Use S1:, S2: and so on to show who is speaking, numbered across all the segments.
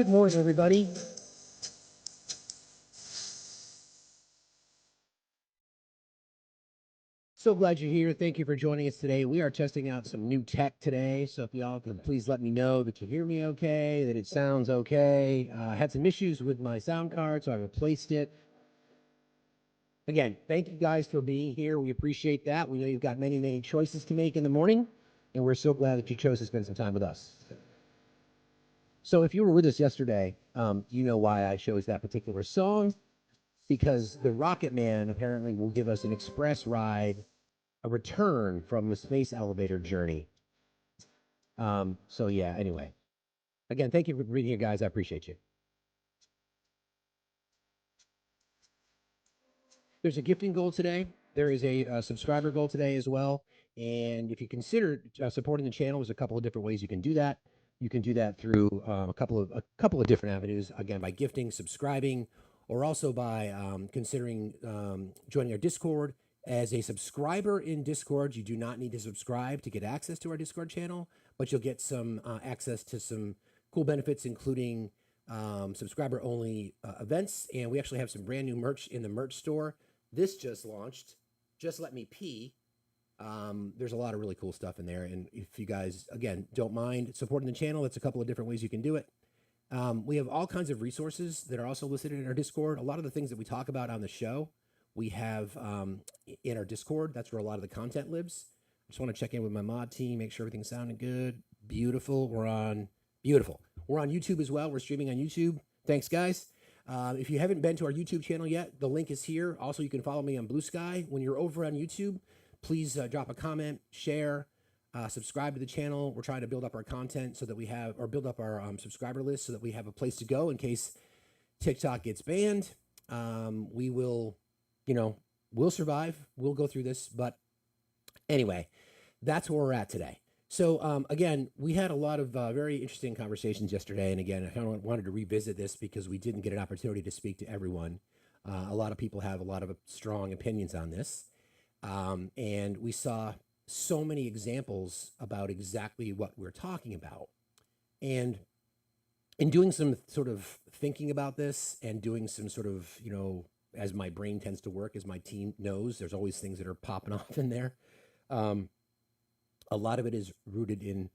S1: Good morning, everybody. So glad you're here. Thank you for joining us today. We are testing out some new tech today. So if y'all can please let me know that you hear me okay, that it sounds okay. I had some issues with my sound card, so I replaced it. Again, thank you guys for being here. We appreciate that. We know you've got many, many choices to make in the morning, and we're so glad that you chose to spend some time with us. So if you were with us yesterday, you know why I chose that particular song, because the Rocket Man apparently will give us an express ride, a return from the space elevator journey. So yeah, anyway. Again, thank you for being here, guys. I appreciate you. There's a gifting goal today. There is a subscriber goal today as well. And if you consider supporting the channel, there's a couple of different ways you can do that. You can do that through a couple of different avenues. Again, by gifting, subscribing, or also by considering joining our Discord. As a subscriber in Discord, you do not need to subscribe to get access to our Discord channel, but you'll get some access to some cool benefits, including subscriber only events. And we actually have some brand new merch in the merch store. This just launched. Just Let Me Pee. There's a lot of really cool stuff in there. And if you guys, again, don't mind supporting the channel, that's a couple of different ways you can do it. We have all kinds of resources that are also listed in our Discord. A lot of the things that we talk about on the show, we have in our Discord. That's where a lot of the content lives. I just want to check in with my mod team, make sure everything's sounding good. Beautiful. We're on YouTube as well. We're streaming on YouTube. Thanks, guys. If you haven't been to our YouTube channel yet, the link is here. Also, you can follow me on Blue Sky. When you're over on YouTube, please drop a comment, share, subscribe to the channel. We're trying to build up our content so that we have, or build up our subscriber list so that we have a place to go in case TikTok gets banned. We will, we'll survive. We'll go through this. But anyway, that's where we're at today. So again, we had a lot of very interesting conversations yesterday. And again, I kind of wanted to revisit this because we didn't get an opportunity to speak to everyone. A lot of people have a lot of strong opinions on this. And we saw so many examples about exactly what we're talking about. And in doing some sort of thinking about this and doing some sort of, as my brain tends to work, as my team knows, there's always things that are popping off in there. A lot of it is rooted in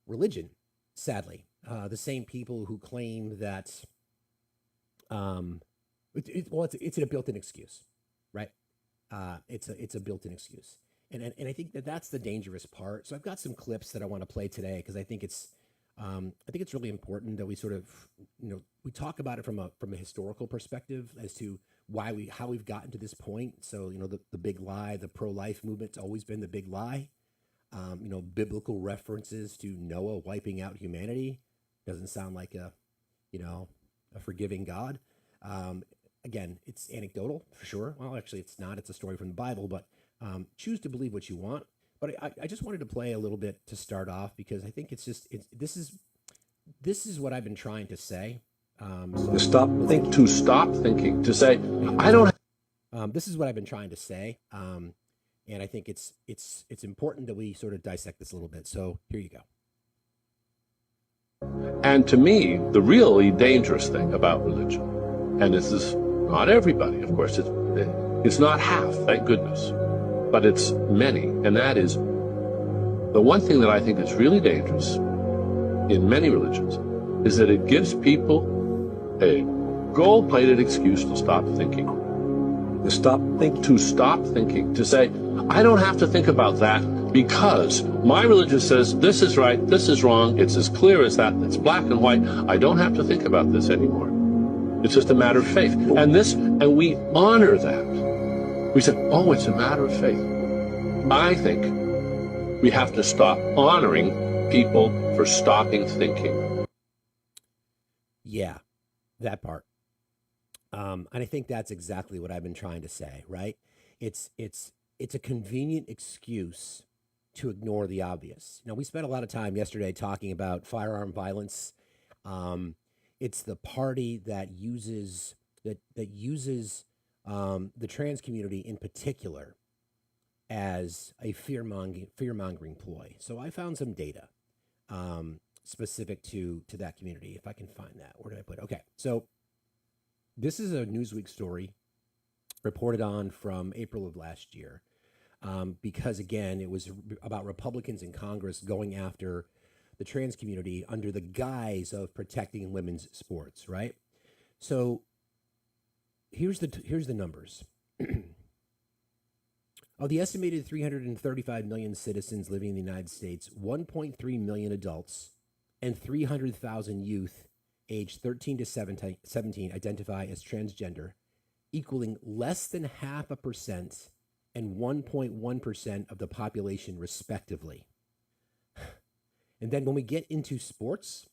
S1: religion, sadly. The same people who claim that, it's a built-in excuse, right? It's a built-in excuse. And I think that's the dangerous part. So I've got some clips that I want to play today because I think it's really important that we sort of, we talk about it from a historical perspective as to how we've gotten to this point. So, the big lie, the pro-life movement's always been the big lie. Biblical references to Noah wiping out humanity doesn't sound like a forgiving God. Again, it's anecdotal for sure. Well, actually, it's not. It's a story from the Bible, but choose to believe what you want. But I just wanted to play a little bit to start off because I think this is what I've been trying to say.
S2: Stop thinking, to say, I don't.
S1: This is what I've been trying to say. And I think it's important that we sort of dissect this a little bit. So here you go.
S2: And to me, the really dangerous thing about religion, and this is not everybody, of course, it's not half, thank goodness, but it's many. And that is the one thing that I think is really dangerous in many religions is that it gives people a gold-plated excuse to stop thinking. To stop thinking, to say, I don't have to think about that because my religion says this is right, this is wrong, it's as clear as that, it's black and white, I don't have to think about this anymore. It's just a matter of faith. And we honor that. We say, oh, it's a matter of faith. I think we have to stop honoring people for stopping thinking.
S1: Yeah, that part. And I think that's exactly what I've been trying to say, right? It's a convenient excuse to ignore the obvious. We spent a lot of time yesterday talking about firearm violence. It's the party that uses the trans community in particular as a fear mongering ploy. So I found some data. specific to that community. If I can find that, where did I put it? Okay, so this is a Newsweek story reported on from April of last year, because again, it was about Republicans in Congress going after the trans community under the guise of protecting women's sports, right? So here's the numbers. Of the estimated 335 million citizens living in the United States, 1.3 million adults and 300,000 youth aged 13 to 17 identify as transgender, equaling less than 0.5% and 1.1% of the population, respectively. And then when we get into sports,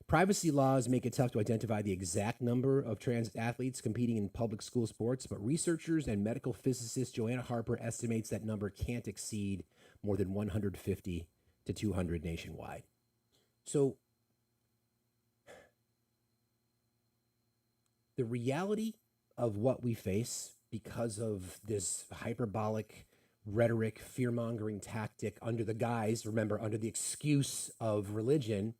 S1: privacy laws make it tough to identify the exact number of trans athletes competing in public school sports, but researchers and medical physicist Joanna Harper estimates that number can't exceed more than 150 to 200 nationwide. So the reality of what we face because of this hyperbolic rhetoric, fear-mongering tactic under the guise, remember, under the excuse of religion,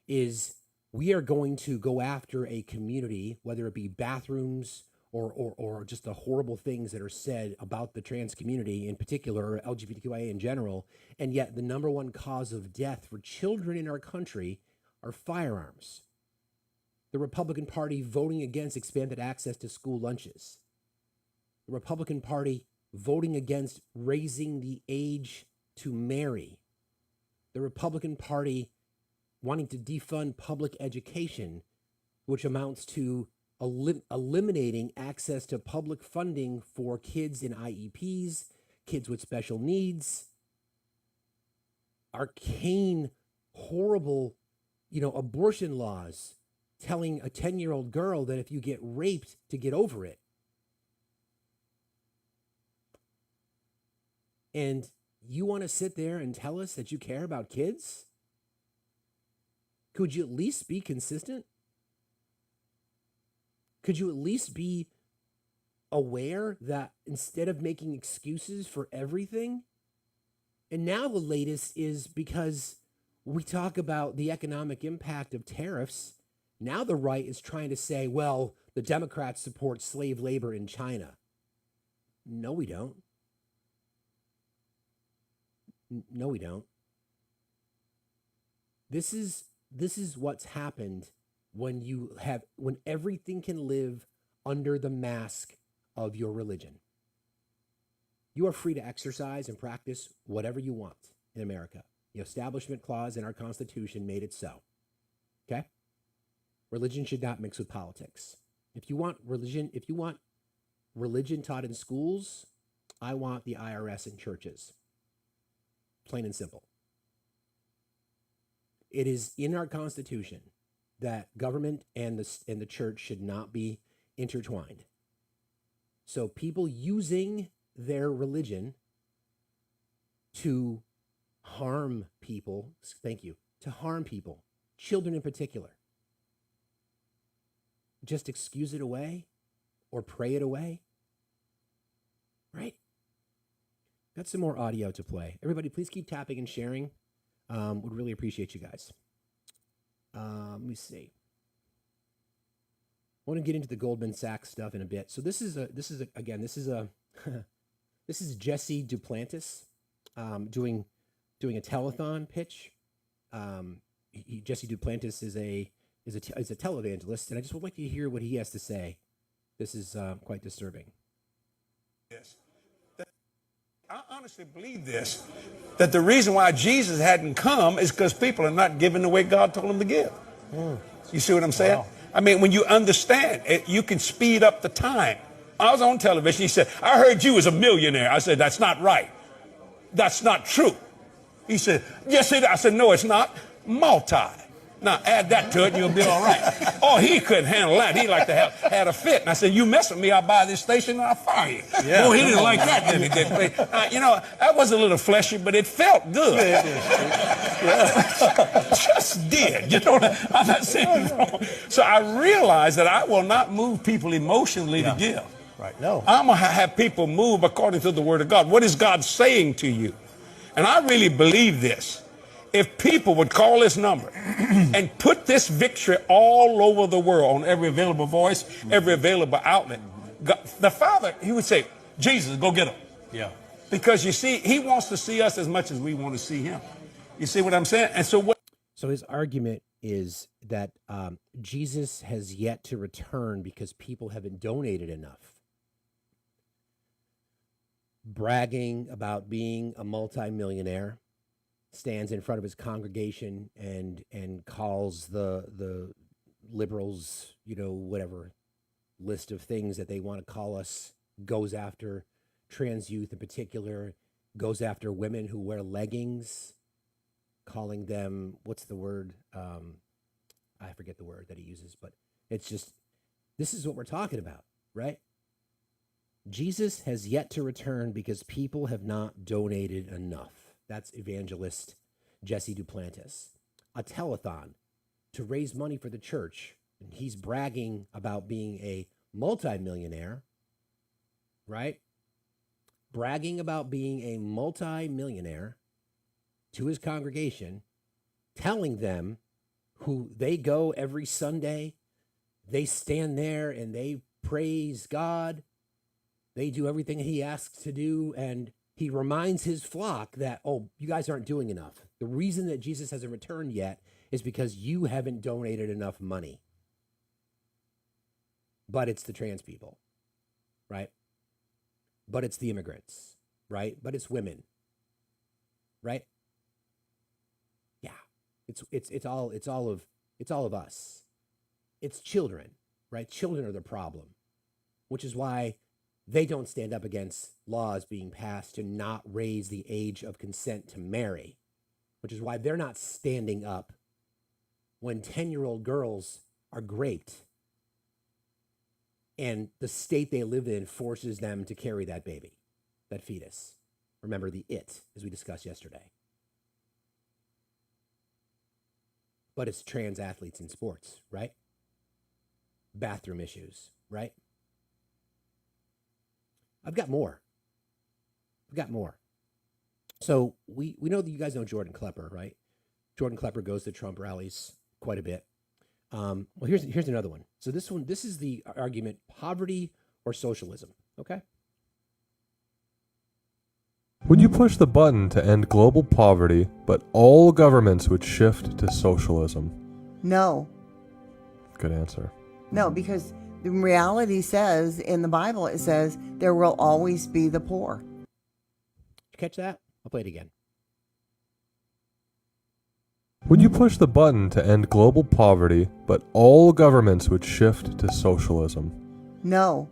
S1: is we are going to go after a community, whether it be bathrooms or just the horrible things that are said about the trans community in particular, or LGBTQIA in general, and yet the number one cause of death for children in our country are firearms. The Republican Party voting against expanded access to school lunches. The Republican Party voting against raising the age to marry. The Republican Party wanting to defund public education, which amounts to eliminating access to public funding for kids in IEPs, kids with special needs, arcane, horrible, abortion laws telling a 10-year-old girl that if you get raped, to get over it. And you want to sit there and tell us that you care about kids? Could you at least be consistent? Could you at least be aware that instead of making excuses for everything, and now the latest is because we talk about the economic impact of tariffs, now the right is trying to say, well, the Democrats support slave labor in China. No, we don't. No, we don't. This is what's happened when everything can live under the mask of your religion. You are free to exercise and practice whatever you want in America. The Establishment Clause in our Constitution made it so. Okay? Religion should not mix with politics. If you want religion taught in schools, I want the IRS in churches. Plain and simple. It is in our Constitution that government and the church should not be intertwined. So people using their religion to harm people, to harm people, children in particular, just excuse it away or pray it away, right? Got some more audio to play. Everybody, please keep tapping and sharing. Would really appreciate you guys. Let me see. I want to get into the Goldman Sachs stuff in a bit. So this is Jesse Duplantis doing a telethon pitch. Jesse Duplantis is a televangelist, and I just would like to hear what he has to say. This is quite disturbing.
S3: Yes. I honestly believe this, that the reason why Jesus hadn't come is because people are not giving the way God told them to give. You see what I'm saying? Wow. I mean, when you understand it, you can speed up the time. I was on television. He said, I heard you was a millionaire. I said, that's not right. That's not true. He said, yes, it is. I said, no, it's not. Multi. Now, add that to it and you'll be all right. Oh, he couldn't handle that. He like to have had a fit. And I said, you mess with me, I'll buy this station and I'll fire you. Yeah. Oh, he didn't like that, did he? That was a little fleshy, but it felt good. Yeah. Just did. I'm not saying wrong. So I realized that I will not move people emotionally to give.
S4: Right. No.
S3: I'm going to have people move according to the Word of God. What is God saying to you? And I really believe this. if people would call this number and put this victory all over the world on every available voice, every available outlet, God, the Father, he would say, Jesus, go get them. Yeah. Because you see, he wants to see us as much as we want to see him. You see what I'm saying? And so what?
S1: So his argument is that Jesus has yet to return because people haven't donated enough. Bragging about being a multimillionaire, stands in front of his congregation and calls the liberals, whatever list of things that they want to call us, goes after trans youth in particular, goes after women who wear leggings, calling them, what's the word? I forget the word that he uses, but it's just, this is what we're talking about, right? Jesus has yet to return because people have not donated enough. That's evangelist Jesse Duplantis. A telethon to raise money for the church. And he's bragging about being a multimillionaire, right? Bragging about being a multimillionaire to his congregation, telling them who they go every Sunday, they stand there and they praise God. They do everything he asks to do, and he reminds his flock that, oh, you guys aren't doing enough. The reason that Jesus hasn't returned yet is because you haven't donated enough money. But it's the trans people, right? But it's the immigrants, right? But it's women, right? Yeah, it's all of us. It's children, right? Children are the problem, which is why they don't stand up against laws being passed to not raise the age of consent to marry, which is why they're not standing up when 10-year-old girls are raped and the state they live in forces them to carry that baby, that fetus. Remember the it, as we discussed yesterday. But it's trans athletes in sports, right? Bathroom issues, right? I've got more. So we know that you guys know Jordan Klepper, right? Jordan Klepper goes to Trump rallies quite a bit. Well, here's another one. So this is the argument: poverty or socialism. Okay.
S4: Would you push the button to end global poverty, but all governments would shift to socialism?
S5: No.
S4: Good answer.
S5: No, because the reality says in the Bible, it says there will always be the poor.
S1: Did you catch that? I'll play it again.
S4: Would you push the button to end global poverty, but all governments would shift to socialism?
S5: No.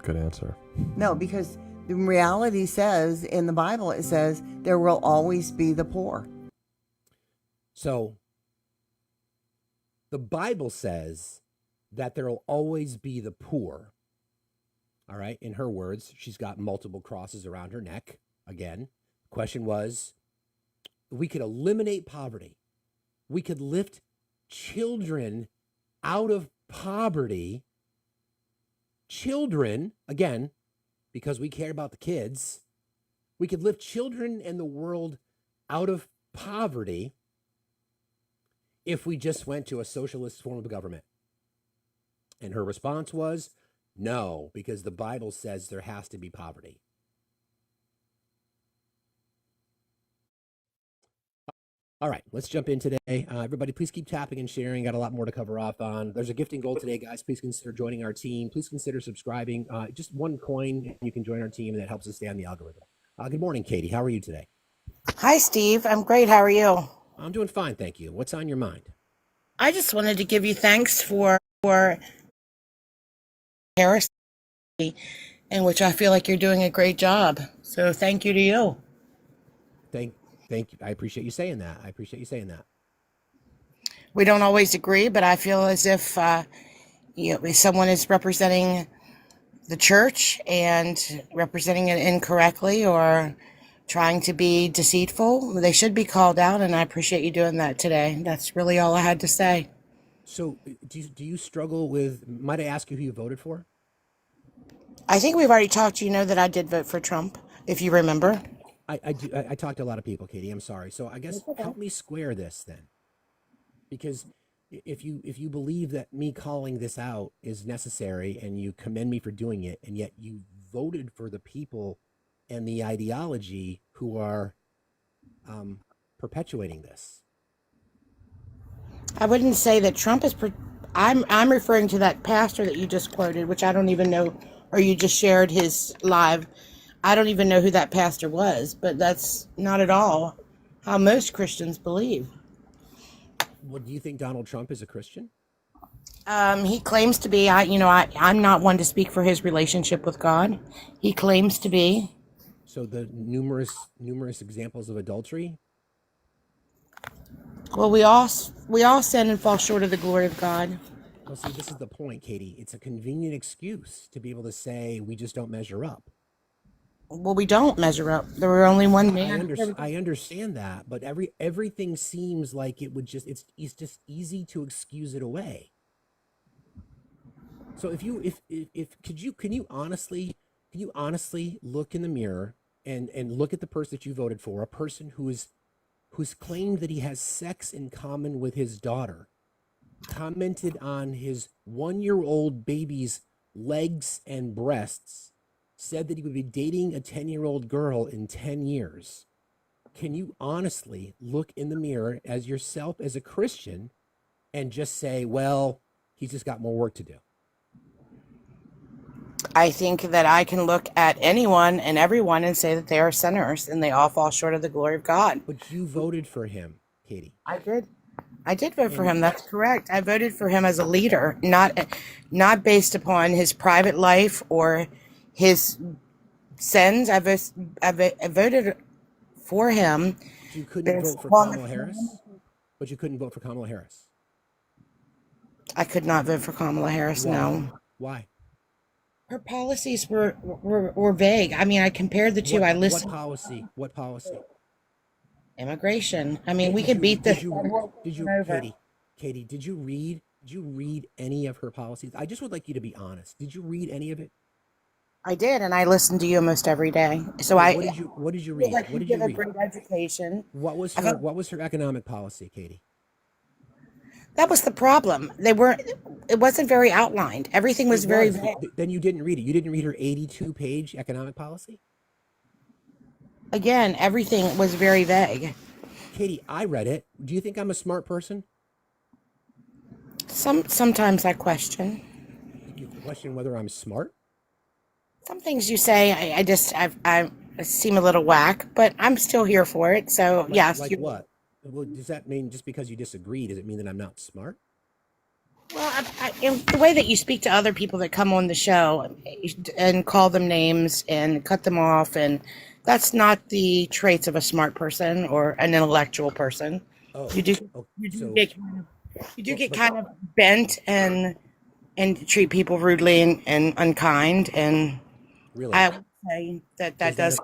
S4: Good answer.
S5: No, because the reality says in the Bible, it says there will always be the poor.
S1: So the Bible says that there will always be the poor. All right. In her words, she's got multiple crosses around her neck. Again, the question was, we could eliminate poverty. We could lift children out of poverty. Children, again, because we care about the kids, we could lift children and the world out of poverty if we just went to a socialist form of government. And her response was, no, because the Bible says there has to be poverty. All right, let's jump in today. Everybody, please keep tapping and sharing. Got a lot more to cover off on. There's a gifting goal today, guys. Please consider joining our team. Please consider subscribing. Just one coin, and you can join our team, and that helps us stay on the algorithm. Good morning, Katie. How are you today?
S6: Hi, Steve. I'm great. How are you?
S1: I'm doing fine, thank you. What's on your mind?
S6: I just wanted to give you thanks for heresy, in which I feel like you're doing a great job. So thank you to you.
S1: Thank you. I appreciate you saying that.
S6: We don't always agree, but I feel as if if someone is representing the church and representing it incorrectly or trying to be deceitful, they should be called out, and I appreciate you doing that today. That's really all I had to say.
S1: So do you struggle with, might I ask you who you voted for?
S6: I think we've already talked. You know that I did vote for Trump, if you remember.
S1: I talk to a lot of people, Katie. I'm sorry. So I guess
S6: It's okay.
S1: help me square this then, because if you believe that me calling this out is necessary and you commend me for doing it, and yet you voted for the people and the ideology who are perpetuating this.
S6: I wouldn't say that Trump is. I'm referring to that pastor that you just quoted, which I don't even know, or you just shared his live. I don't even know who that pastor was, but that's not at all how most Christians believe.
S1: What do you think Donald Trump is a Christian?
S6: He claims to be. I'm not one to speak for his relationship with God. He claims to be.
S1: So the numerous examples of adultery.
S6: Well, we all sin and fall short of the glory of God.
S1: Well, see, this is the point, Katie. It's a convenient excuse to be able to say we just don't measure up.
S6: Well, we don't measure up. There were only one man.
S1: I understand that, but everything seems like it would just it's just easy to excuse it away. So if can you honestly look in the mirror and look at the person that you voted for, a person who's claimed that he has sex in common with his daughter, commented on his 1-year-old baby's legs and breasts, said that he would be dating a 10-year-old girl in 10 years. Can you honestly look in the mirror as yourself as a Christian and just say, well, he's just got more work to do?
S6: I think that I can look at anyone and everyone and say that they are sinners and they all fall short of the glory of God.
S1: But you voted for him, Katie.
S6: I did. I did vote for him. That's correct. I voted for him as a leader, not based upon his private life or his sins. I voted for him.
S1: You couldn't vote for
S6: upon
S1: Kamala Harris? But you couldn't vote for Kamala Harris.
S6: I could not vote for Kamala Harris.
S1: Why?
S6: No.
S1: Why?
S6: Her policies were vague. I mean, I compared the two. I listened.
S1: What policy?
S6: Immigration. I mean, we could beat this.
S1: Katie, did you read any of her policies? I just would like you to be honest. Did you read any of it?
S6: I did, and I listened to you almost every day. So
S1: what did you read?
S6: Like
S1: What did
S6: give
S1: you
S6: a
S1: read?
S6: great education.
S1: What was her economic policy, Katie?
S6: That was the problem. It wasn't very outlined. Everything was very vague.
S1: Then you didn't read it. You didn't read her 82-page economic policy?
S6: Again, everything was very vague.
S1: Katie, I read it. Do you think I'm a smart person?
S6: Sometimes I question.
S1: You question whether I'm smart?
S6: Some things you say, I seem a little whack, but I'm still here for it. So yes.
S1: Like what? Well, does that mean just because you disagree, does it mean that I'm not smart?
S6: Well, the way that you speak to other people that come on the show and call them names and cut them off, and that's not the traits of a smart person or an intellectual person.
S1: Oh,
S6: You do get kind of bent and treat people rudely and unkind, and
S1: really?
S6: I would say that does.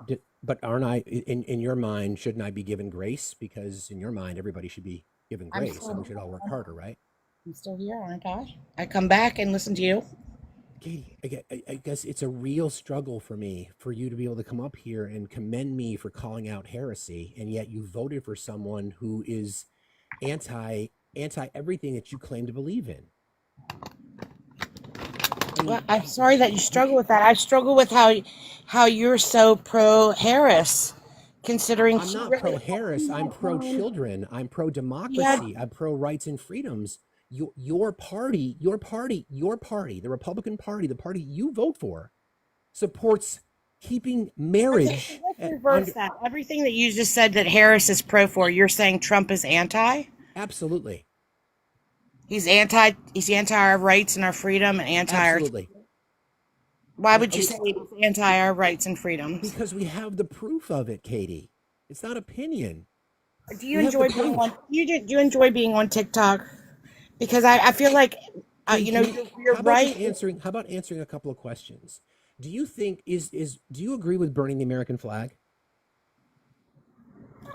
S1: But aren't I, in your mind, shouldn't I be given grace? Because in your mind, everybody should be given grace, and we should all work harder, right?
S6: I'm still here, aren't I? I come back and listen to you.
S1: Katie, I guess it's a real struggle for me, for you to be able to come up here and commend me for calling out heresy, and yet you voted for someone who is anti everything that you claim to believe in.
S6: Well, I'm sorry that you struggle with that. I struggle with how you're so pro-Harris, considering
S1: I'm not pro-Harris. I'm pro-children. I'm pro-democracy. I'm pro-rights and freedoms. Your party, the Republican Party, the party you vote for, supports keeping marriage.
S6: Let's reverse that. Everything that you just said that Harris is pro for, you're saying Trump is anti?
S1: Absolutely.
S6: He's anti our rights and our freedom and anti
S1: Absolutely.
S6: Why would you say he's anti our rights and freedoms?
S1: Because we have the proof of it, Katie. It's not opinion.
S6: Do you enjoy being on? Do you enjoy being on TikTok? Because I feel like you're right.
S1: How about answering a couple of questions? Do you think do you agree with burning the American flag?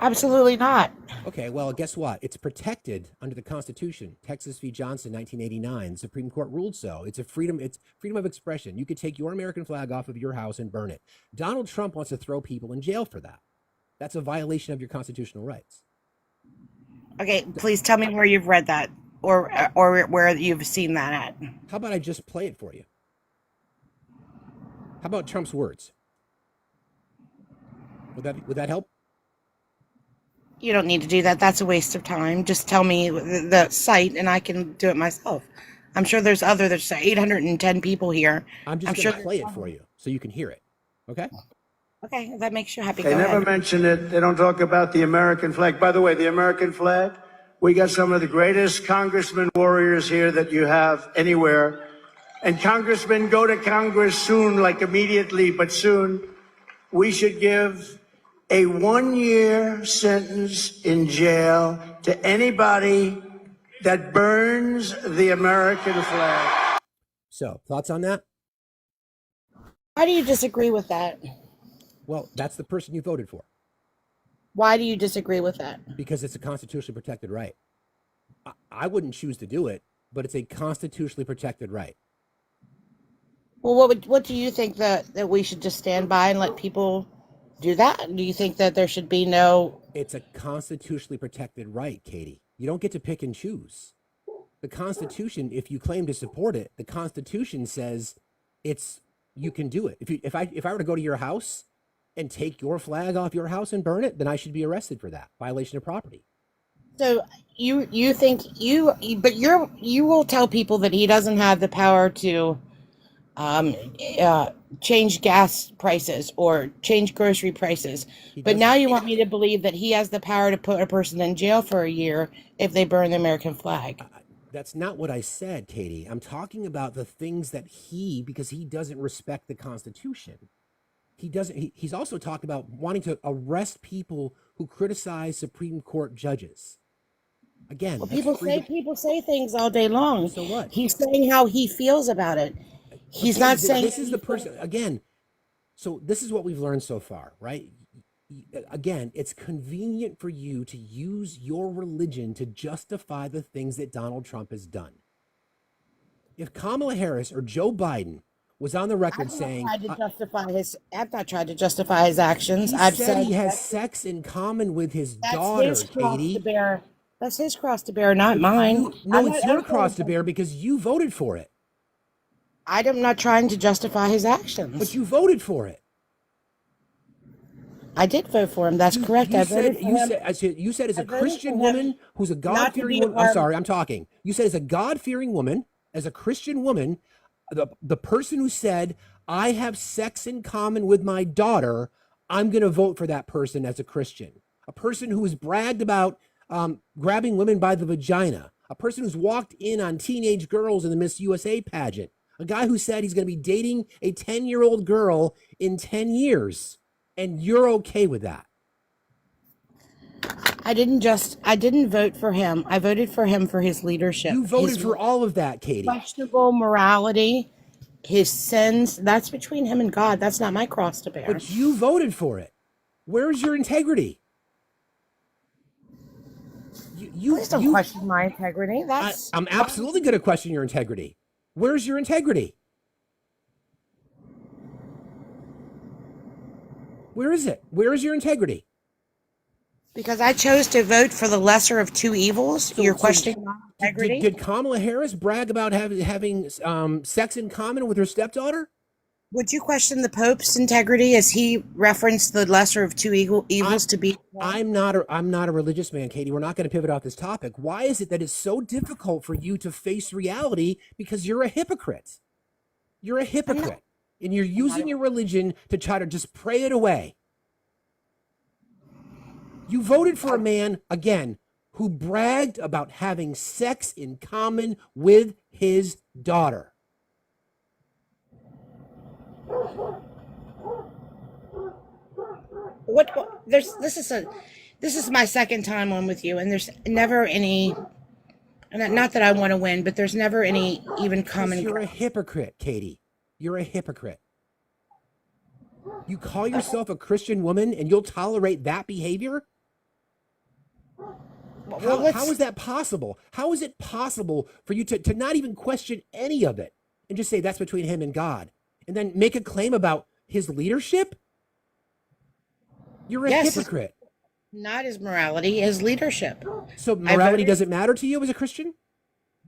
S6: Absolutely not.
S1: Okay, well, guess what? It's protected under the Constitution. Texas v. Johnson, 1989. The Supreme Court ruled so. It's freedom of expression. You could take your American flag off of your house and burn it. Donald Trump wants to throw people in jail for that. That's a violation of your constitutional rights.
S6: Okay, please tell me where you've read that, or where you've seen that at.
S1: How about I just play it for you? How about Trump's words? Would that help?
S6: You don't need to do that. That's a waste of time. Just tell me the site, and I can do it myself. I'm sure there's there's 810 people here.
S1: I'm just going to play it for you so you can hear it. Okay?
S6: Okay, if that makes you happy.
S7: They
S6: Go
S7: never
S6: ahead.
S7: mention it. They don't talk about the American flag. By the way, the American flag, we got some of the greatest congressmen warriors here that you have anywhere. And congressmen, go to Congress soon, like immediately, but soon. We should give a 1-year sentence in jail to anybody that burns the American flag.
S1: So, thoughts on that?
S6: Why do you disagree with that?
S1: Well, that's the person you voted for.
S6: Why do you disagree with that?
S1: Because it's a constitutionally protected right. I wouldn't choose to do it, but it's a constitutionally protected right.
S6: Well, what do you think that we should just stand by and let people do that? Do you think that there should be no?
S1: It's a constitutionally protected right, Katie. You don't get to pick and choose. The Constitution, if you claim to support it, the Constitution says you can do it. If I were to go to your house and take your flag off your house and burn it, then I should be arrested for that violation of property.
S6: So you think you will tell people that he doesn't have the power to change gas prices or change grocery prices. But now you want me to believe that he has the power to put a person in jail for a year if they burn the American flag.
S1: That's not what I said, Katie. I'm talking about the things that because he doesn't respect the Constitution. He's also talked about wanting to arrest people who criticize Supreme Court judges. Again,
S6: well, people say things all day long.
S1: So what?
S6: He's saying how he feels about it. He's not saying
S1: this is the person again. So this is what we've learned so far, right? Again, it's convenient for you to use your religion to justify the things that Donald Trump has If Kamala Harris or Joe Biden was on the record saying,
S6: I've not tried to justify his actions.
S1: I've said he has sex in common with his daughter, Katie.
S6: That's his cross to bear, not mine.
S1: It's your cross to bear because you voted for it.
S6: I'm not trying to justify his actions.
S1: But you voted for it.
S6: I did vote for him. That's correct.
S1: You said as a Christian woman who's a God-fearing woman. I'm sorry, I'm talking. You said as a God-fearing woman, as a Christian woman, the person who said, I have sex in common with my daughter, I'm going to vote for that person as a Christian. A person who has bragged about grabbing women by the vagina. A person who's walked in on teenage girls in the Miss USA pageant. A guy who said he's going to be dating a 10-year-old girl in 10 years. And you're okay with that.
S6: I didn't vote for him. I voted for him for his leadership.
S1: You voted for all of that, Katie.
S6: Questionable morality, his sins, that's between him and God. That's not my cross to bear.
S1: But you voted for it. Where's your integrity?
S6: Please don't question my integrity.
S1: I'm absolutely going to question your integrity. Where's your integrity? Where is it? Where is your integrity?
S6: Because I chose to vote for the lesser of two evils. You're questioning my integrity?
S1: Did Kamala Harris brag about having sex in common with her stepdaughter?
S6: Would you question the Pope's integrity as he referenced the lesser of two evils to be?
S1: I'm not a religious man, Katie. We're not going to pivot off this topic. Why is it that it's so difficult for you to face reality? Because you're a hypocrite. You're a hypocrite. And you're using your religion to try to just pray it away. You voted for a man, again, who bragged about having sex in common with his daughter.
S6: This is my second time on with you, and there's never any, and not that I want to win, but there's never any even common.
S1: You're a hypocrite, Katie. You're a hypocrite. You call yourself a Christian woman and you'll tolerate that behavior? How is that possible? How is it possible for you to not even question any of it and just say that's between him and God and then make a claim about his leadership? You're a
S6: Yes,
S1: hypocrite.
S6: not his morality, his leadership.
S1: So
S6: I
S1: morality
S6: voted.
S1: doesn't matter to you as a Christian?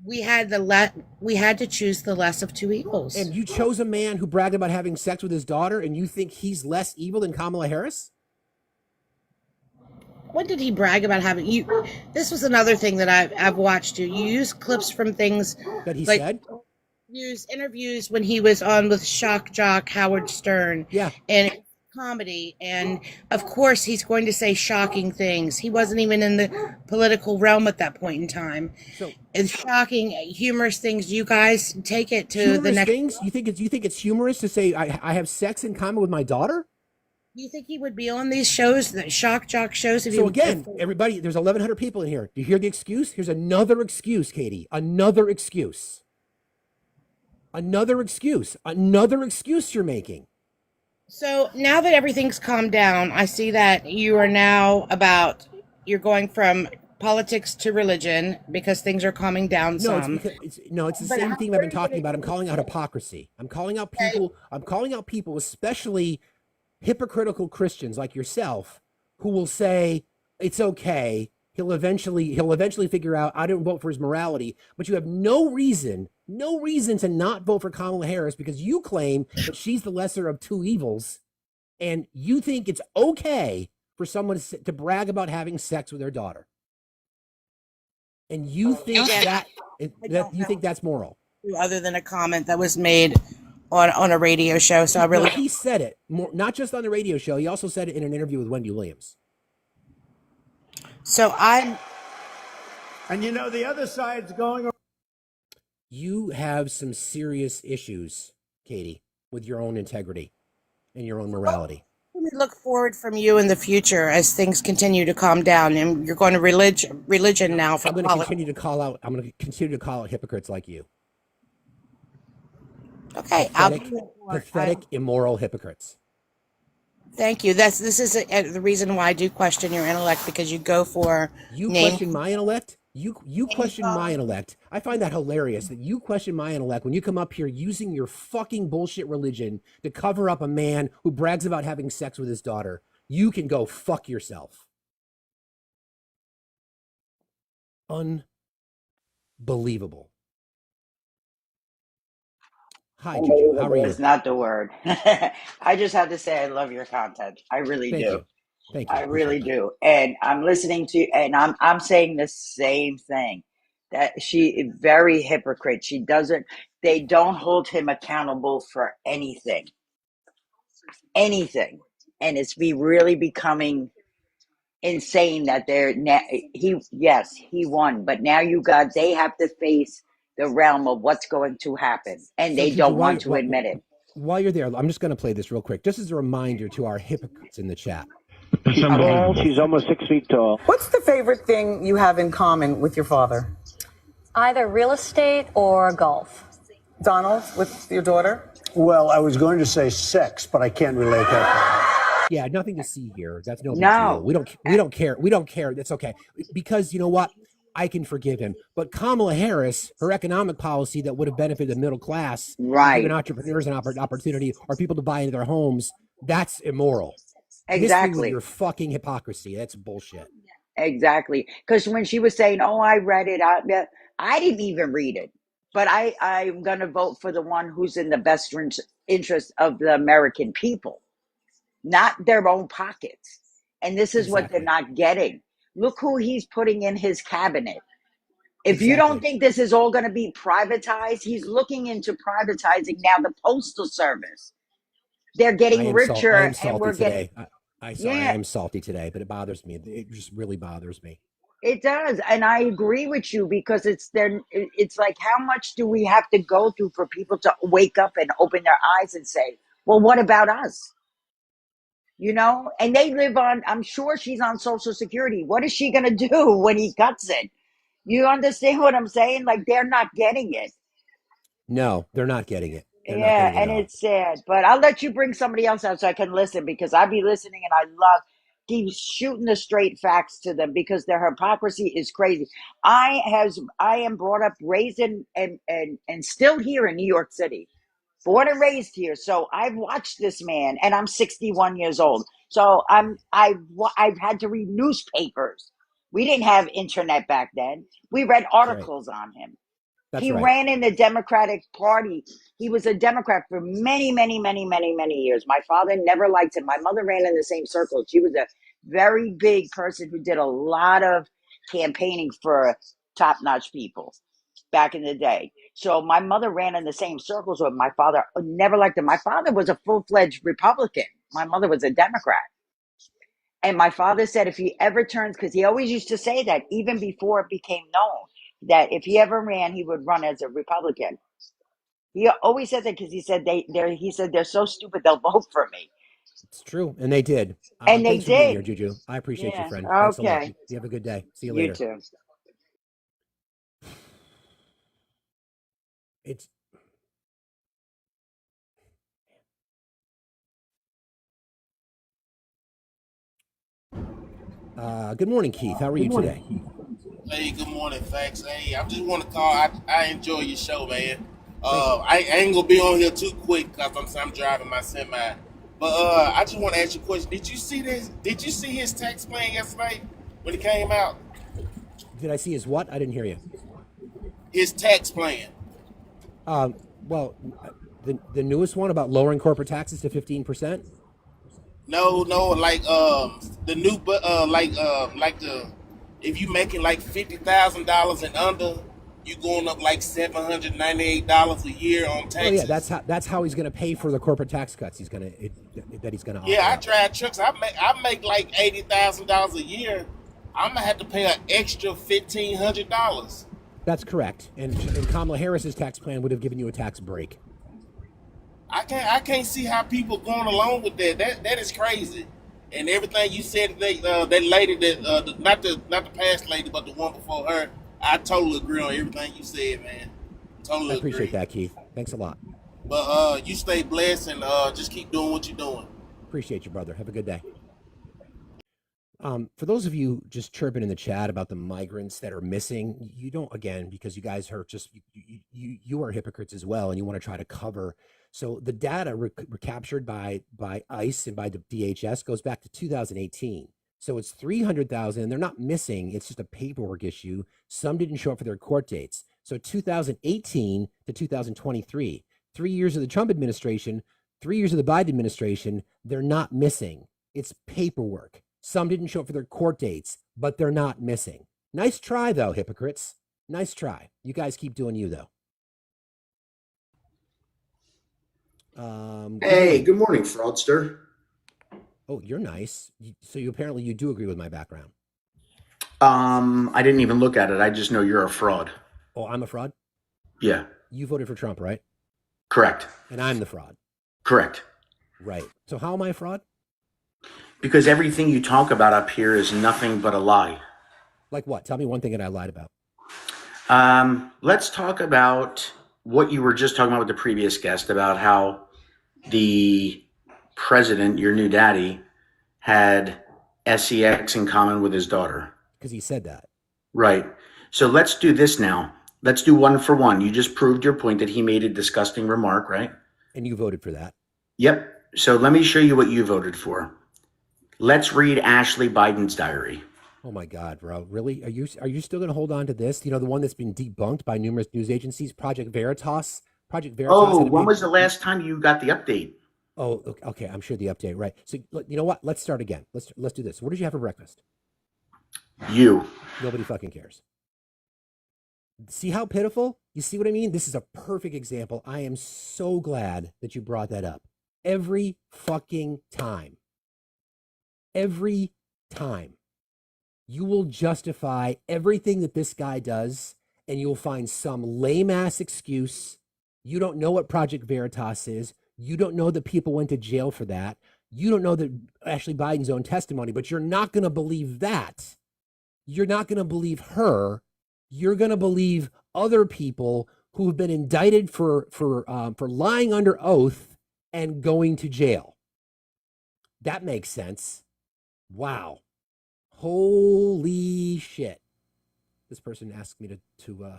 S6: We had to choose the less of two evils.
S1: And you chose a man who bragged about having sex with his daughter, and you think he's less evil than Kamala Harris?
S6: When did he brag about having you? This was another thing that I've watched you. You use clips from things
S1: That he
S6: like
S1: said?
S6: use interviews when he was on with shock jock Howard Stern
S1: Yeah.
S6: and comedy, and of course he's going to say shocking things. He wasn't even in the political realm at that point in time.
S1: So
S6: It's shocking, humorous things. You guys take it to the
S1: humorous
S6: next.
S1: things? You think it's humorous to say I have sex in common with my daughter?
S6: Do you think he would be on these shows, the shock jock shows? If
S1: So
S6: he,
S1: again, everybody, there's 1,100 people in here. Do you hear the excuse? Here's another excuse, Katie. Another excuse. Another excuse. Another excuse you're making.
S6: So now that everything's calmed down, I see that you are now you're going from politics to religion because things are calming down
S1: No,
S6: some.
S1: it's the
S6: But
S1: same
S6: how
S1: thing I've been
S6: are you
S1: talking
S6: gonna
S1: about. I'm calling out hypocrisy. I'm calling out people. I'm calling out people, especially hypocritical Christians like yourself, who will say it's okay. He'll eventually figure out I didn't vote for his morality, but you have no reason to not vote for Kamala Harris because you claim that she's the lesser of two evils, and you think it's okay for someone to brag about having sex with their daughter, and you think you think that's moral.
S6: Other than a comment that was made on a radio show. So I really
S1: He said it more, not just on the radio show. He also said it in an interview with Wendy Williams.
S6: so I'm
S7: And you know, the other side's going around.
S1: You have some serious issues, Katie, with your own integrity and your own morality.
S6: we look forward from you in the future as things continue to calm down, and you're going to religion now for
S1: I'm going to
S6: politics.
S1: continue to call out. I'm going to continue to call out hypocrites like you.
S6: Okay,
S1: Pathetic, immoral hypocrites.
S6: Thank you. This is the reason why I do question your intellect, because you go for
S1: You
S6: name.
S1: question my intellect. You question my intellect. I find that hilarious that you question my intellect when you come up here using your fucking bullshit religion to cover up a man who brags about having sex with his daughter. You can go fuck yourself. Unbelievable. Hi, Juju. How are you?
S8: It's not the word. I just have to say I love your content. I really
S1: Thank
S8: do.
S1: you. Thank you.
S8: I really
S1: Appreciate that.
S8: do. And I'm listening to and I'm saying the same thing. That she is very hypocrite. They don't hold him accountable for anything. Anything. And it's really becoming insane that he won, but now they have to face the realm of what's going to happen, and
S1: So,
S8: they
S1: Juju,
S8: don't want to admit it.
S1: while you're there, I'm just going to play this real quick, just as a reminder to our hypocrites in the chat.
S7: She's almost 6 feet tall.
S5: What's the favorite thing you have in common with your father?
S9: Either real estate or golf.
S5: Donald, with your daughter?
S7: Well, I was going to say sex, but I can't relate that.
S1: Yeah, nothing to see here. That's no big
S8: No.
S1: deal. We don't care. We don't care. That's okay. Because you know what? I can forgive him. But Kamala Harris, her economic policy that would have benefited the middle class,
S8: Right.
S1: given entrepreneurs an opportunity or people to buy into their homes, that's immoral. Miss me with
S8: Exactly.
S1: your fucking hypocrisy. That's bullshit.
S8: Exactly. Because when she was saying, "Oh, I read it," I didn't even read it. But I'm going to vote for the one who's in the best interest of the American people, not their own pockets. And this is what they're
S1: Exactly.
S8: not getting. Look who he's putting in his cabinet. If you don't
S1: Exactly.
S8: think this is all going to be privatized, he's looking into privatizing now the postal service. They're
S1: I
S8: getting
S1: am
S8: richer, and
S1: salty
S8: we're getting,
S1: today. I
S8: yeah,
S1: am salty today, but it bothers me. It just really bothers me.
S8: it does. And I agree with you, because it's like, how much do we have to go through for people to wake up and open their eyes and say, well, what about us? And they live on, I'm sure she's on Social Security. What is she going to do when he cuts it? You understand what I'm saying? Like, they're not getting it.
S1: No, they're not getting it. They're not
S8: Yeah,
S1: getting it
S8: and
S1: at all.
S8: it's sad. But I'll let you bring somebody else out so I can listen, because I be listening and I love keep shooting the straight facts to them, because their hypocrisy is crazy. I am brought up, raised in and still here in New York City. born and raised here. So I've watched this man, and I'm 61 years old. So I've had to read newspapers. We didn't have internet back then. We read
S1: That's right.
S8: articles on him.
S1: That's
S8: He
S1: right.
S8: ran in the Democratic Party. He was a Democrat for many, many, many, many, many years. My father never liked him. My mother ran in the same circle. She was a very big person who did a lot of campaigning for top-notch people back in the day. So my mother ran in the same circles with my father. Never liked him. My father was a full-fledged Republican. My mother was a Democrat. And my father said if he ever turns, because he always used to say that even before it became known, that if he ever ran, he would run as a Republican. He always said that because he said they're so stupid they'll vote for me.
S1: It's true. And they did.
S8: And they
S1: Thanks for being here,
S8: did.
S1: Juju. I appreciate you,
S8: Yeah.
S1: friend. Thanks a lot.
S8: Okay.
S1: You have a good day. See you
S8: You
S1: later.
S8: too.
S1: It's good morning, Keith. How are you today?
S10: Hey, good morning, Facts. Hey, I just want to call. I enjoy your show, man. I ain't gonna be on here too quick because I'm driving my semi. But I just want to ask you a question. Did you see this? Did you see his tax plan yesterday when it came out?
S1: Did I see his what? I didn't hear you.
S10: His tax plan.
S1: Well, the newest one about lowering corporate taxes to 15%.
S10: No, like the new, but like the if you making like $50,000 and under, you going up like $798 a year on taxes.
S1: Oh yeah, that's how he's going to pay for the corporate tax cuts. He's going to
S10: Yeah, I drive trucks. I make like $80,000 a year. I'm gonna have to pay an extra $1,500.
S1: That's correct. And Kamala Harris's tax plan would have given you a tax break.
S10: I can't see how people going along with that. That is crazy. And everything you said, that lady that not the past lady, but the one before her, I totally agree on everything you said, man. Totally
S1: I appreciate
S10: agree.
S1: that, Keith. Thanks a lot.
S10: But you stay blessed and just keep doing what you're doing.
S1: Appreciate you, brother. Have a good day. For those of you just chirping in the chat about the migrants that are missing, you don't, again, because you guys are just, you are hypocrites as well, and you want to try to cover. So the data recaptured by ICE and by the DHS goes back to 2018. So it's 300,000, and they're not missing. It's just a paperwork issue. Some didn't show up for their court dates. So 2018 to 2023, 3 years of the Trump administration, 3 years of the Biden administration, they're not missing. It's paperwork. Some didn't show up for their court dates, but they're not missing. Nice try, though, hypocrites. Nice try. You guys keep doing you, though.
S11: Hey, good morning, fraudster.
S1: Oh, you're nice. So apparently you do agree with my background.
S11: I didn't even look at it. I just know you're a fraud.
S1: Oh, I'm a fraud?
S11: Yeah.
S1: You voted for Trump, right?
S11: Correct.
S1: And I'm the fraud.
S11: Correct.
S1: Right. So how am I a fraud?
S11: Because everything you talk about up here is nothing but a lie.
S1: Like what? Tell me one thing that I lied about.
S11: Let's talk about what you were just talking about with the previous guest about how the president, your new daddy, had sex in common with his daughter.
S1: Because he said that.
S11: Right. So let's do this now. Let's do one for one. You just proved your point that he made a disgusting remark, right?
S1: And you voted for that.
S11: Yep. So let me show you what you voted for. Let's read Ashley Biden's diary.
S1: Oh my God, bro! Really? Are you still going to hold on to this? You know, the one that's been debunked by numerous news agencies, Project Veritas. Project Veritas.
S11: Oh, when was the last time you got the update?
S1: Oh, okay. I'm sure the update, right? So you know what? Let's start again. Let's do this. What did you have for breakfast?
S11: You.
S1: Nobody fucking cares. See how pitiful? You see what I mean? This is a perfect example. I am so glad that you brought that up. Every fucking time. Every time. You will justify everything that this guy does, and you'll find some lame-ass excuse. You don't know what Project Veritas is. You don't know that people went to jail for that. You don't know that Ashley Biden's own testimony, but you're not going to believe that. You're not going to believe her. You're going to believe other people who have been indicted for lying under oath and going to jail. That makes sense. Wow. Holy shit. This person asked me to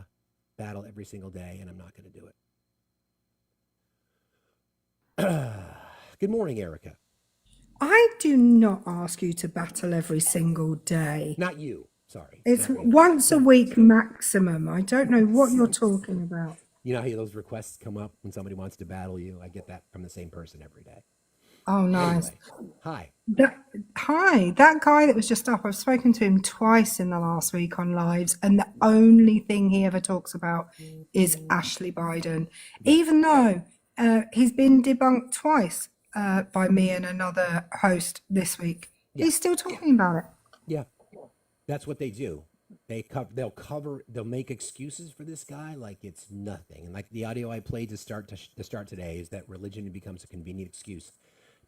S1: battle every single day, and I'm not going to do it. Good morning, Erica.
S12: I do not ask you to battle every single day.
S1: Not you. Sorry.
S12: It's
S1: Not you.
S12: once a week maximum. I don't know what you're talking about.
S1: You know how those requests come up when somebody wants to battle you? I get that from the same person every day.
S12: Oh, nice.
S1: Anyway, hi.
S12: That guy that was just up, I've spoken to him twice in the last week on lives, and the only thing he ever talks about is Ashley Biden, even though he's been debunked twice by me and another host this week.
S1: Yeah.
S12: He's still talking about it.
S1: Yeah, that's what they do. They'll make excuses for this guy like it's nothing. And like the audio I played to start today is that religion becomes a convenient excuse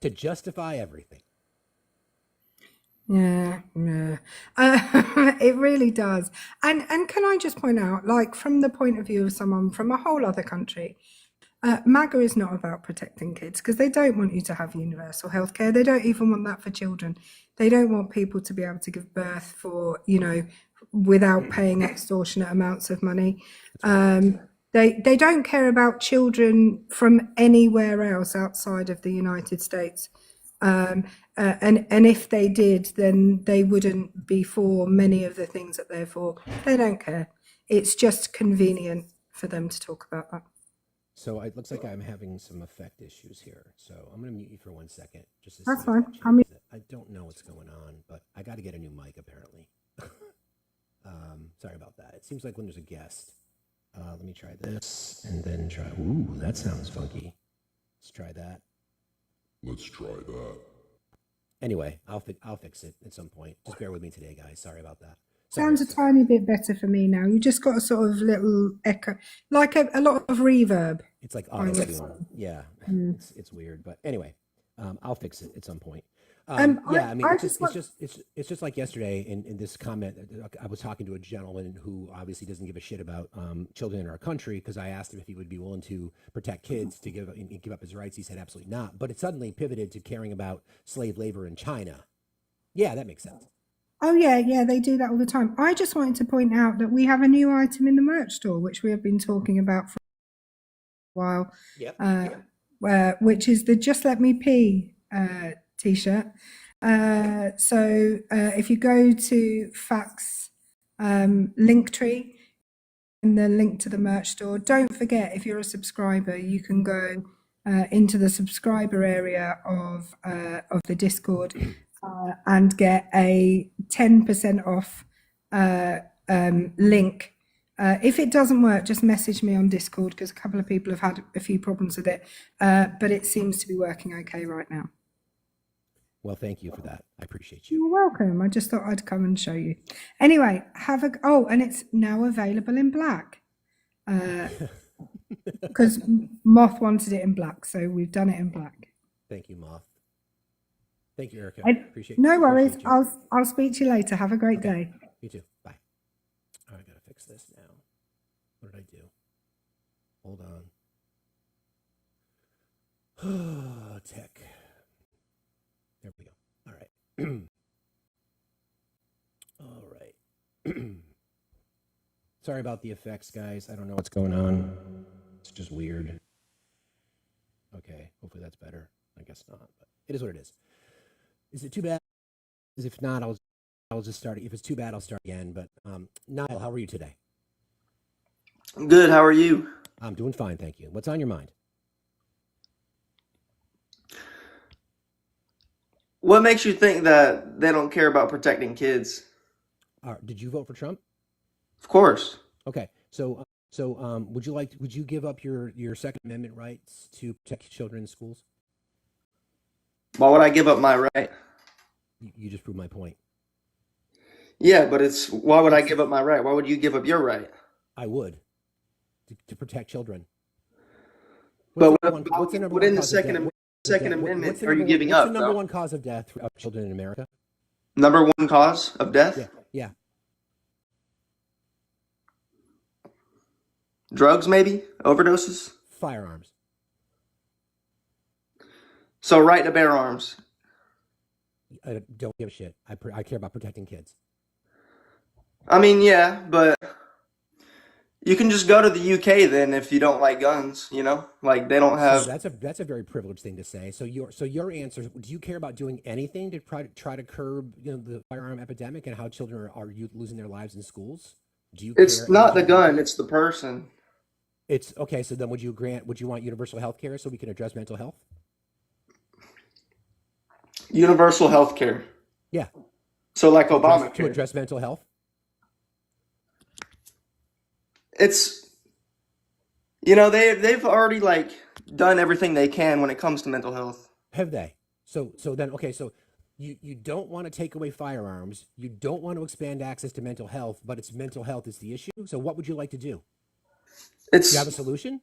S1: to justify everything.
S12: Yeah. It really does. And can I just point out, like from the point of view of someone from a whole other country, MAGA is not about protecting kids because they don't want you to have universal healthcare. They don't even want that for children. They don't want people to be able to give birth for, without paying extortionate amounts of money. They don't care about children from anywhere else outside of the United States. And if they did, then they wouldn't be for many of the things that they're for. They don't care. It's just convenient for them to talk about that.
S1: So it looks like I'm having some effect issues here. So I'm going to mute you for 1 second. Just to
S12: That's
S1: see
S12: fine.
S1: I don't know what's going on, but I got to get a new mic apparently. Sorry about that. It seems like when there's a guest. Let me try this and then try. Ooh, that sounds funky. Let's try that.
S4: Let's try that.
S1: Anyway, I'll fix it at some point. Just bear with me today, guys. Sorry about that.
S12: Sounds a tiny bit better for me now. You just got a sort of little echo, like a lot of reverb.
S1: It's like auto-tune. Yeah, it's weird, but anyway, I'll fix it at some point. Yeah, I mean, it's just like yesterday in this comment. I was talking to a gentleman who obviously doesn't give a shit about children in our country because I asked him if he would be willing to protect kids to give up his rights. He said absolutely not. But it suddenly pivoted to caring about slave labor in China. Yeah, that makes sense.
S12: Oh yeah, they do that all the time. I just wanted to point out that we have a new item in the merch store, which we have been talking about for a while.
S1: Yep.
S12: Which is the "Just Let Me Pee" t-shirt. So if you go to Facts Linktree and the link to the merch store, don't forget, if you're a subscriber, you can go into the subscriber area of the Discord and get a 10% off link. If it doesn't work, just message me on Discord because a couple of people have had a few problems with it, but it seems to be working okay right now.
S1: Well, thank you for that. I appreciate you.
S12: You're welcome. I just thought I'd come and show you. Anyway, and it's now available in black. Because Moth wanted it in black, so we've done it in black.
S1: Thank you, Moth. Thank you, Erica. Appreciate.
S12: No worries. I'll speak to you later. Have a great day.
S1: You too. Bye. All right, I gotta fix this now. What did I do? Hold on. Tech. There we go. All right. All right. Sorry about the effects, guys. I don't know what's going on. It's just weird. Okay, hopefully that's better. I guess not, but it is what it is. Is it too bad? If not, I'll just start. If it's too bad, I'll start again. But Niall, how are you today?
S13: Good. How are you?
S1: I'm doing fine, thank you. What's on your mind?
S13: What makes you think that they don't care about protecting kids?
S1: Did you vote for Trump?
S13: Of course.
S1: Okay, so would you give up your Second Amendment rights to protect children in schools?
S13: Why would I give up my right?
S1: You just proved my point.
S13: Yeah, but why would I give up my right? Why would you give up your right?
S1: I would to protect children.
S13: What's the number one cause of death? Second Amendment are you giving up?
S1: What's the number one cause of death of children in America?
S13: Number one cause of death?
S1: Yeah.
S13: Drugs, maybe? Overdoses?
S1: Firearms.
S13: So right to bear arms.
S1: I don't give a shit. I care about protecting kids.
S13: I mean, yeah, but You can just go to the UK then if you don't like guns, you know? Like they don't
S1: So
S13: have
S1: that's a very privileged thing to say. So your answer, do you care about doing anything to try to curb, the firearm epidemic and how children are losing their lives in schools? Do you
S13: it's
S1: care
S13: not the
S1: anything about
S13: gun,
S1: that?
S13: it's the person.
S1: It's okay. So then, would you want universal health care so we can address mental health?
S13: Universal health care.
S1: Yeah,
S13: So like
S1: to
S13: Obamacare.
S1: address mental health.
S13: It's they've already like done everything they can when it comes to mental health.
S1: Have they? So then, okay. So you don't want to take away firearms. You don't want to expand access to mental health, but it's mental health is the issue. So what would you like to do? Do you have a
S13: It's
S1: solution?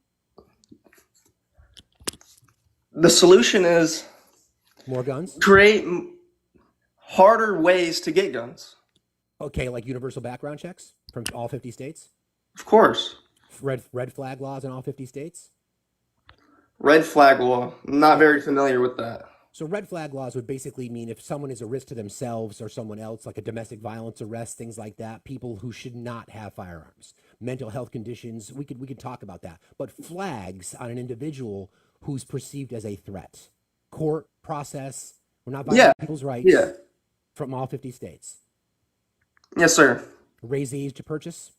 S13: the solution is
S1: More guns?
S13: create harder ways to get guns.
S1: Okay, like universal background checks from all 50 states?
S13: Of course.
S1: Red flag laws in all 50 states?
S13: Red flag law. I'm not very familiar with that.
S1: So red flag laws would basically mean if someone is a risk to themselves or someone else, like a domestic violence arrest, things like that, people who should not have firearms, mental health conditions, we could talk about that. But flags on an individual who's perceived as a threat. Court process, we're not violating
S13: Yeah.
S1: people's
S13: Yeah.
S1: rights from all 50 states.
S13: Yes, sir.
S1: Raise the age to purchase.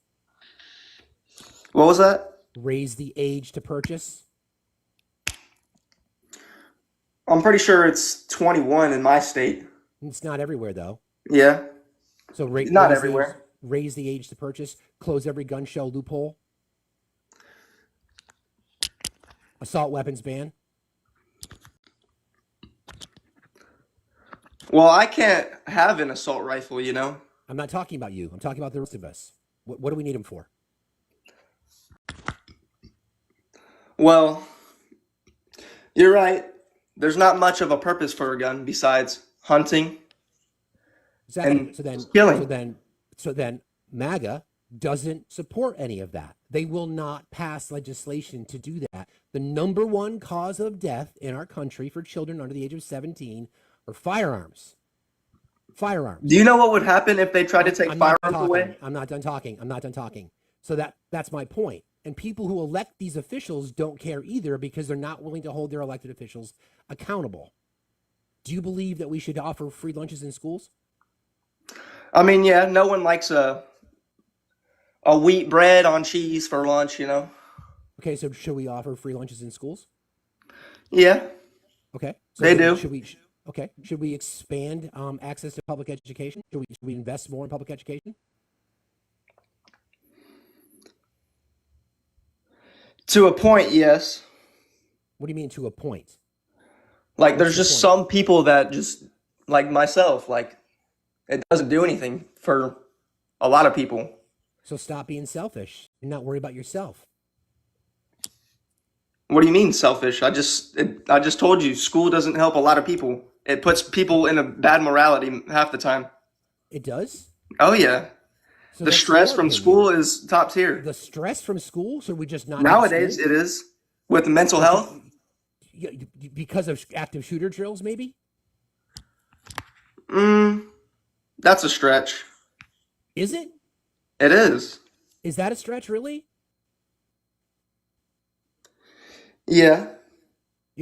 S13: What was that?
S1: Raise the age to purchase.
S13: I'm pretty sure it's 21 in my state.
S1: It's not everywhere though.
S13: Yeah.
S1: So
S13: Not everywhere.
S1: raise the age to purchase. Close every gun show loophole. Assault weapons ban.
S13: Well, I can't have an assault rifle, you know?
S1: I'm not talking about you. I'm talking about the rest of us. What do we need them for?
S13: Well, you're right. There's not much of a purpose for a gun besides hunting
S1: Exactly.
S13: and
S1: So then,
S13: killing.
S1: so then, MAGA doesn't support any of that. They will not pass legislation to do that. The number one cause of death in our country for children under the age of 17 are firearms. Firearms.
S13: Do you know what would happen if they tried to take
S1: I'm not done
S13: firearms
S1: talking.
S13: away?
S1: I'm not done talking. I'm not done talking. So that's my point. And people who elect these officials don't care either because they're not willing to hold their elected officials accountable. Do you believe that we should offer free lunches in schools?
S13: I mean, yeah, no one likes a wheat bread on cheese for lunch, you know?
S1: Okay, so should we offer free lunches in schools?
S13: Yeah,
S1: Okay, so
S13: they
S1: then
S13: do.
S1: should we expand access to public education? Should we invest more in public education?
S13: To a point, yes.
S1: What do you mean to a point?
S13: Like,
S1: What's
S13: there's
S1: the
S13: just
S1: point?
S13: some people that just, like myself, like, it doesn't do anything for a lot of people.
S1: So stop being selfish and not worry about yourself.
S13: What do you mean selfish? I just told you, school doesn't help a lot of people. It puts people in a bad morality half the time.
S1: It does?
S13: Oh yeah,
S1: So
S13: the
S1: that's
S13: stress
S1: your
S13: from
S1: opinion.
S13: school is top tier.
S1: The stress from school, should we just not have
S13: Nowadays,
S1: school?
S13: it is with mental health.
S1: Yeah, because of active shooter drills, maybe?
S13: That's a stretch.
S1: Is it?
S13: It is.
S1: Is that a stretch, really?
S13: Yeah.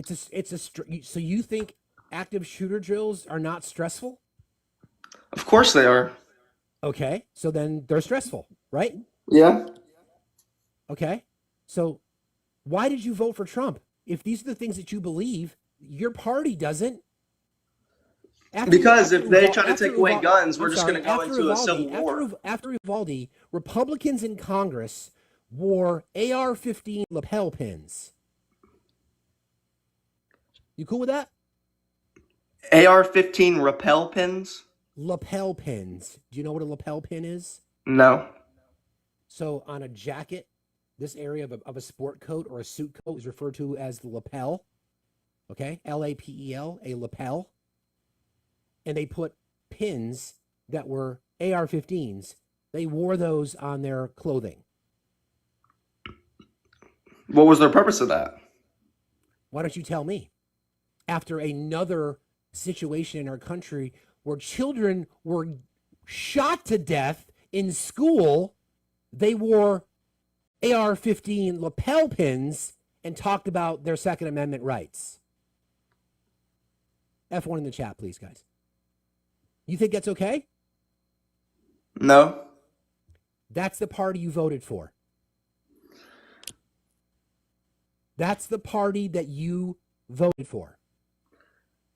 S1: So you think active shooter drills are not stressful?
S13: Of course they are.
S1: Okay, so then they're stressful, right?
S13: Yeah.
S1: Okay, so why did you vote for Trump? If these are the things that you believe, your party doesn't.
S13: Because if they try to take away guns, we're just
S1: sorry,
S13: going to go into a civil war.
S1: After Uvalde, Republicans in Congress wore AR-15 lapel pins. You cool with that?
S13: AR-15 rappel pins?
S1: Lapel pins. Do you know what a lapel pin is?
S13: No.
S1: So on a jacket, this area of a sport coat or a suit coat is referred to as the lapel. Okay? L-A-P-E-L, a lapel. And they put pins that were AR-15s. They wore those on their clothing.
S13: What was their purpose of that?
S1: Why don't you tell me? After another situation in our country where children were shot to death in school, they wore AR-15 lapel pins and talked about their Second Amendment rights? F1 in the chat, please, guys. You think that's okay?
S13: No.
S1: That's the party you voted for. That's the party that you voted for.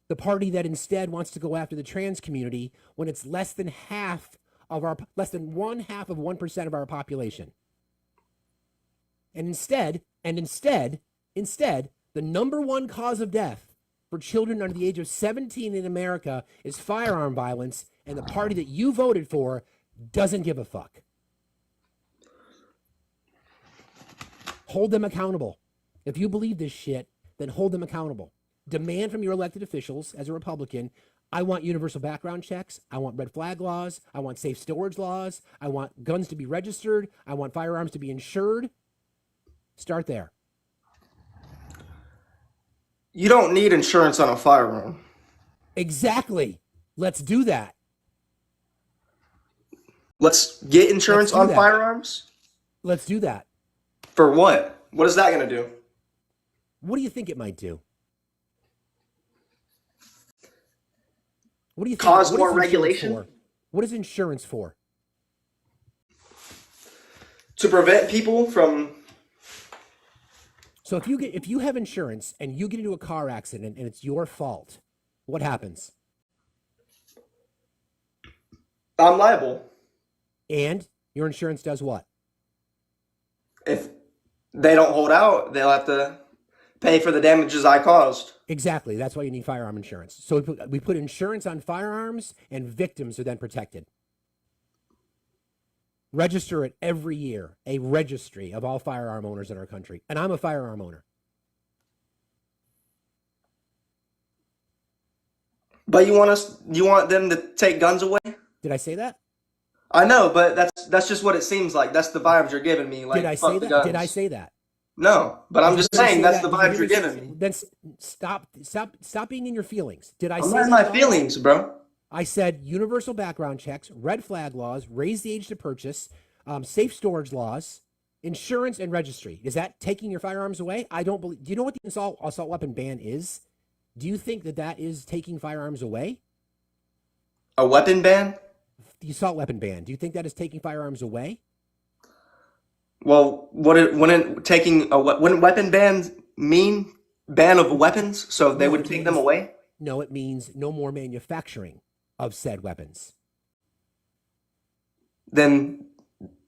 S1: The party that instead wants to go after the trans community when it's less than 1/2 of 1% of our population. And instead, the number one cause of death for children under the age of 17 in America is firearm violence, and the party that you voted for doesn't give a fuck. Hold them accountable. If you believe this shit, then hold them accountable. Demand from your elected officials as a Republican, I want universal background checks. I want red flag laws. I want safe storage laws. I want guns to be registered. I want firearms to be insured. Start there.
S13: You don't need insurance on a firearm.
S1: Exactly. Let's do that.
S13: Let's get insurance on firearms?
S1: Let's do that.
S13: For what? What is that going to do?
S1: What do you think it might do? What do you think?
S13: Cause more regulation?
S1: What is insurance for?
S13: To prevent people from...
S1: So if you have insurance and you get into a car accident and it's your fault, what happens?
S13: I'm liable.
S1: And your insurance does what?
S13: If they don't hold out, they'll have to pay for the damages I caused.
S1: Exactly. That's why you need firearm insurance. So we put insurance on firearms, and victims are then protected. Register it every year, a registry of all firearm owners in our country. And I'm a firearm owner.
S13: But you want them to take guns away?
S1: Did I say that?
S13: I know, but that's just what it seems like. That's the vibes you're giving me. Like,
S1: did I say that? Did I say that?
S13: No, but I'm just saying that's the vibes you're giving me.
S1: Then stop being in your feelings. Did I say
S13: I'm in my feelings, bro?
S1: I said universal background checks, red flag laws, raise the age to purchase, safe storage laws, insurance, and registry. Is that taking your firearms away? I don't believe. Do you know what the assault weapon ban is? Do you think that is taking firearms away?
S13: A weapon ban?
S1: The assault weapon ban. Do you think that is taking firearms away?
S13: Well, wouldn't weapon bans mean ban of weapons? So they would take them away?
S1: No, it means no more manufacturing of said weapons.
S13: Then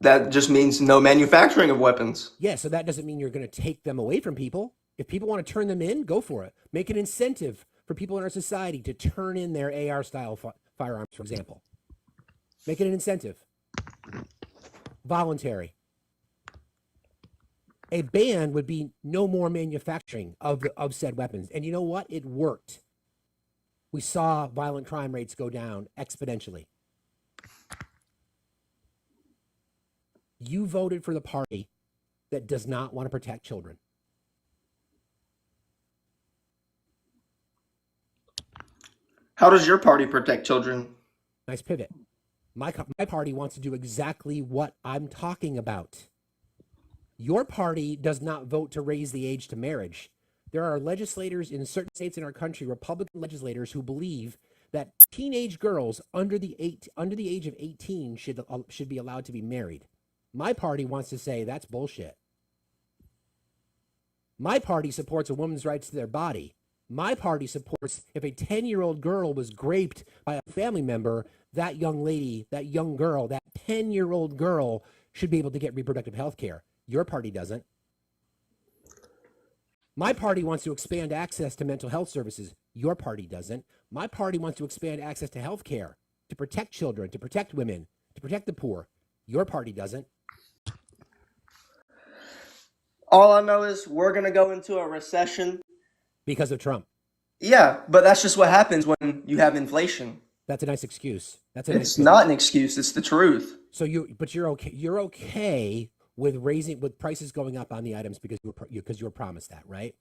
S13: that just means no manufacturing of weapons.
S1: Yeah, so that doesn't mean you're going to take them away from people. If people want to turn them in, go for it. Make an incentive for people in our society to turn in their AR-style firearms, for example. Make it an incentive. Voluntary. A ban would be no more manufacturing of said weapons. And you know what? It worked. We saw violent crime rates go down exponentially. You voted for the party that does not want to protect children.
S13: How does your party protect children?
S1: Nice pivot. My party wants to do exactly what I'm talking about. Your party does not vote to raise the age to marriage. There are legislators in certain states in our country, Republican legislators, who believe that teenage girls under the age of 18 should be allowed to be married. My party wants to say that's bullshit. My party supports a woman's rights to their body. My party supports if a 10-year-old girl was raped by a family member, that young lady, that young girl, that 10-year-old girl should be able to get reproductive health care. Your party doesn't. My party wants to expand access to mental health services. Your party doesn't. My party wants to expand access to health care, to protect children, to protect women, to protect the poor. Your party doesn't.
S13: All I know is we're going to go into a recession.
S1: Because of Trump.
S13: Yeah, but that's just what happens when you have inflation.
S1: That's a nice excuse.
S13: It's not an excuse. It's the truth.
S1: So you're okay. You're okay with prices going up on the items because you were promised that, right?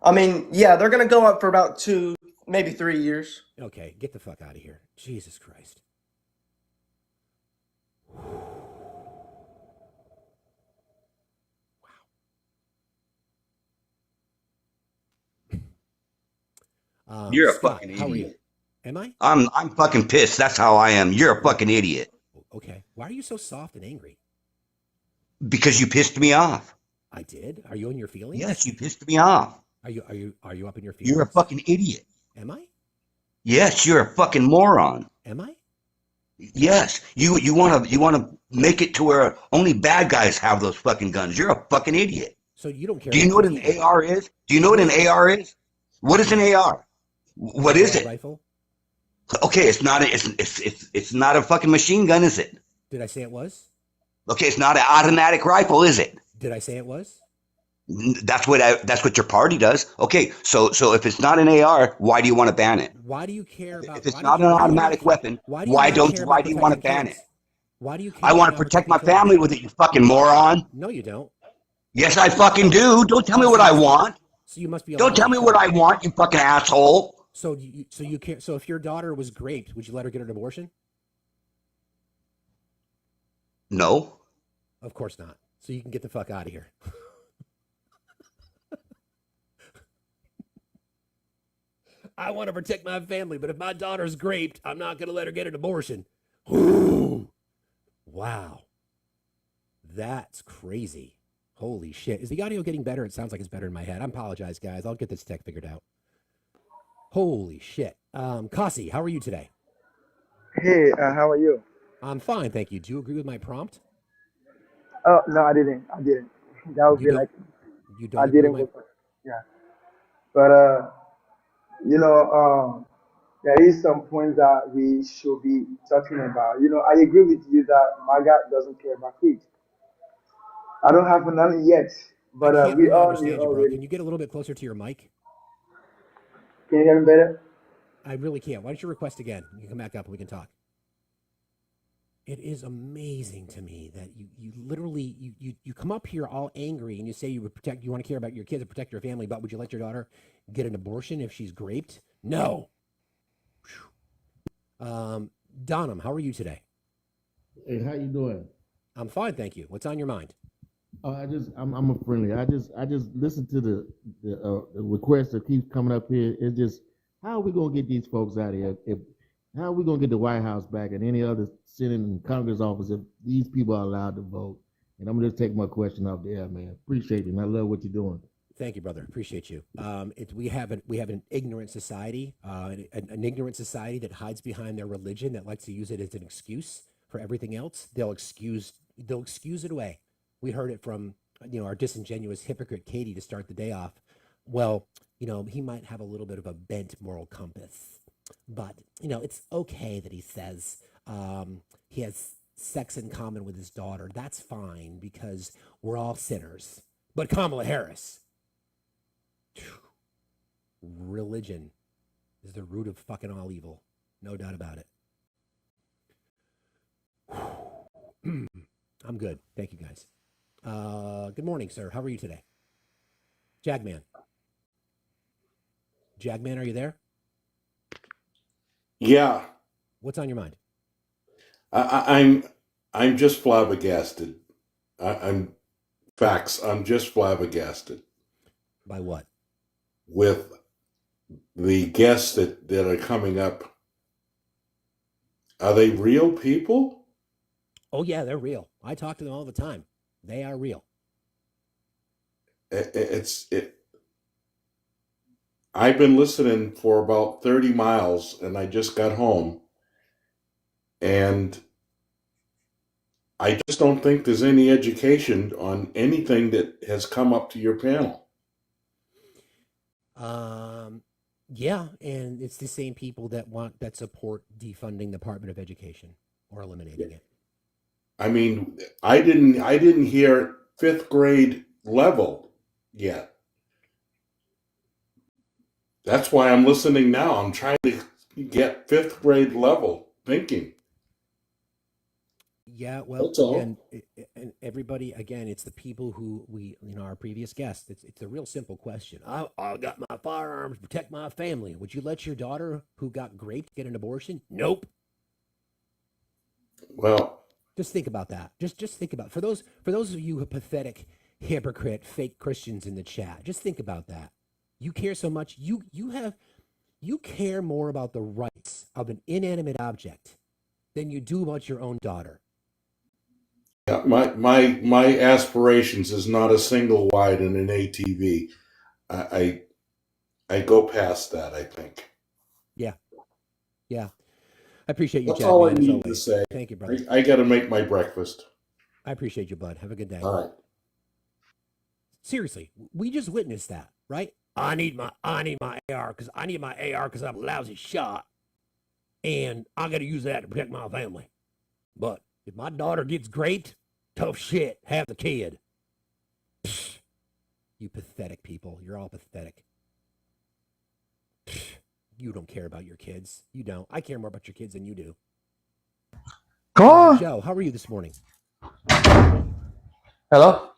S13: I mean, yeah, they're going to go up for about 2, maybe 3 years.
S1: Okay, get the fuck out of here. Jesus Christ.
S14: You're a
S1: Scott,
S14: fucking
S1: how are you?
S14: idiot.
S1: Am I?
S14: I'm fucking pissed. That's how I am. You're a fucking idiot
S1: Okay. Why are you so soft and angry?
S14: because you pissed me off.
S1: I did. Are you in your feelings?
S14: Yes, you pissed me off.
S1: Are you up in your
S14: You're a
S1: feelings?
S14: fucking idiot.
S1: Am I?
S14: Yes, you're a fucking moron.
S1: Am I?
S14: Yes, you wanna make it to where only bad guys have those fucking guns. You're a fucking idiot.
S1: So you don't care
S14: Do you
S1: about
S14: know what
S1: kids
S14: an
S1: either.
S14: AR is? Do you know what an AR is? What is an AR? What is
S1: Assault
S14: it?
S1: rifle?
S14: Okay, it's not a fucking machine gun, is it?
S1: Did I say it was?
S14: Okay, it's not an automatic rifle, is it?
S1: Did I say it was?
S14: That's what your party does. Okay, so if it's not an AR, why do you want to ban it?
S1: Why do you care about?
S14: If it's not an automatic weapon,
S1: Why do you not care
S14: why
S1: about
S14: do you want to
S1: protecting
S14: ban
S1: kids?
S14: it?
S1: Why do you care
S14: I want to
S1: about
S14: protect
S1: protecting
S14: my
S1: children?
S14: family with it, you fucking moron.
S1: No, you don't.
S14: Yes, I fucking do. Don't tell me what I want.
S1: So you must be.
S14: Don't tell me what I want, you fucking asshole.
S1: So you care. So if your daughter was raped, would you let her get an abortion?
S14: No.
S1: Of course not. So you can get the fuck out of here. I want to protect my family, but if my daughter's raped, I'm not going to let her get an abortion. Ooh. Wow. That's crazy. Holy shit. Is the audio getting better? It sounds like it's better in my head. I apologize, guys. I'll get this tech figured out. Holy shit. Kasi, how are you today?
S15: Hey, how are you?
S1: I'm fine, thank you. Do you agree with my prompt?
S15: Oh, no, I didn't. That would
S1: You
S15: be
S1: don't.
S15: like,
S1: You
S15: I
S1: don't agree
S15: didn't
S1: with
S15: go for it. Yeah. But, you know, there is some points that we should be talking about. You know, I agree with you that my God doesn't care about kids. I don't have none yet,
S1: I
S15: but
S1: can't
S15: we
S1: really
S15: all knew
S1: understand you, bro.
S15: already.
S1: Can you get a little bit closer to your mic?
S15: Can you hear me better?
S1: I really can't. Why don't you request again? You can come back up and we can talk. It is amazing to me that you literally you come up here all angry and you say you want to care about your kids and protect your family, but would you let your daughter get an abortion if she's raped? No. Donham, how are you today?
S16: Hey, how you doing?
S1: I'm fine, thank you. What's on your mind?
S16: I'm a friendly. I just listen to the request that keeps coming up here. It's just, how are we gonna get these folks out of here? How are we gonna get the White House back and any other Senate and Congress office if these people are allowed to vote? And I'm gonna just take my question off the air, man. Appreciate it, and I love what you're doing.
S1: Thank you, brother. Appreciate you. We have an ignorant society, an ignorant society that hides behind their religion, that likes to use it as an excuse for everything else. They'll excuse it away. We heard it from our disingenuous hypocrite Katie to start the day off. Well, he might have a little bit of a bent moral compass, but it's okay that he says he has sex in common with his daughter. That's fine because we're all sinners. But Kamala Harris. Religion is the root of fucking all evil. No doubt about it. I'm good. Thank you, guys. Good morning, sir. How are you today? Jagman, are you there?
S17: Yeah,
S1: What's on your mind?
S17: I'm just flabbergasted. I'm facts. I'm just flabbergasted
S1: By what?
S17: with the guests that are coming up. Are they real people?
S1: Oh, yeah, they're real. I talk to them all the time. They are real.
S17: I've been listening for about 30 miles and I just got home. And I just don't think there's any education on anything that has come up to your panel.
S1: Yeah, and it's the same people that support defunding the Department of Education or eliminating it.
S17: I mean, I didn't hear fifth grade level yet. That's why I'm listening now. I'm trying to get fifth grade level thinking.
S1: Yeah, well,
S17: That's all.
S1: again, and everybody, again, it's the people who our previous guest. It's a real simple question. I got my firearms to protect my family. Would you let your daughter who got raped get an abortion? Nope.
S17: Well,
S1: just think about that. Just think about for those of you pathetic, hypocrite, fake Christians in the chat. Just think about that. You care so much. You you care more about the rights of an inanimate object than you do about your own daughter.
S17: Yeah, my aspirations is not a single wide in an ATV. I go past that, I think.
S1: Yeah. Yeah. I appreciate you,
S17: That's
S1: Chad,
S17: all I
S1: man, as
S17: need to
S1: always.
S17: say.
S1: Thank you, brother.
S17: I got to make my breakfast.
S1: I appreciate you, bud. Have a good day.
S17: All right.
S1: Seriously, we just witnessed that, right? I need my AR because I'm a lousy shot, and I got to use that to protect my family. But if my daughter gets raped, tough shit. Have the kid. Pfft, you pathetic people. You're all pathetic. Pfft, you don't care about your kids. You don't. I care more about your kids than you do.
S18: Come on.
S1: Joe, how are you this morning?
S18: Hello?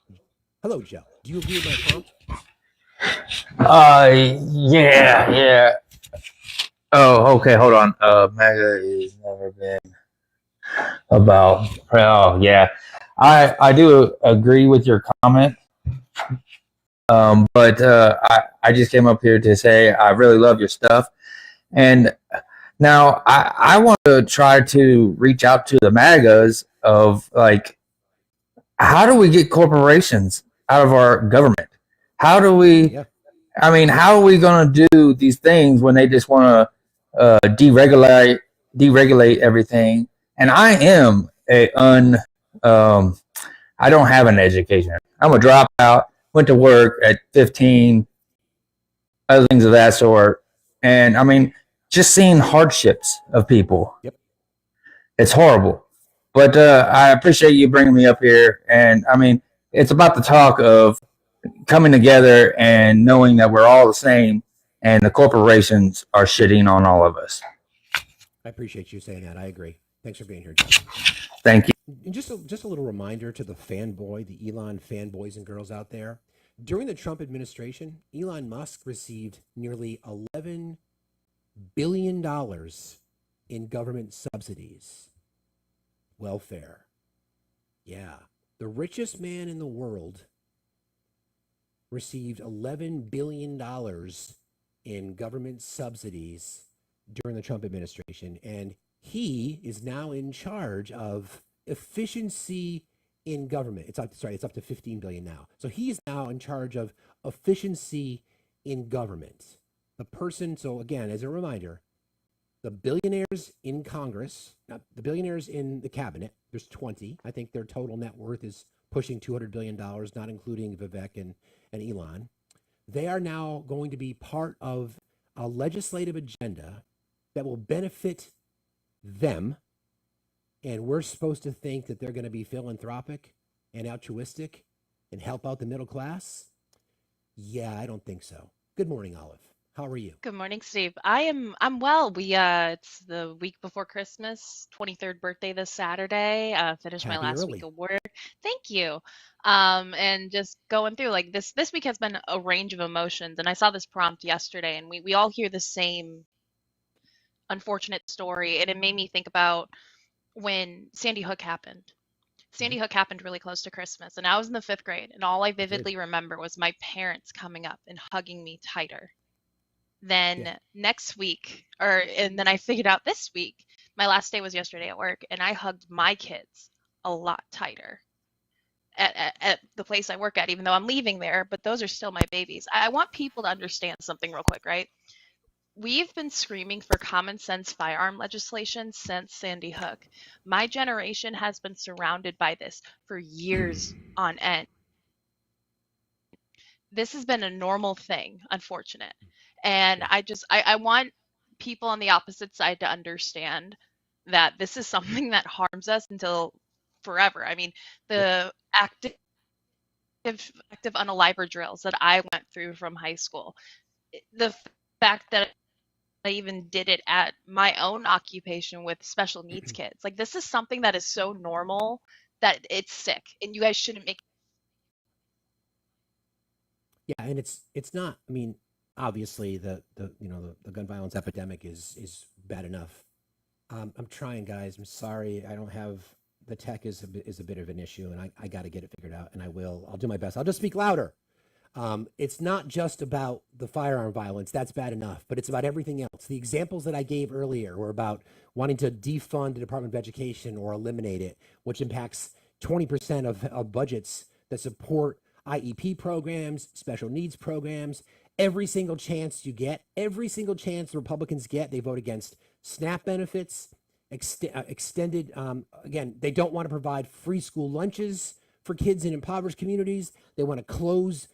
S1: Hello, Joe. Do you agree with my prompt?
S18: Yeah. Oh, okay, hold on. MAGA has never been about. Oh, yeah. I do agree with your comment. But I just came up here to say I really love your stuff. And now I want to try to reach out to the MAGAs of like, how do we get corporations out of our government? How do we, I mean, how are we going to do these things when they just want to deregulate everything? And I am I don't have an education. I'm a dropout, went to work at 15, other things of that sort. And I mean, just seeing hardships of people.
S1: Yep.
S18: It's horrible. But I appreciate you bringing me up here. And I mean, it's about the talk of coming together and knowing that we're all the same and the corporations are shitting on all of us.
S1: I appreciate you saying that. I agree. Thanks for being here, Joe.
S18: Thank you.
S1: And just a little reminder to the Elon fanboys and girls out there. During the Trump administration, Elon Musk received nearly $11 billion in government subsidies. Welfare. Yeah. The richest man in the world received $11 billion in government subsidies during the Trump administration. And he is now in charge of efficiency in government. It's up to 15 billion now. So he's now in charge of efficiency in government. So again, as a reminder, the billionaires in Congress, not the billionaires in the cabinet, there's 20. I think their total net worth is pushing $200 billion, not including Vivek and Elon. They are now going to be part of a legislative agenda that will benefit them. And we're supposed to think that they're going to be philanthropic and altruistic and help out the middle class? Yeah, I don't think so. Good morning, Olive. How are you?
S19: Good morning, Steve. I'm well. It's the week before Christmas, 23rd birthday this Saturday. Finished my
S1: Happy
S19: last
S1: early.
S19: week of work. Thank you. And just going through like this week has been a range of emotions. And I saw this prompt yesterday and we all hear the same unfortunate story. And it made me think about when Sandy Hook happened. Sandy Hook happened really close to Christmas, and I was in the 5th grade, and all I vividly remember was my parents coming up and hugging me tighter. Then next week, and then I figured out this week, my last day was yesterday at work, and I hugged my kids a lot tighter at the place I work at, even though I'm leaving there, but those are still my babies. I want people to understand something real quick, right? We've been screaming for common sense firearm legislation since Sandy Hook. My generation has been surrounded by this for years on end. This has been a normal thing, unfortunate. And I want people on the opposite side to understand that this is something that harms us until forever. I mean, the active unaliver drills that I went through from high school, the fact that I even did it at my own occupation with special needs kids. Like this is something that is so normal that it's sick, and you guys shouldn't make.
S1: Yeah, and it's not. I mean, obviously the gun violence epidemic is bad enough. I'm trying, guys. I'm sorry. I don't have the tech is a bit of an issue, and I got to get it figured out, and I will. I'll do my best. I'll just speak louder. It's not just about the firearm violence. That's bad enough, but it's about everything else. The examples that I gave earlier were about wanting to defund the Department of Education or eliminate it, which impacts 20% of budgets that support IEP programs, special needs programs. Every single chance you get, every single chance the Republicans get, they vote against SNAP benefits, extended. Again, they don't want to provide free school lunches for kids in impoverished communities. They want to close,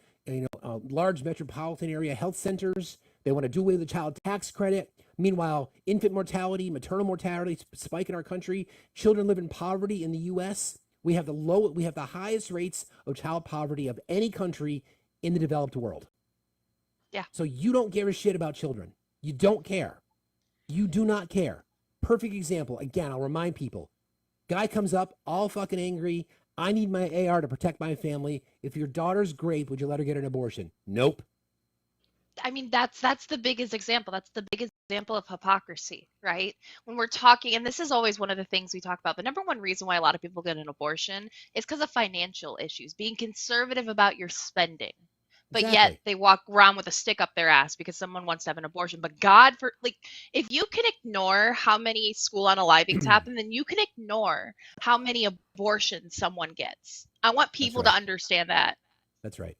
S1: large metropolitan area health centers. They want to do away with the child tax credit. Meanwhile, infant mortality, maternal mortality spike in our country. Children live in poverty in the U.S. We have the highest rates of child poverty of any country in the developed world.
S19: Yeah.
S1: So you don't give a shit about children. You don't care. You do not care. Perfect example. Again, I'll remind people. Guy comes up all fucking angry. I need my AR to protect my family. If your daughter's grape, would you let her get an abortion? Nope.
S19: I mean, that's the biggest example. That's the biggest example of hypocrisy, right? When we're talking, and this is always one of the things we talk about. The number one reason why a lot of people get an abortion is because of financial issues, being conservative about your spending. But yet they walk around with a stick up their ass because someone wants to have an abortion. But if you can ignore how many school unalivings happen, then you can ignore how many abortions someone gets. I want people to understand that.
S1: That's right.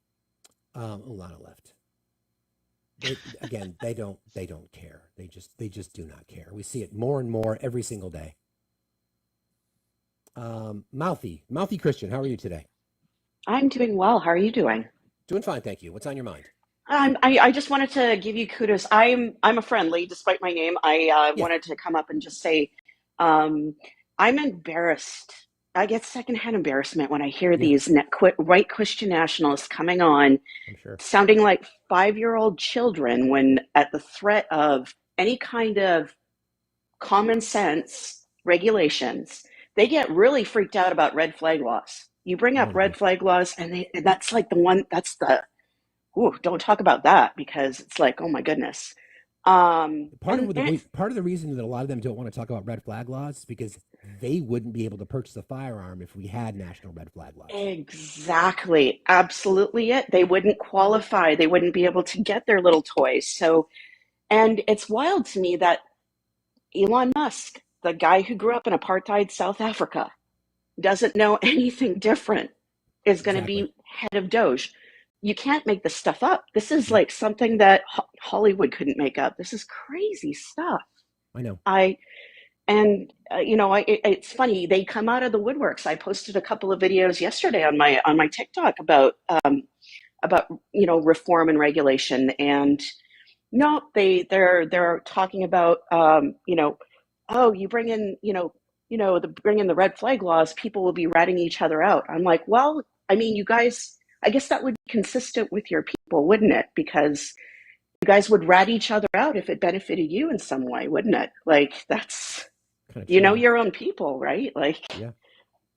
S1: Lana left. They don't care. They just do not care. We see it more and more every single day. Mouthy Christian, how are you today?
S20: I'm doing well. How are you doing?
S1: Doing fine, thank you. What's on your mind?
S20: I just wanted to give you kudos. I'm a friendly, despite my name. I wanted to come up and just say, I'm embarrassed. I get secondhand embarrassment when I hear these white Christian nationalists coming on, sounding like 5-year-old children when at the threat of any kind of common sense regulations, they get really freaked out about red flag laws. You bring up red flag laws, and that's like don't talk about that, because it's like, oh my goodness.
S1: Part of the reason that a lot of them don't want to talk about red flag laws is because they wouldn't be able to purchase a firearm if we had national red flag laws.
S20: Exactly. Absolutely it. They wouldn't qualify. They wouldn't be able to get their little toys. So, and it's wild to me that Elon Musk, the guy who grew up in apartheid South Africa, doesn't know anything different, is going to be head of Doge. You can't make this stuff up. This is like something that Hollywood couldn't make up. This is crazy stuff.
S1: I know.
S20: It's funny. They come out of the woodworks. I posted a couple of videos yesterday on my TikTok about reform and regulation, and no, they're talking about oh, you bring in bring in the red flag laws, people will be ratting each other out. I'm like, well, I mean, you guys, I guess that would be consistent with your people, wouldn't it? Because you guys would rat each other out if it benefited you in some way, wouldn't it? Like, that's your own people, right? Like,
S1: yeah.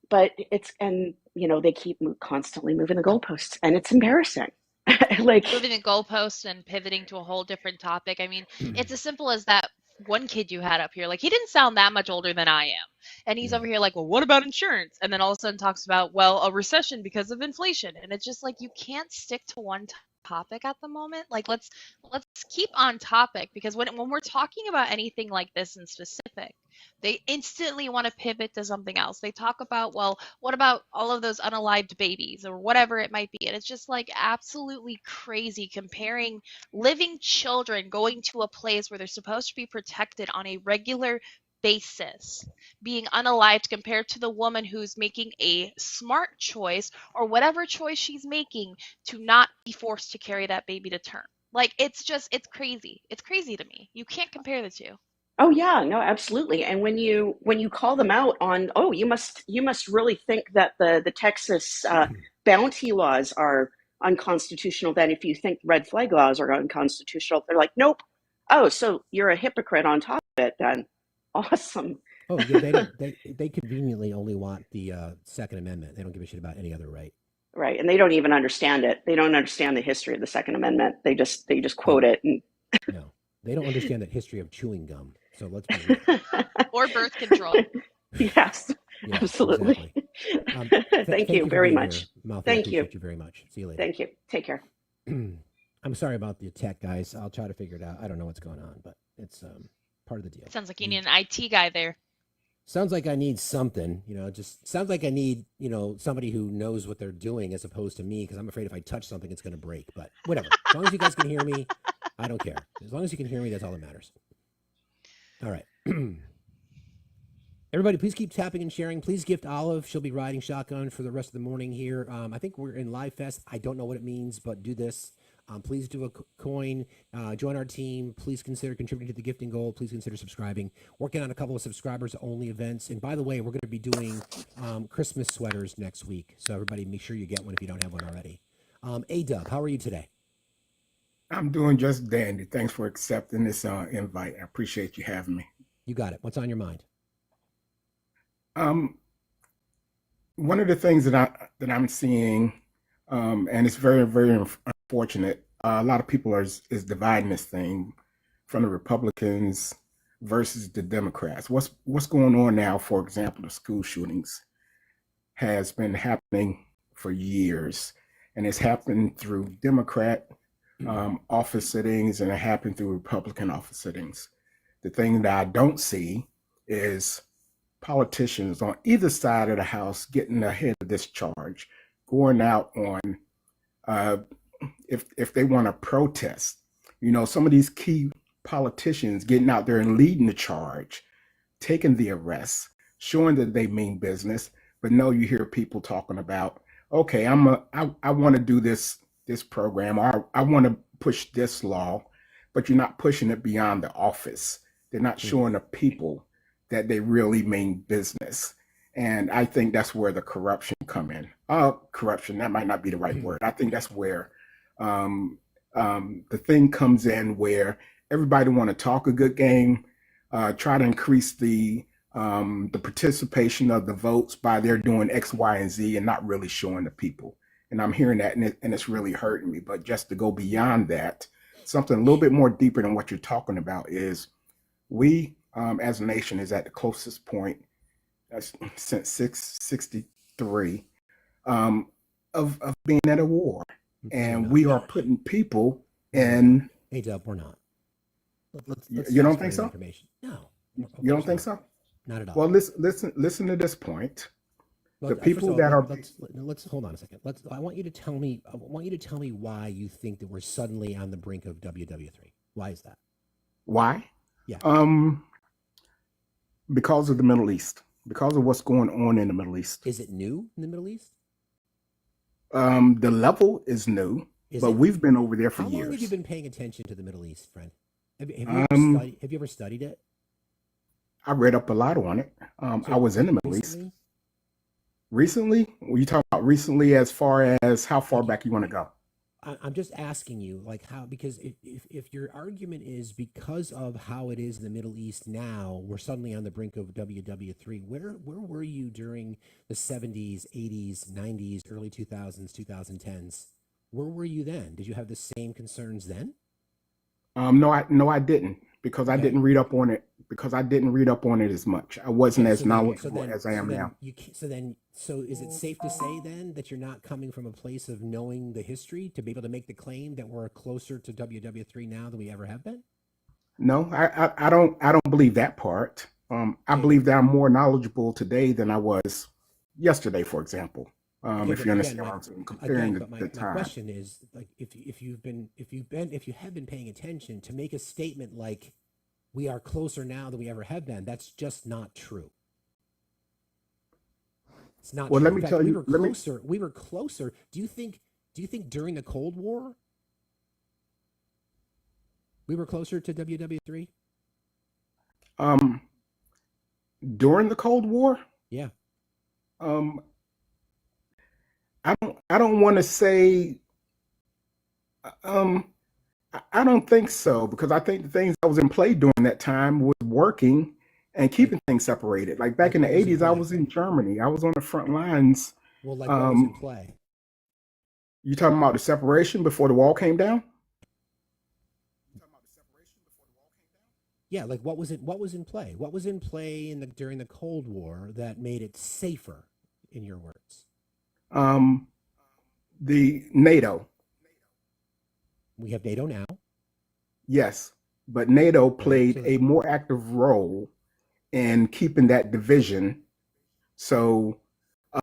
S20: But they keep constantly moving the goalposts, and it's embarrassing. Like
S19: moving the goalposts and pivoting to a whole different topic. I mean, it's as simple as that one kid you had up here. Like, he didn't sound that much older than I am. And he's over here like, well, what about insurance? And then all of a sudden talks about, well, a recession because of inflation. And it's just like, you can't stick to one topic at the moment. Like, let's keep on topic, because when we're talking about anything like this in specific, they instantly want to pivot to something else. They talk about, well, what about all of those unalived babies or whatever it might be? And it's just like absolutely crazy, comparing living children going to a place where they're supposed to be protected on a regular basis, being unalived, compared to the woman who's making a smart choice, or whatever choice she's making, to not be forced to carry that baby to term. Like, it's crazy. It's crazy to me. You can't compare the two.
S20: Oh yeah, no, absolutely. And when you call them out on, oh, you must really think that the Texas bounty laws are unconstitutional, then if you think red flag laws are unconstitutional, they're like, nope. Oh, so you're a hypocrite on top of it then. Awesome.
S1: Oh, yeah, they conveniently only want the Second Amendment. They don't give a shit about any other right.
S20: Right, and they don't even understand it. They don't understand the history of the Second Amendment. They just quote it. And
S1: no, they don't understand the history of chewing gum. So let's be real.
S19: Or birth control.
S20: Yes, absolutely.
S1: Exactly.
S20: Thank you very much.
S1: Here,
S20: Thank you.
S1: Appreciate you very much. See you later.
S20: Thank you. Take care.
S1: I'm sorry about the tech, guys. I'll try to figure it out. I don't know what's going on, but it's part of the deal.
S19: Sounds like you need an IT guy there.
S1: Sounds like I need something, just sounds like I need, somebody who knows what they're doing as opposed to me, because I'm afraid if I touch something, it's going to break. But whatever. As long as you guys can hear me, I don't care. As long as you can hear me, that's all that matters. All right. Everybody, please keep tapping and sharing. Please gift Olive. She'll be riding shotgun for the rest of the morning here. I think we're in Live Fest. I don't know what it means, but do this. Please do a coin. Join our team. Please consider contributing to the gifting goal. Please consider subscribing. Working on a couple of subscribers-only events. And by the way, we're going to be doing Christmas sweaters next week. So everybody, make sure you get one if you don't have one already. A-Dub, how are you today?
S21: I'm doing just dandy. Thanks for accepting this invite. I appreciate you having me.
S1: You got it. What's on your mind?
S21: One of the things that I'm seeing, and it's very, very unfortunate. A lot of people is dividing this thing from the Republicans versus the Democrats. What's going on now? For example, the school shootings has been happening for years, and it's happened through Democrat office sittings, and it happened through Republican office sittings. The thing that I don't see is politicians on either side of the house getting ahead of this charge, going out on if they want to protest. Some of these key politicians getting out there and leading the charge, taking the arrests, showing that they mean business. But no, you hear people talking about, okay, I want to do this program, or I want to push this law, but you're not pushing it beyond the office. They're not showing the people that they really mean business. And I think that's where the corruption come in. Corruption, that might not be the right word. I think that's where the thing comes in, where everybody want to talk a good game, try to increase the participation of the votes by their doing X, Y, and Z, and not really showing the people. And I'm hearing that, and it's really hurting me. But just to go beyond that, something a little bit more deeper than what you're talking about is we, as a nation, is at the closest point since 663 of being at a war, and we are putting people in.
S1: Hey, Dub, we're not. Let's
S21: you don't think so?
S1: No.
S21: You don't think so?
S1: Not at all.
S21: Well, listen to this point. The people that are.
S1: Let's hold on a second. I want you to tell me why you think that we're suddenly on the brink of WW3. Why is that?
S21: Why?
S1: Yeah.
S21: Because of the Middle East. Because of what's going on in the Middle East.
S1: Is it new in the Middle East?
S21: The level is new, but we've been over there for years.
S1: How long have you been paying attention to the Middle East, friend? Have you ever studied it?
S21: I read up a lot on it. I was in the Middle East. Recently? Were you talking about recently as far as how far back you want to go?
S1: I'm just asking you, like, how, because if your argument is because of how it is in the Middle East now, we're suddenly on the brink of WW3. Where were you during the 70s, 80s, 90s, early 2000s, 2010s? Where were you then? Did you have the same concerns then?
S21: No, I didn't, because I didn't read up on it. Because I didn't read up on it as much. I wasn't as knowledgeable as I am now.
S1: So is it safe to say then that you're not coming from a place of knowing the history to be able to make the claim that we're closer to WW3 now than we ever have been?
S21: No, I don't believe that part. I believe that I'm more knowledgeable today than I was yesterday, for example. If you understand what I'm saying, comparing the time.
S1: My question is, like, if you have been paying attention, to make a statement like we are closer now than we ever have been, that's just not true. It's not
S21: well,
S1: true.
S21: Let me tell you,
S1: we were closer. Do you think during the Cold War we were closer to WW3?
S21: During the Cold War?
S1: Yeah.
S21: I don't want to say. I don't think so, because I think the things that was in play during that time was working and keeping things separated. Like back in the 80s, I was in Germany. I was on the front lines.
S1: Well, like what was in play?
S21: You talking about the separation before the wall came down?
S1: Yeah, like what was in play? What was in play during the Cold War that made it safer, in your words?
S21: The NATO.
S1: We have NATO now.
S21: Yes, but NATO
S1: Right.
S21: played
S1: So
S21: a more active role in keeping that division, so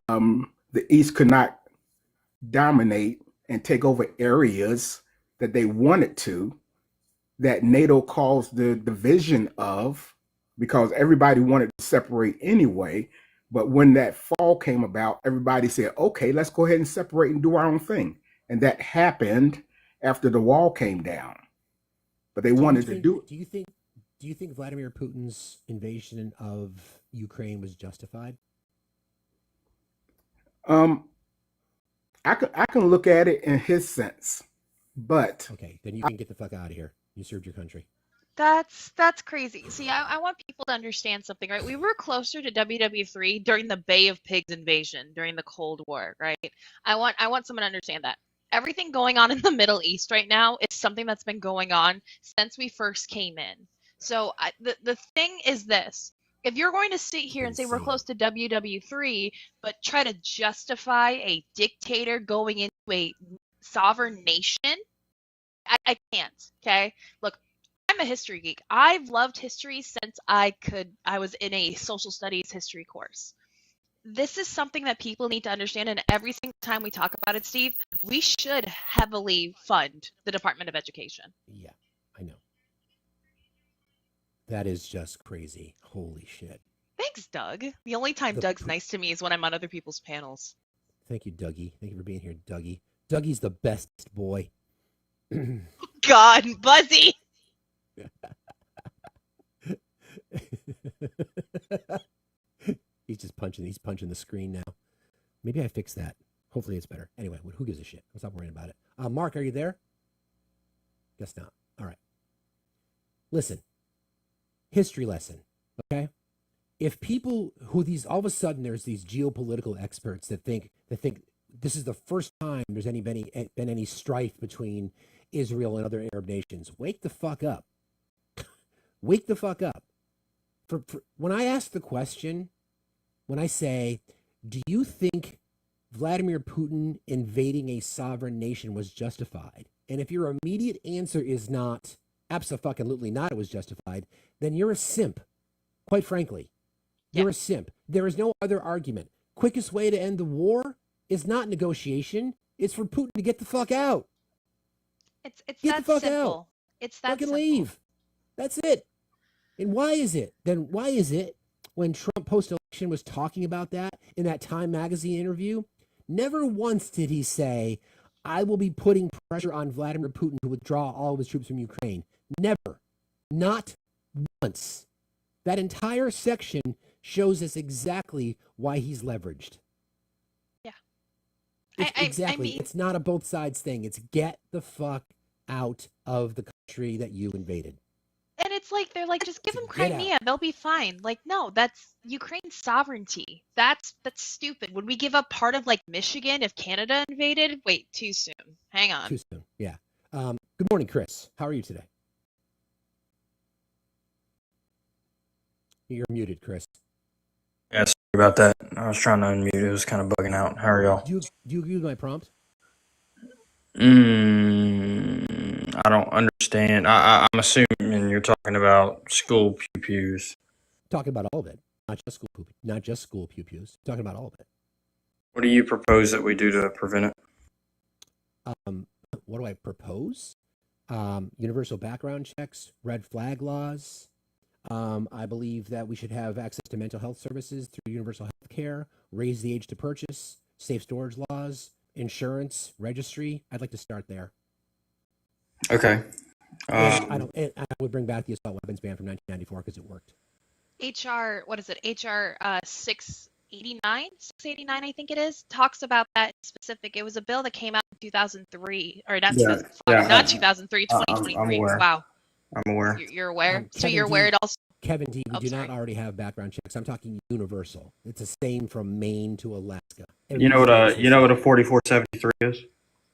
S21: the East could not dominate and take over areas that they wanted to, that NATO caused the division of, because everybody wanted to separate anyway. But when that fall came about, everybody said, okay, let's go ahead and separate and do our own thing. And that happened after the wall came down. But they wanted to do it.
S1: Do you think Vladimir Putin's invasion of Ukraine was justified?
S21: I can look at it in his sense, but
S1: okay, then you can get the fuck out of here. You served your country.
S19: That's crazy. See, I want people to understand something, right? We were closer to WW3 during the Bay of Pigs invasion during the Cold War, right? I want someone to understand that. Everything going on in the Middle East right now is something that's been going on since we first came in. So the thing is this. If you're going to sit here and say we're close to WW3, but try to justify a dictator going into a sovereign nation, I can't, okay? Look, I'm a history geek. I've loved history since I was in a social studies history course. This is something that people need to understand, and every single time we talk about it, Steve, we should heavily fund the Department of Education.
S1: Yeah, I know. That is just crazy. Holy shit.
S19: Thanks, Doug. The only time Doug's nice to me is when I'm on other people's panels.
S1: Thank you, Dougie. Thank you for being here, Dougie. Dougie's the best boy.
S19: God, Buzzy.
S1: He's punching the screen now. Maybe I fix that. Hopefully it's better. Anyway, who gives a shit? Let's not worrying about it. Mark, are you there? Guess not. All right. Listen. History lesson. Okay? If people all of a sudden there's these geopolitical experts that think this is the first time there's been any strife between Israel and other Arab nations, wake the fuck up. Wake the fuck up. For when I ask the question, when I say, do you think Vladimir Putin invading a sovereign nation was justified? And if your immediate answer is not, abso-fucking-lutely not, it was justified, then you're a simp. Quite frankly, you're a simp. There is no other argument. Quickest way to end the war is not negotiation. It's for Putin to get the fuck out.
S19: It's
S1: get
S19: that
S1: the fuck
S19: simple.
S1: out.
S19: It's that
S1: fucking
S19: simple.
S1: Leave. That's it. And why is it when Trump post-election was talking about that in that Time magazine interview, never once did he say, I will be putting pressure on Vladimir Putin to withdraw all of his troops from Ukraine. Never. Not once. That entire section shows us exactly why he's leveraged.
S19: Yeah.
S1: Exactly. It's not a both sides thing. It's get the fuck out of the country that you invaded.
S19: And it's like, they're like, just give them Crimea. They'll be fine. Like, no, that's Ukraine's sovereignty. That's stupid. Would we give up part of, like, Michigan if Canada invaded? Wait, too soon. Hang on.
S1: Too soon, yeah. Good morning, Chris. How are you today? You're muted, Chris.
S2: Yeah, sorry about that. I was trying to unmute. It was kind of bugging out. How are y'all?
S1: Do you agree with my prompt?
S2: I don't understand. I'm assuming you're talking about school pew-pews.
S1: Talking about all of it, not just school pew-pews. Talking about all of it.
S2: What do you propose that we do to prevent it?
S1: What do I propose? Universal background checks, red flag laws. I believe that we should have access to mental health services through universal health care, raise the age to purchase, safe storage laws, insurance, registry. I'd like to start there.
S2: Okay.
S1: And I would bring back the assault weapons ban from 1994 because it worked.
S19: HR, what is it? HR 689, I think it is, talks about that specific. It was a bill that came out in 2003, or not 2003, 2023.
S2: I'm aware.
S19: Wow.
S2: I'm aware.
S19: You're aware? So
S1: Kevin
S19: you're aware it also...
S1: Kevin D, we do not already have background checks. I'm talking universal. It's the same from Maine to Alaska.
S2: You know what a 4473 is?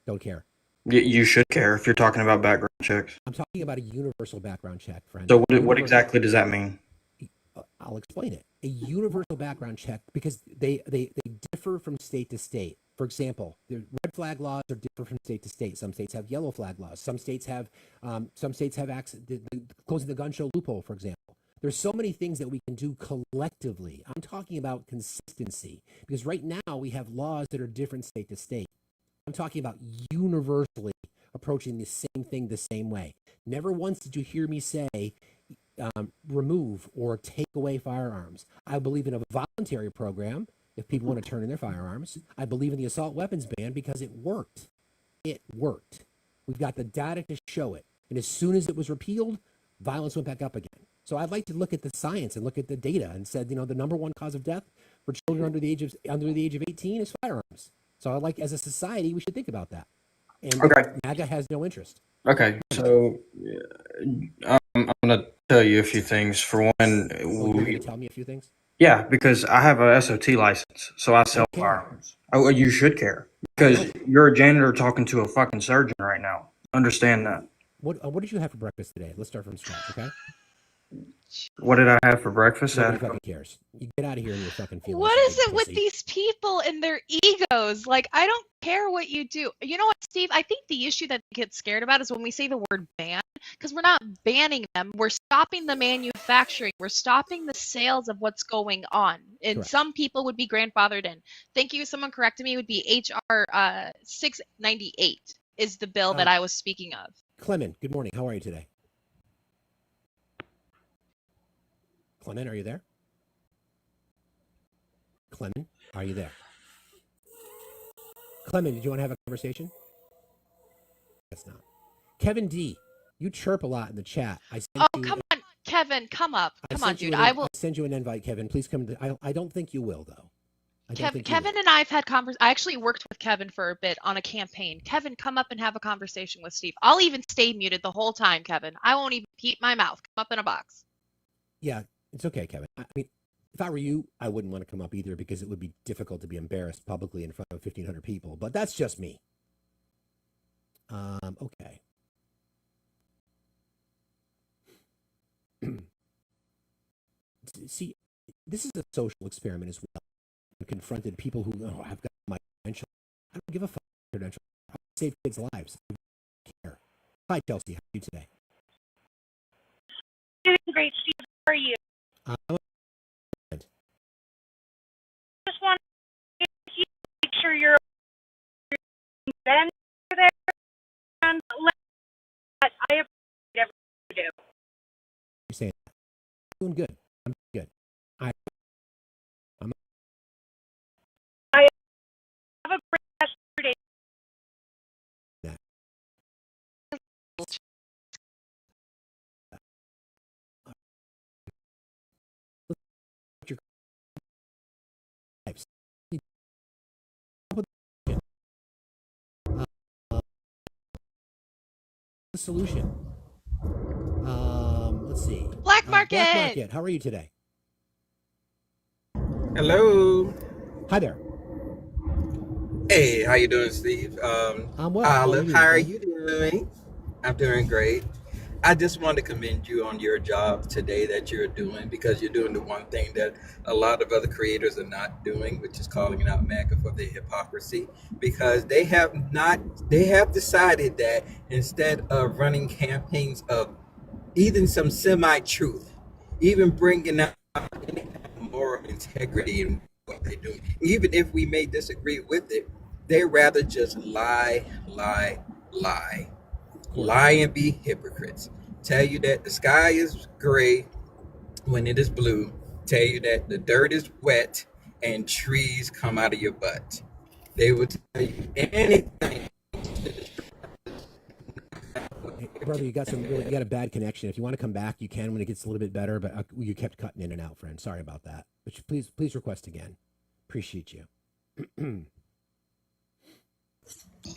S1: Don't care.
S2: You should care if you're talking about background checks.
S1: I'm talking about a universal background check, friend.
S2: So what exactly does that mean?
S1: I'll explain it. A universal background check, because they differ from state to state. For example, the red flag laws are different from state to state. Some states have yellow flag laws. Some states have closing the gun show loophole, for example. There's so many things that we can do collectively. I'm talking about consistency because right now we have laws that are different state to state. I'm talking about universally approaching the same thing the same way. Never once did you hear me say remove or take away firearms. I believe in a voluntary program if people want to turn in their firearms. I believe in the assault weapons ban because it worked. It worked. We've got the data to show it. And as soon as it was repealed, violence went back up again. So I'd like to look at the science and look at the data and said, the number one cause of death for children under the age of 18 is firearms. So I'd like, as a society, we should think about that. And MAGA has no interest.
S2: Okay, so I'm going to tell you a few things. For one,
S1: you're going to tell me a few things?
S2: Yeah, because I have a SOT license, so I sell firearms. Oh, you should care because you're a janitor talking to a fucking surgeon right now. Understand that.
S1: What did you have for breakfast today? Let's start from scratch, okay?
S2: What did I have for breakfast?
S1: Nobody fucking cares. You get out of here and you're fucking feeling.
S19: What is it with these people and their egos? Like, I don't care what you do. You know what, Steve? I think the issue that they get scared about is when we say the word ban, because we're not banning them. We're stopping the manufacturing. We're stopping the sales of what's going on. And
S1: Correct.
S19: Some people would be grandfathered in. Thank you. Someone corrected me. It would be HR 698 is the bill that I was speaking of.
S1: Clement, good morning. How are you today? Clement, are you there? Clement, are you there? Clement, did you want to have a conversation? That's not. Kevin D, you chirp a lot in the chat.
S19: Come on, Kevin, come up. Come on, dude.
S1: I'll send you an invite, Kevin. Please come. I don't think you will, though.
S19: Kevin and I have had I actually worked with Kevin for a bit on a campaign. Kevin, come up and have a conversation with Steve. I'll even stay muted the whole time, Kevin. I won't even peep my mouth. Come up in a box.
S1: Yeah, it's okay, Kevin. I mean, if I were you, I wouldn't want to come up either because it would be difficult to be embarrassed publicly in front of 1,500 people. But that's just me. Okay. See, this is a social experiment as well. I confronted people who, I've got my credential. I don't give a fuck credential. I save kids' lives. I don't care. Hi, Chelsea. How are you today?
S3: Doing great, Steve. How are you? Just want to make sure you're then there and let I appreciate everything you do.
S1: You're saying that. I'm doing good. I'm good. I
S3: have a great rest of your day.
S1: The solution. Let's see.
S19: Black market.
S1: Black market. How are you today?
S22: Hello.
S1: Hi there.
S22: Hey, how you doing, Steve?
S1: I'm well.
S22: Olive, how are you doing? I'm doing great. I just want to commend you on your job today that you're doing because you're doing the one thing that a lot of other creators are not doing, which is calling out MAGA for their hypocrisy. Because they have decided that instead of running campaigns of even some semi-truth, even bringing out moral integrity in what they do, even if we may disagree with it, they rather just lie and be hypocrites. Tell you that the sky is gray when it is blue. Tell you that the dirt is wet and trees come out of your butt. They will tell you anything.
S1: Hey, brother, you got a bad connection. If you want to come back, you can when it gets a little bit better. But you kept cutting in and out, friend. Sorry about that. But please request again. Appreciate you.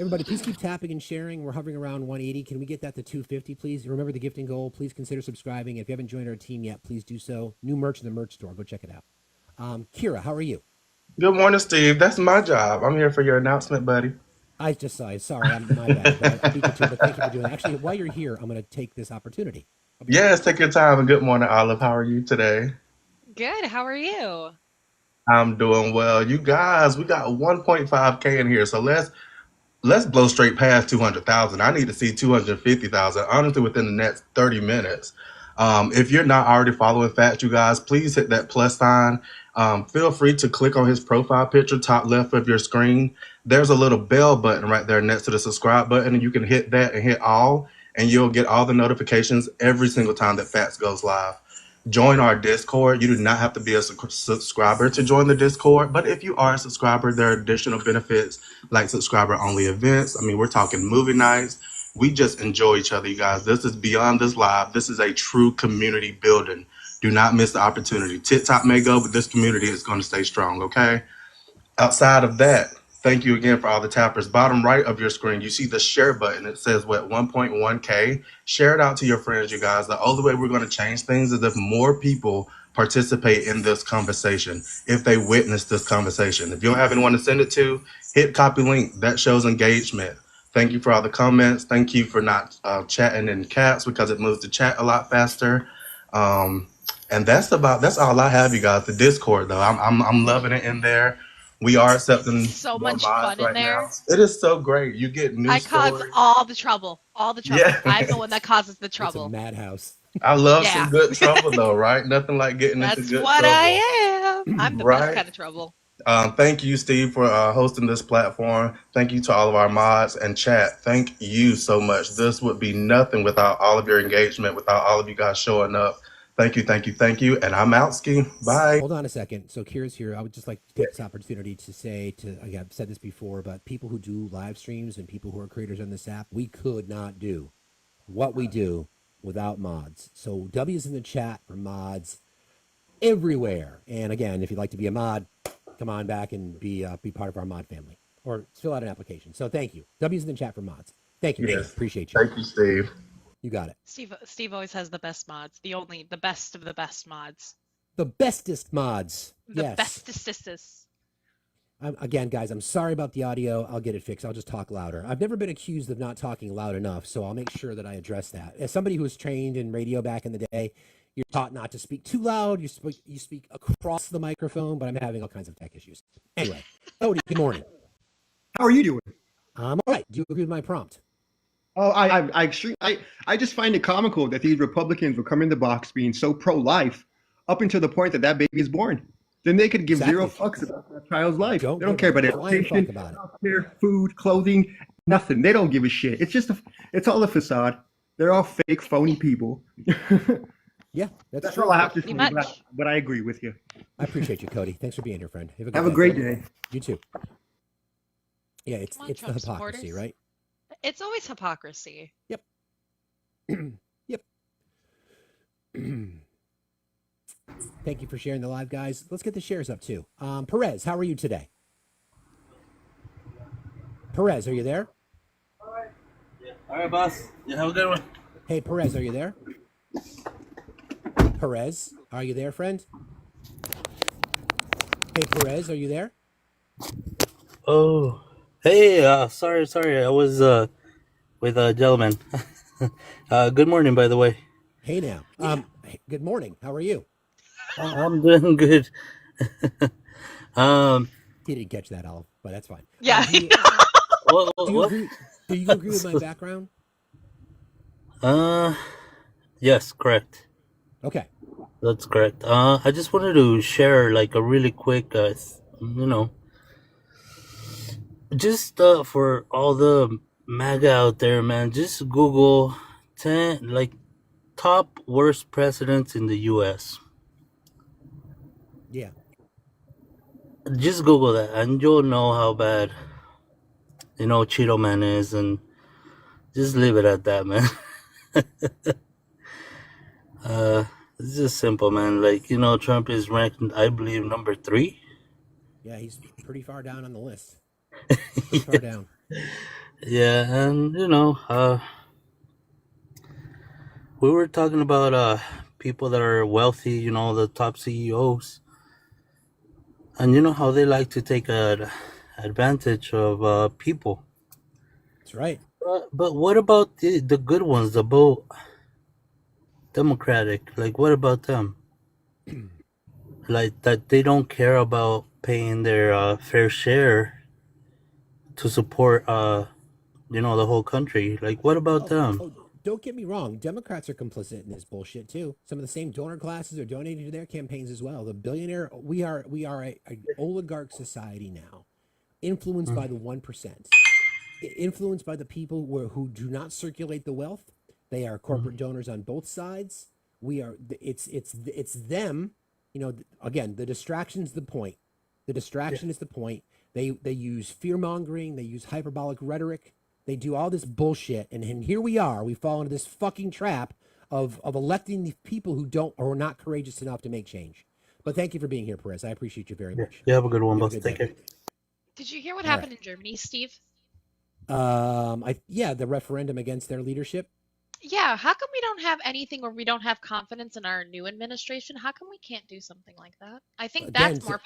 S1: Everybody, please keep tapping and sharing. We're hovering around 180. Can we get that to 250, please? Remember the gifting goal. Please consider subscribing. If you haven't joined our team yet, please do so. New merch in the merch store. Go check it out. Kira, how are you?
S23: Good morning, Steve. That's my job. I'm here for your announcement, buddy.
S1: I just saw it. Sorry, I'm my bad. I beat you to it, but thank you for doing it. Actually, while you're here, I'm going to take this opportunity.
S23: Yes, take your time. And good morning, Olive. How are you today?
S19: Good. How are you?
S23: I'm doing well. You guys, we got 1.5K in here, so let's blow straight past 200,000. I need to see 250,000, honestly, within the next 30 minutes. If you're not already following Fats, you guys, please hit that plus sign. Feel free to click on his profile picture, top left of your screen. There's a little bell button right there next to the subscribe button, and you can hit that and hit all, and you'll get all the notifications every single time that Fats goes live. Join our Discord. You do not have to be a subscriber to join the Discord, but if you are a subscriber, there are additional benefits like subscriber only events. I mean, we're talking movie nights. We just enjoy each other, you guys. This is beyond this live. This is a true community building. Do not miss the opportunity. TikTok may go, but this community is going to stay strong, okay? Outside of that, thank you again for all the tappers. Bottom right of your screen, you see the share button. It says, 1.1K. Share it out to your friends, you guys. The only way we're going to change things is if more people participate in this conversation, if they witness this conversation. If you don't have anyone to send it to, hit copy link. That shows engagement. Thank you for all the comments. Thank you for not chatting in caps because it moves the chat a lot faster. And that's all I have, you guys. The Discord, though, I'm loving it in there. We are accepting
S19: So
S23: more
S19: much
S23: mods
S19: fun in
S23: right
S19: there.
S23: now. It is so great. You get
S19: I
S23: news
S19: cause
S23: stories.
S19: all the trouble. All the trouble.
S23: Yeah.
S19: I'm the one that causes the
S1: It's a
S19: trouble.
S1: madhouse.
S23: I love
S19: Yeah.
S23: some good trouble, though, right? Nothing like getting into
S19: That's
S23: good
S19: what
S23: trouble,
S19: I am. I'm the best
S23: right?
S19: kind of trouble.
S23: Thank you, Steve, for hosting this platform. Thank you to all of our mods and chat. Thank you so much. This would be nothing without all of your engagement, without all of you guys showing up. Thank you, thank you, thank you. And I'm out, Ski. Bye.
S1: Hold on a second. So Kira's here. I would just like to take this opportunity to say again, I've said this before, but people who do live streams and people who are creators on this app, we could not do what we do without mods. So W's in the chat for mods everywhere. And again, if you'd like to be a mod, come on back and be part of our mod family or fill out an application. So thank you. W's in the chat for mods. Thank you, man.
S23: Yes.
S1: Appreciate you.
S23: Thank you, Steve.
S1: You got it.
S19: Steve always has the best mods. The best of the best mods.
S1: The bestest mods.
S19: The
S1: Yes.
S19: bestest.
S1: Again, guys, I'm sorry about the audio. I'll get it fixed. I'll just talk louder. I've never been accused of not talking loud enough, so I'll make sure that I address that. As somebody who was trained in radio back in the day, you're taught not to speak too loud. You speak across the microphone, but I'm having all kinds of tech issues. Anyway, Cody, good morning.
S5: How are you doing?
S1: I'm all right. Do you agree with my prompt?
S5: Oh, I just find it comical that these Republicans will come in the box being so pro-life up until the point that that baby is born. Then they could give zero fucks about that child's life. They don't care about education, healthcare, food, clothing, nothing. They don't give a shit. It's all a facade. They're all fake, phony people.
S1: Yeah,
S5: that's all I have to say. But I agree with you.
S1: I appreciate you, Cody. Thanks for being here, friend.
S5: Have a great day.
S1: You too. Yeah, it's the
S19: Trump
S1: hypocrisy,
S19: supporters.
S1: right?
S19: It's always hypocrisy.
S1: Yep. Yep. Thank you for sharing the live, guys. Let's get the shares up too. Perez, how are you today? Perez, are you there?
S6: All right, boss. You have a good one.
S1: Hey, Perez, are you there? Perez, are you there, friend? Hey, Perez, are you there?
S6: Oh, hey. Sorry. I was with a gentleman. Good morning, by the way.
S1: Hey now. Good morning. How are you?
S6: I'm doing good.
S1: He didn't catch that, Olive, but that's fine.
S19: Yeah.
S1: Do you agree with my background?
S6: Yes, correct.
S1: Okay.
S6: That's correct. I just wanted to share like a really quick, just for all the MAGA out there, man. Just Google 10 top worst presidents in the U.S.
S1: Yeah.
S6: Just Google that, and you'll know how bad Cheeto Man is, and just leave it at that, man. It's just simple, man. Trump is ranked, I believe, number 3.
S1: Yeah, he's pretty far down on the list. Pretty far down.
S6: Yeah, and we were talking about people that are wealthy, the top CEOs, and you know how they like to take advantage of people.
S1: That's right.
S6: But what about the good ones, the Democratic? Like, what about them? like that they don't care about paying their fair share to support the whole country. Like, what about them?
S1: Don't get me wrong. Democrats are complicit in this bullshit too. Some of the same donor classes are donating to their campaigns as well. The billionaire, we are a oligarch society now, influenced by the 1%, influenced by the people who do not circulate the wealth. They are corporate donors on both sides. We are. It's them. Again, the distraction's the point. The distraction is the point. They use fear mongering. They use hyperbolic rhetoric. They do all this bullshit, and here we are. We fall into this fucking trap of electing the people who don't or are not courageous enough to make change. But thank you for being here, Perez. I appreciate you very much.
S6: You have a good one,
S1: You have
S6: boss.
S1: a good
S6: Take
S1: day.
S6: care.
S19: Did you hear what
S1: All
S19: happened
S1: right.
S19: in Germany, Steve?
S1: The referendum against their leadership.
S19: Yeah, how come we don't have anything or we don't have confidence in our new administration? How come we can't do something like that? I think
S1: Again,
S19: that's more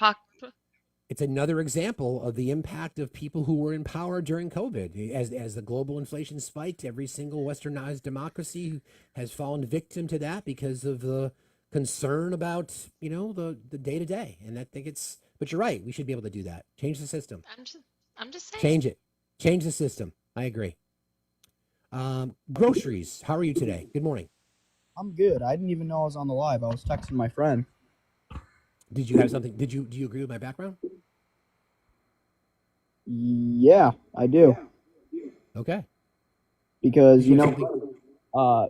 S1: it's another example of the impact of people who were in power during COVID. As the global inflation spiked, every single westernized democracy has fallen victim to that because of the concern about, the day to day. And I think but you're right. We should be able to do that. Change the system.
S19: I'm just saying.
S1: Change it. Change the system. I agree. Groceries. How are you today? Good morning.
S7: I'm good. I didn't even know I was on the live. I was texting my friend.
S1: Did you have something? Do you agree with my background?
S7: Yeah, I do.
S1: Okay.
S7: Because,
S1: Did you have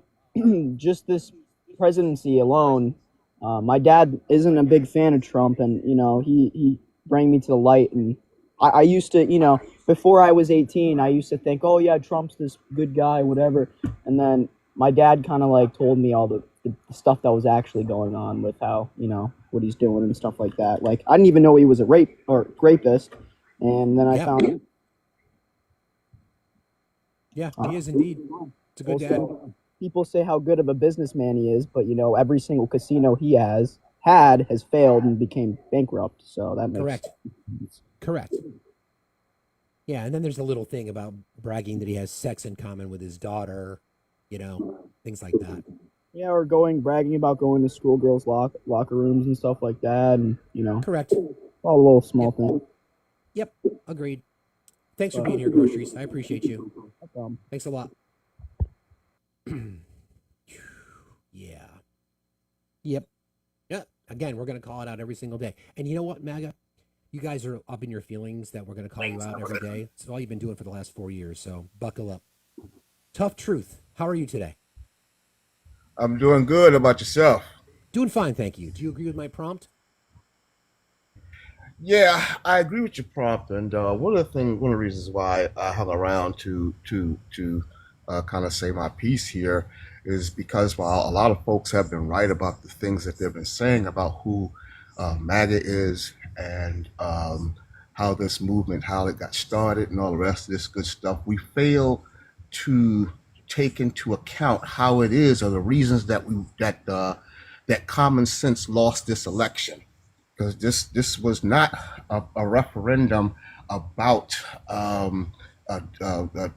S7: just this presidency alone, my dad isn't a big fan of Trump, and, he brought me to the light. And I used to, before I was 18, I used to think, oh, yeah, Trump's this good guy, whatever. And then my dad kind of told me all the stuff that was actually going on with how, what he's doing and stuff like that. Like, I didn't even know he was a rapist. And then I found.
S1: Yeah, he is indeed. It's a good dad.
S7: People say how good of a businessman he is, but every single casino he has failed and became bankrupt. So that makes
S1: Correct. Yeah, and then there's a little thing about bragging that he has sex in common with his daughter, things like that.
S7: Yeah, or bragging about going to schoolgirls' locker rooms and stuff like that, and
S1: Correct.
S7: All the little small things.
S1: Yep, agreed. Thanks for being here, Groceries. I appreciate you.
S7: No problem.
S1: Thanks a lot. Yeah. Yep. Yeah. Again, we're going to call it out every single day. And you know what, MAGA? You guys are up in your feelings that we're going to call you out every day. It's all you've been doing for the last 4 years, so buckle up. Tough truth. How are you today?
S8: I'm doing good. How about yourself?
S1: Doing fine, thank you. Do you agree with my prompt?
S8: Yeah, I agree with your prompt, and one of the reasons why I hung around to kind of say my piece here is because while a lot of folks have been right about the things that they've been saying about who MAGA is and how this movement, how it got started, and all the rest of this good stuff, we fail to take into account how it is or the reasons that that common sense lost this election. Because this was not a referendum about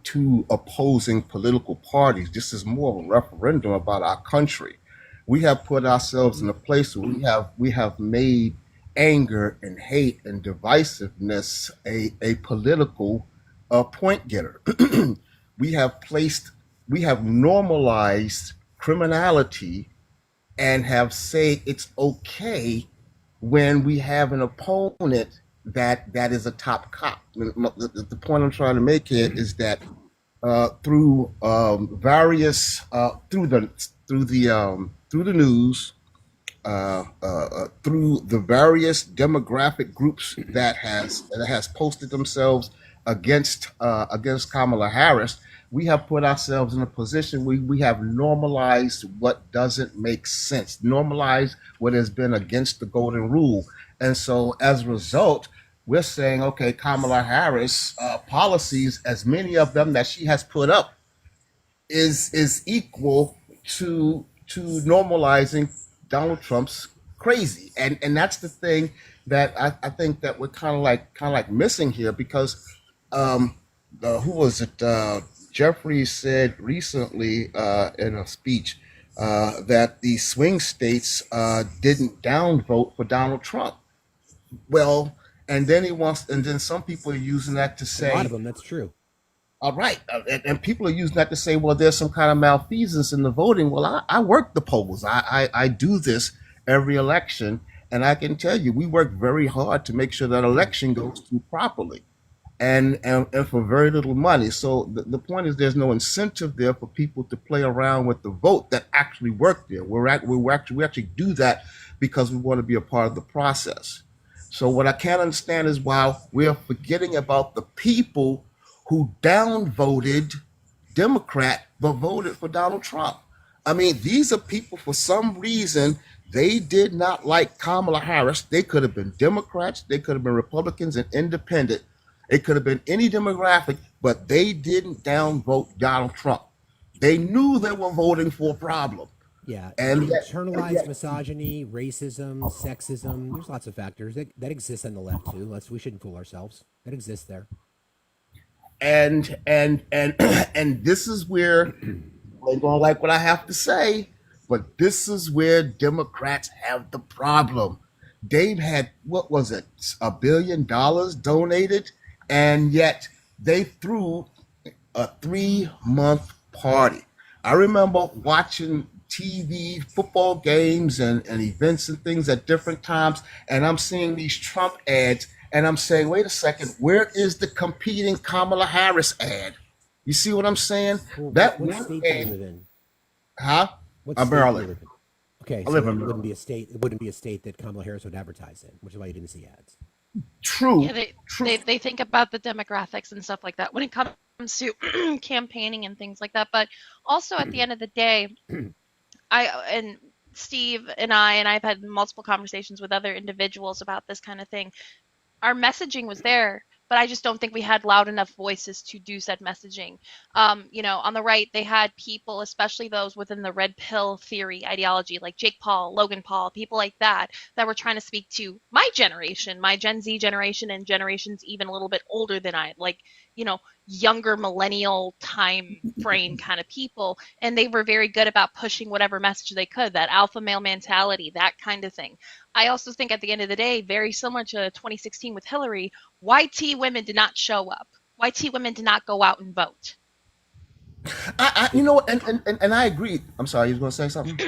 S8: two opposing political parties. This is more of a referendum about our country. We have put ourselves in a place where we have made anger and hate and divisiveness a political point getter. we have normalized criminality and have said it's okay when we have an opponent that is a top cop. The point I'm trying to make here is that through various through the news, through the various demographic groups that has posted themselves against Kamala Harris, we have put ourselves in a position where we have normalized what doesn't make sense, normalized what has been against the golden rule. And so as a result, we're saying, okay, Kamala Harris policies, as many of them that she has put up, is equal to normalizing Donald Trump's crazy. And that's the thing that I think that we're kind of like missing here, because who was it? Jeffrey said recently in a speech that the swing states didn't downvote for Donald Trump. Well, and then some people are using that to
S1: A lot
S8: say,
S1: of them, that's true.
S8: all right, and people are using that to say, well, there's some kind of malfeasance in the voting. Well, I work the polls. I do this every election, and I can tell you, we work very hard to make sure that election goes through properly. And for very little money. So the point is there's no incentive there for people to play around with the vote that actually work there. We actually do that because we want to be a part of the process. So what I can't understand is why we're forgetting about the people who downvoted Democrat but voted for Donald Trump. I mean, these are people for some reason they did not like Kamala Harris. They could have been Democrats, they could have been Republicans and independent. It could have been any demographic, but they didn't downvote Donald Trump. They knew they were voting for a problem.
S1: Yeah,
S8: And
S1: internalized misogyny, racism, sexism. There's lots of factors that exist on the left too. We shouldn't fool ourselves. That exists there.
S8: and and this is where they don't like what I have to say, but this is where Democrats have the problem. They've had, what was it, $1 billion donated, and yet they threw a 3-month party. I remember watching TV, football games, and events and things at different times, and I'm seeing these Trump ads, and I'm saying, wait a second, where is the competing Kamala Harris ad? You see what I'm saying?
S1: Well,
S8: That
S1: what
S8: one
S1: state do you
S8: ad,
S1: live in?
S8: huh?
S1: What
S8: I'm
S1: state do you
S8: Maryland.
S1: live in? Okay,
S8: I
S1: so
S8: live
S1: then
S8: in
S1: it wouldn't
S8: Maryland.
S1: be a state. It wouldn't be a state that Kamala Harris would advertise in, which is why you didn't see ads.
S8: True,
S19: Yeah, they think about the demographics and stuff like that when it comes to campaigning and things like that. But also at the end of the day, I and Steve and I've had multiple conversations with other individuals about this kind of thing. Our messaging was there, but I just don't think we had loud enough voices to do said messaging. On the right, they had people, especially those within the red pill theory ideology, like Jake Paul, Logan Paul, people like that, that were trying to speak to my generation, my Gen Z generation, and generations even a little bit older than I, like, younger millennial time frame kind of people. And they were very good about pushing whatever message they could, that alpha male mentality, that kind of thing. I also think at the end of the day, very similar to 2016 with Hillary, YT women did not show up. YT women did not go out and vote.
S8: And I agree. I'm sorry, you was going to say something?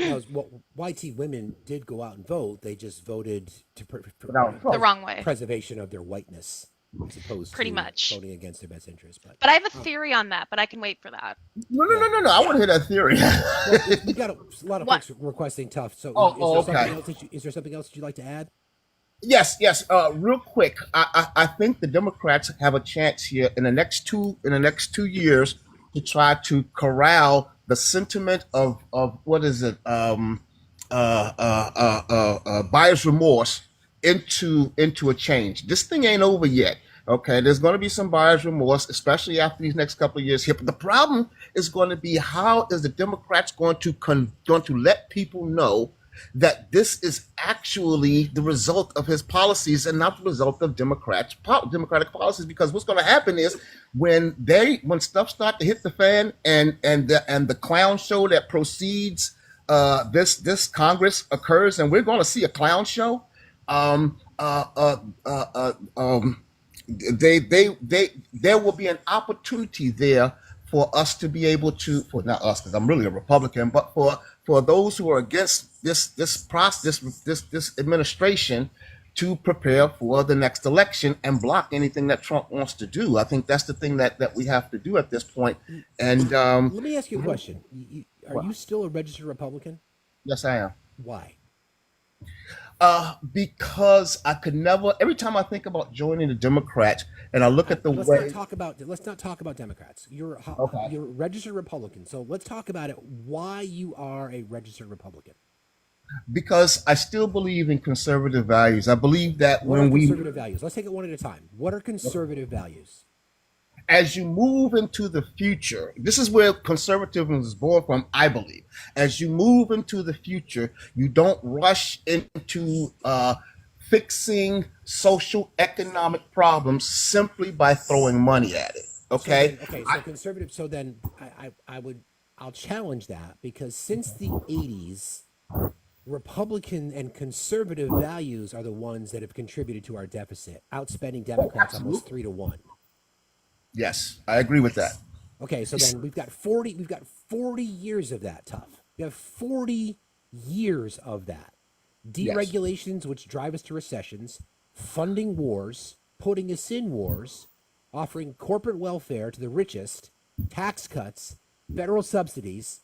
S1: YT women did go out and vote. They just voted to
S19: The wrong way.
S1: preservation of their whiteness, as opposed
S19: Pretty
S1: to
S19: much.
S1: voting against their best interest.
S19: But I have a theory on that, but I can wait for that.
S8: No. I want to hear that theory.
S1: Well, we got a lot of
S19: What?
S1: folks requesting tough. So,
S8: Okay.
S1: Is there something else that you'd like to add?
S8: Yes. Real quick, I think the Democrats have a chance here in the next 2 years to try to corral the sentiment of what is it, buyer's remorse into a change. This thing ain't over yet. Okay, there's going to be some buyer's remorse, especially after these next couple of years here. But the problem is going to be, how is the Democrats going to let people know that this is actually the result of his policies and not the result of democratic policies? Because what's going to happen is when stuff start to hit the fan, and the clown show that precedes this Congress occurs, and we're going to see a clown show. There will be an opportunity there for us to be able to, for not us because I'm really a Republican, but for those who are against this process, this administration, to prepare for the next election and block anything that Trump wants to do. I think that's the thing that we have to do at this point. And
S1: let me ask you a question. Are you still a registered Republican?
S8: Yes, I am.
S1: Why?
S8: Because I could never. Every time I think about joining the Democrats, and I look at the
S1: let's
S8: way.
S1: Let's not talk about Democrats. You're
S8: Okay.
S1: a registered Republican. So let's talk about it. Why you are a registered Republican?
S8: Because I still believe in conservative values. I believe that
S1: What are conservative values? Let's take it one at a time. What are conservative values?
S8: As you move into the future, this is where conservatism is born from, I believe. As you move into the future, you don't rush into fixing social economic problems simply by throwing money at it. Okay.
S1: So conservative. So then I would I'll challenge that because since the 80s, Republican and conservative values are the ones that have contributed to our deficit, outspending Democrats almost 3-1.
S8: Yes, I agree with that.
S1: Okay, so then we've got 40 years of that tough. We have 40 years of that.
S8: Yes.
S1: Deregulations which drive us to recessions, funding wars, putting us in wars, offering corporate welfare to the richest, tax cuts, federal subsidies.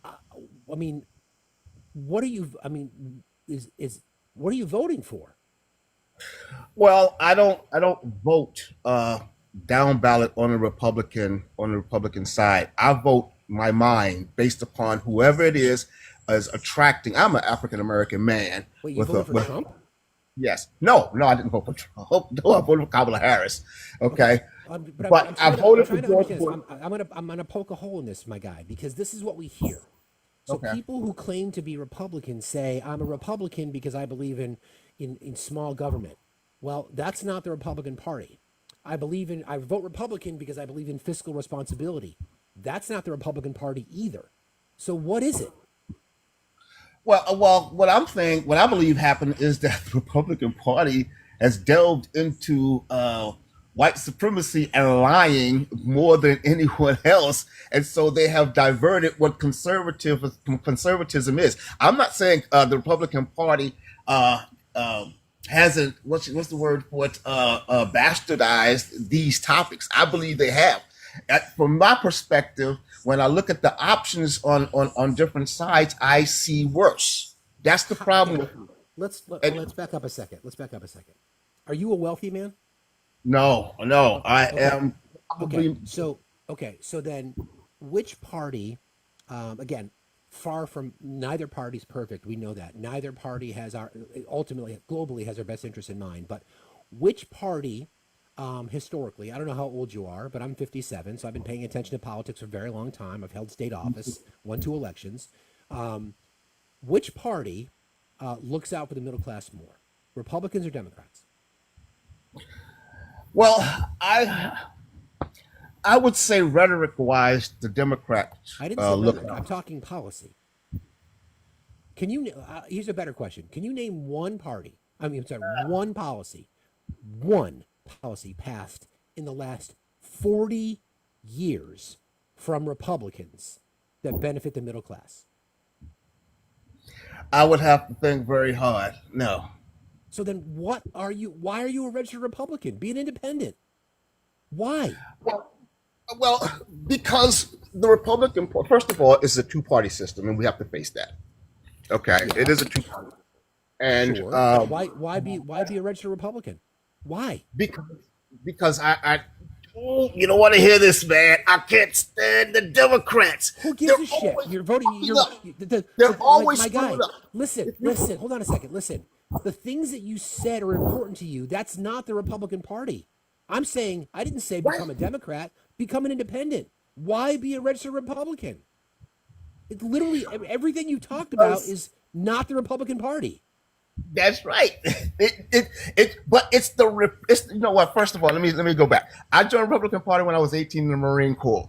S1: I mean, what are you what are you voting for?
S8: Well, I don't vote down ballot on the Republican side. I vote my mind based upon whoever it is attracting. I'm an African American man.
S1: Wait, you voted for Trump?
S8: Yes. No, I didn't vote for Trump. No, I voted for Kamala Harris. Okay.
S1: But
S8: I voted for George
S1: Bush.
S8: Bush.
S1: I'm gonna poke a hole in this, my guy, because this is what we hear. So
S8: Okay.
S1: people who claim to be Republicans say, I'm a Republican because I believe in small government. Well, that's not the Republican Party. I vote Republican because I believe in fiscal responsibility. That's not the Republican Party either. So what is it?
S8: Well, what I believe happened is that the Republican Party has delved into white supremacy and lying more than anyone else, and so they have diverted what conservatism is. I'm not saying the Republican Party hasn't what's the word for it bastardized these topics. I believe they have. From my perspective, when I look at the options on different sides, I see worse. That's the problem.
S1: Okay. Let's back up a second. Are you a wealthy man?
S8: No, I am.
S1: Okay, so then, which party? Again, far from neither party's perfect. We know that neither party has ultimately globally has our best interest in mind. But which party, historically, I don't know how old you are, but I'm 57, so I've been paying attention to politics for a very long time. I've held state office, won 2 elections. Which party looks out for the middle class more, Republicans or Democrats?
S8: Well, I would say rhetoric-wise, the Democrats
S1: I didn't say
S8: look
S1: rhetoric.
S8: out.
S1: I'm talking policy. Can you? Here's a better question. Can you name one party? One policy passed in the last 40 years from Republicans that benefit the middle class?
S8: I would have to think very hard. No.
S1: So then, what are you? Why are you a registered Republican? Be an independent. Why?
S8: Well, because the Republican, first of all, is a two-party system, and we have to face that. Okay,
S1: Yeah.
S8: it is a two-party, and
S1: Sure. Why be a registered Republican? Why?
S8: because I you don't want to hear this, man. I can't stand the Democrats.
S1: Who gives a shit? You're voting.
S8: They're always
S1: my guy.
S8: screwing up.
S1: Listen. Hold on a second. Listen. The things that you said are important to you. That's not the Republican Party. I'm saying I didn't say become a Democrat. Become an independent. Why be a registered Republican? It literally everything you talked about is not the Republican Party.
S8: That's right. But it's you know what? First of all, let me go back. I joined the Republican Party when I was 18 in the Marine Corps.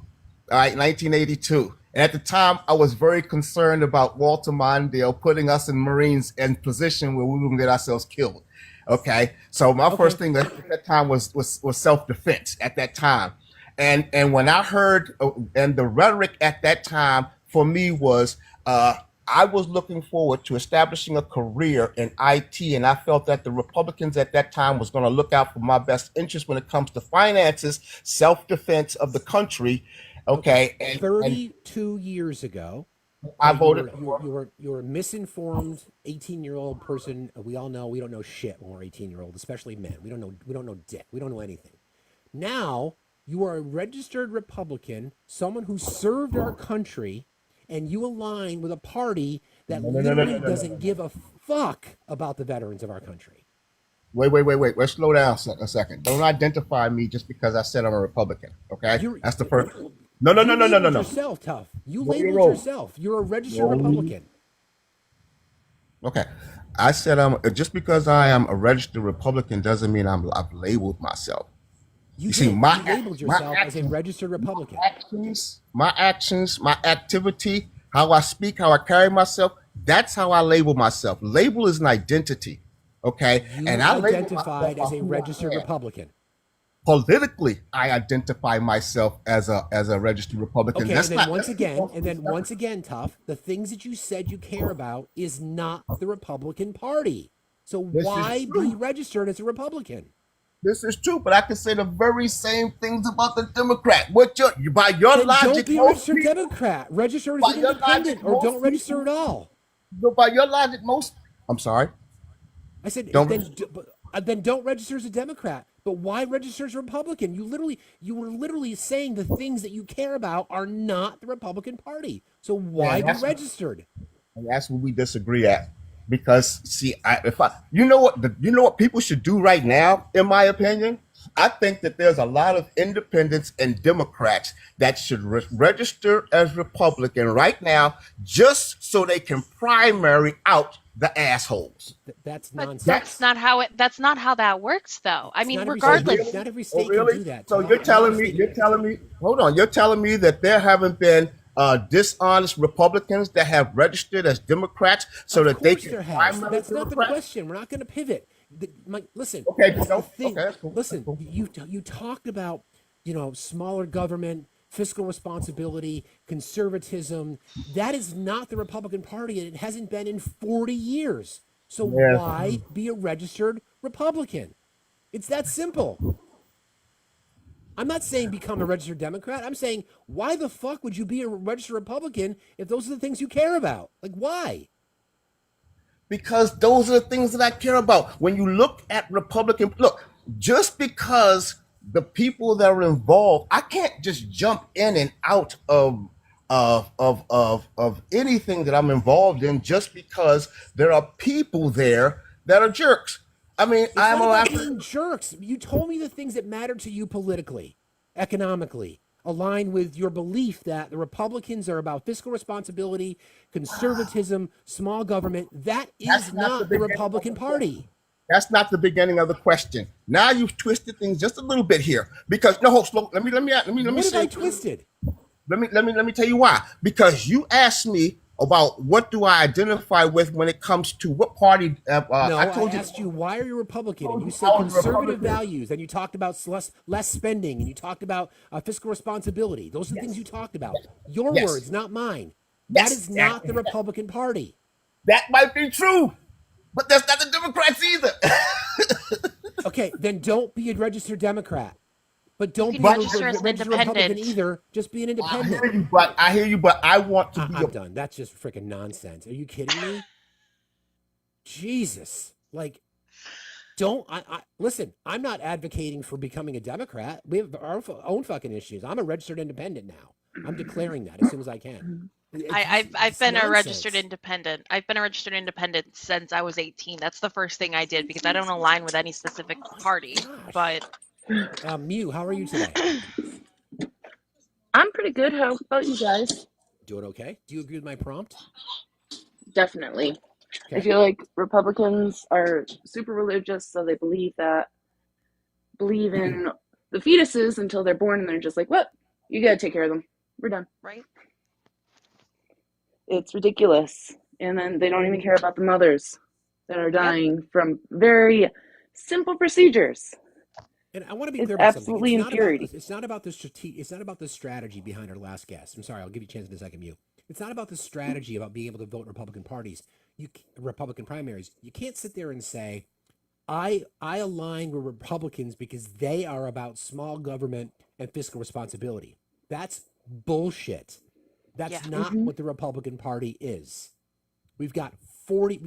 S8: All right, 1982. And at the time, I was very concerned about Walter Mondale putting us in Marines in position where we were going to get ourselves killed. Okay, so my first thing at that time was self-defense at that time, and when I heard and the rhetoric at that time for me was I was looking forward to establishing a career in IT, and I felt that the Republicans at that time was going to look out for my best interest when it comes to finances, self-defense of the country. Okay, and
S1: 32 years ago,
S8: I voted.
S1: You were a misinformed 18-year-old person. We all know we don't know shit when we're 18-year-old, especially men. We don't know dick. We don't know anything. Now you are a registered Republican, someone who served our country, and you align with a party that literally doesn't give a fuck about the veterans of our country.
S8: Wait. Let's slow down a second. Don't identify me just because I said I'm a Republican. Okay, that's the first. No.
S1: You labeled yourself tough. You labeled yourself. You're a registered Republican.
S8: Okay, I said just because I am a registered Republican doesn't mean I've labeled myself.
S1: You
S8: see,
S1: did. You labeled yourself as a registered Republican.
S8: my actions, my activity, how I speak, how I carry myself, that's how I label myself. Label is an identity. Okay.
S1: You
S8: And I label
S1: identified
S8: myself
S1: as
S8: by
S1: a
S8: who I
S1: registered
S8: am.
S1: Republican.
S8: Politically, I identify myself as a registered Republican.
S1: Okay,
S8: That's
S1: and then
S8: not
S1: once again, Tough, the things that you said you care about is not the Republican Party. So why be registered as a Republican?
S8: This is true, but I can say the very same things about the Democrat. By your
S1: Then
S8: logic,
S1: don't be a registered Democrat. Register as an independent, or don't register at all.
S8: By your logic, I'm sorry.
S1: I said
S8: Don't
S1: then don't register as a Democrat. But why register as a Republican? You were literally saying the things that you care about are not the Republican Party. So why be registered?
S8: And that's where we disagree at. Because see, you know what people should do right now, in my opinion. I think that there's a lot of independents and Democrats that should register as Republican right now, just so they can primary out the assholes.
S1: That's
S19: But
S1: nonsense.
S19: that's not how that works, though. I mean,
S1: not every
S19: regardless.
S1: state, not every state
S8: really?
S1: can do that.
S8: So you're telling me, hold on, you're telling me that there haven't been dishonest Republicans that have registered as Democrats so that they can primary
S1: That's not the
S8: Democrats?
S1: question. We're not going to pivot. Listen.
S8: Okay,
S1: that's the thing.
S8: okay, that's cool.
S1: Listen, you talked about smaller government, fiscal responsibility, conservatism. That is not the Republican Party, and it hasn't been in 40 years. So why be a registered Republican? It's that simple. I'm not saying become a registered Democrat. I'm saying, why the fuck would you be a registered Republican if those are the things you care about? Like, why?
S8: Because those are the things that I care about. When you look at Republican, just because the people that are involved, I can't just jump in and out of anything that I'm involved in just because there are people there that are jerks. I mean,
S1: it's not about being jerks. You told me the things that matter to you politically, economically, align with your belief that the Republicans are about fiscal responsibility, conservatism, small government. That is not the Republican Party.
S8: That's not the beginning of the question. Now you've twisted things just a little bit here. Because let me
S1: What
S8: say.
S1: have I twisted?
S8: Let me tell you why. Because you asked me about what do I identify with when it comes to what party.
S1: I asked you why are you Republican, and you said conservative values, and you talked about less spending, and you talked about fiscal responsibility. Those are the things you talked about. Your words, not mine. That is not the Republican Party.
S8: That might be true, but that's not the Democrats either.
S1: Okay, then don't be a registered Democrat. But don't be a registered Republican either. Just be an independent.
S8: I hear you, but I want to be.
S1: I'm done. That's just freaking nonsense. Are you kidding me? Jesus. Like, listen, I'm not advocating for becoming a Democrat. We have our own fucking issues. I'm a registered independent now. I'm declaring that as soon as I can.
S19: I've been a registered independent. I've been a registered independent since I was 18. That's the first thing I did because I don't align with any specific party. But
S1: Mew, how are you today?
S9: I'm pretty good. How about you guys?
S1: Doing okay. Do you agree with my prompt?
S9: Definitely.
S1: Okay.
S9: I feel like Republicans are super religious, so they believe in the fetuses until they're born, and they're just like, "What? You gotta take care of them. We're done."
S19: Right.
S9: It's ridiculous. And then they don't even care about the mothers that are dying from very simple procedures.
S1: And I want to be clear about something.
S9: Absolutely infuriating.
S1: It's not about the strategy behind our last guest. I'm sorry, I'll give you a chance in a second, Mew. It's not about the strategy about being able to vote Republican parties, Republican primaries. You can't sit there and say, I align with Republicans because they are about small government and fiscal responsibility. That's bullshit. That's not what the Republican Party is. We've got 40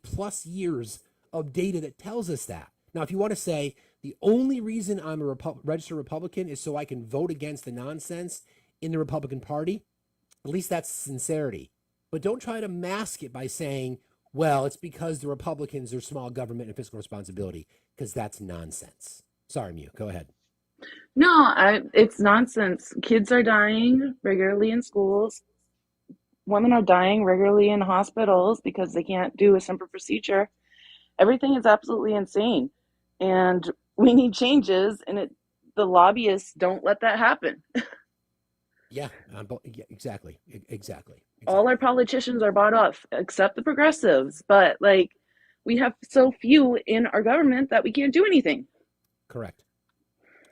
S1: plus years of data that tells us that. Now, if you want to say the only reason I'm a registered Republican is so I can vote against the nonsense in the Republican Party, at least that's sincerity. But don't try to mask it by saying, well, it's because the Republicans are small government and fiscal responsibility, because that's nonsense. Sorry, Mew, go ahead.
S9: No, it's nonsense. Kids are dying regularly in schools. Women are dying regularly in hospitals because they can't do a simple procedure. Everything is absolutely insane. And we need changes, and the lobbyists don't let that happen.
S1: Yeah, exactly. Exactly.
S9: All our politicians are bought off, except the progressives. But like, we have so few in our government that we can't do anything.
S1: Correct.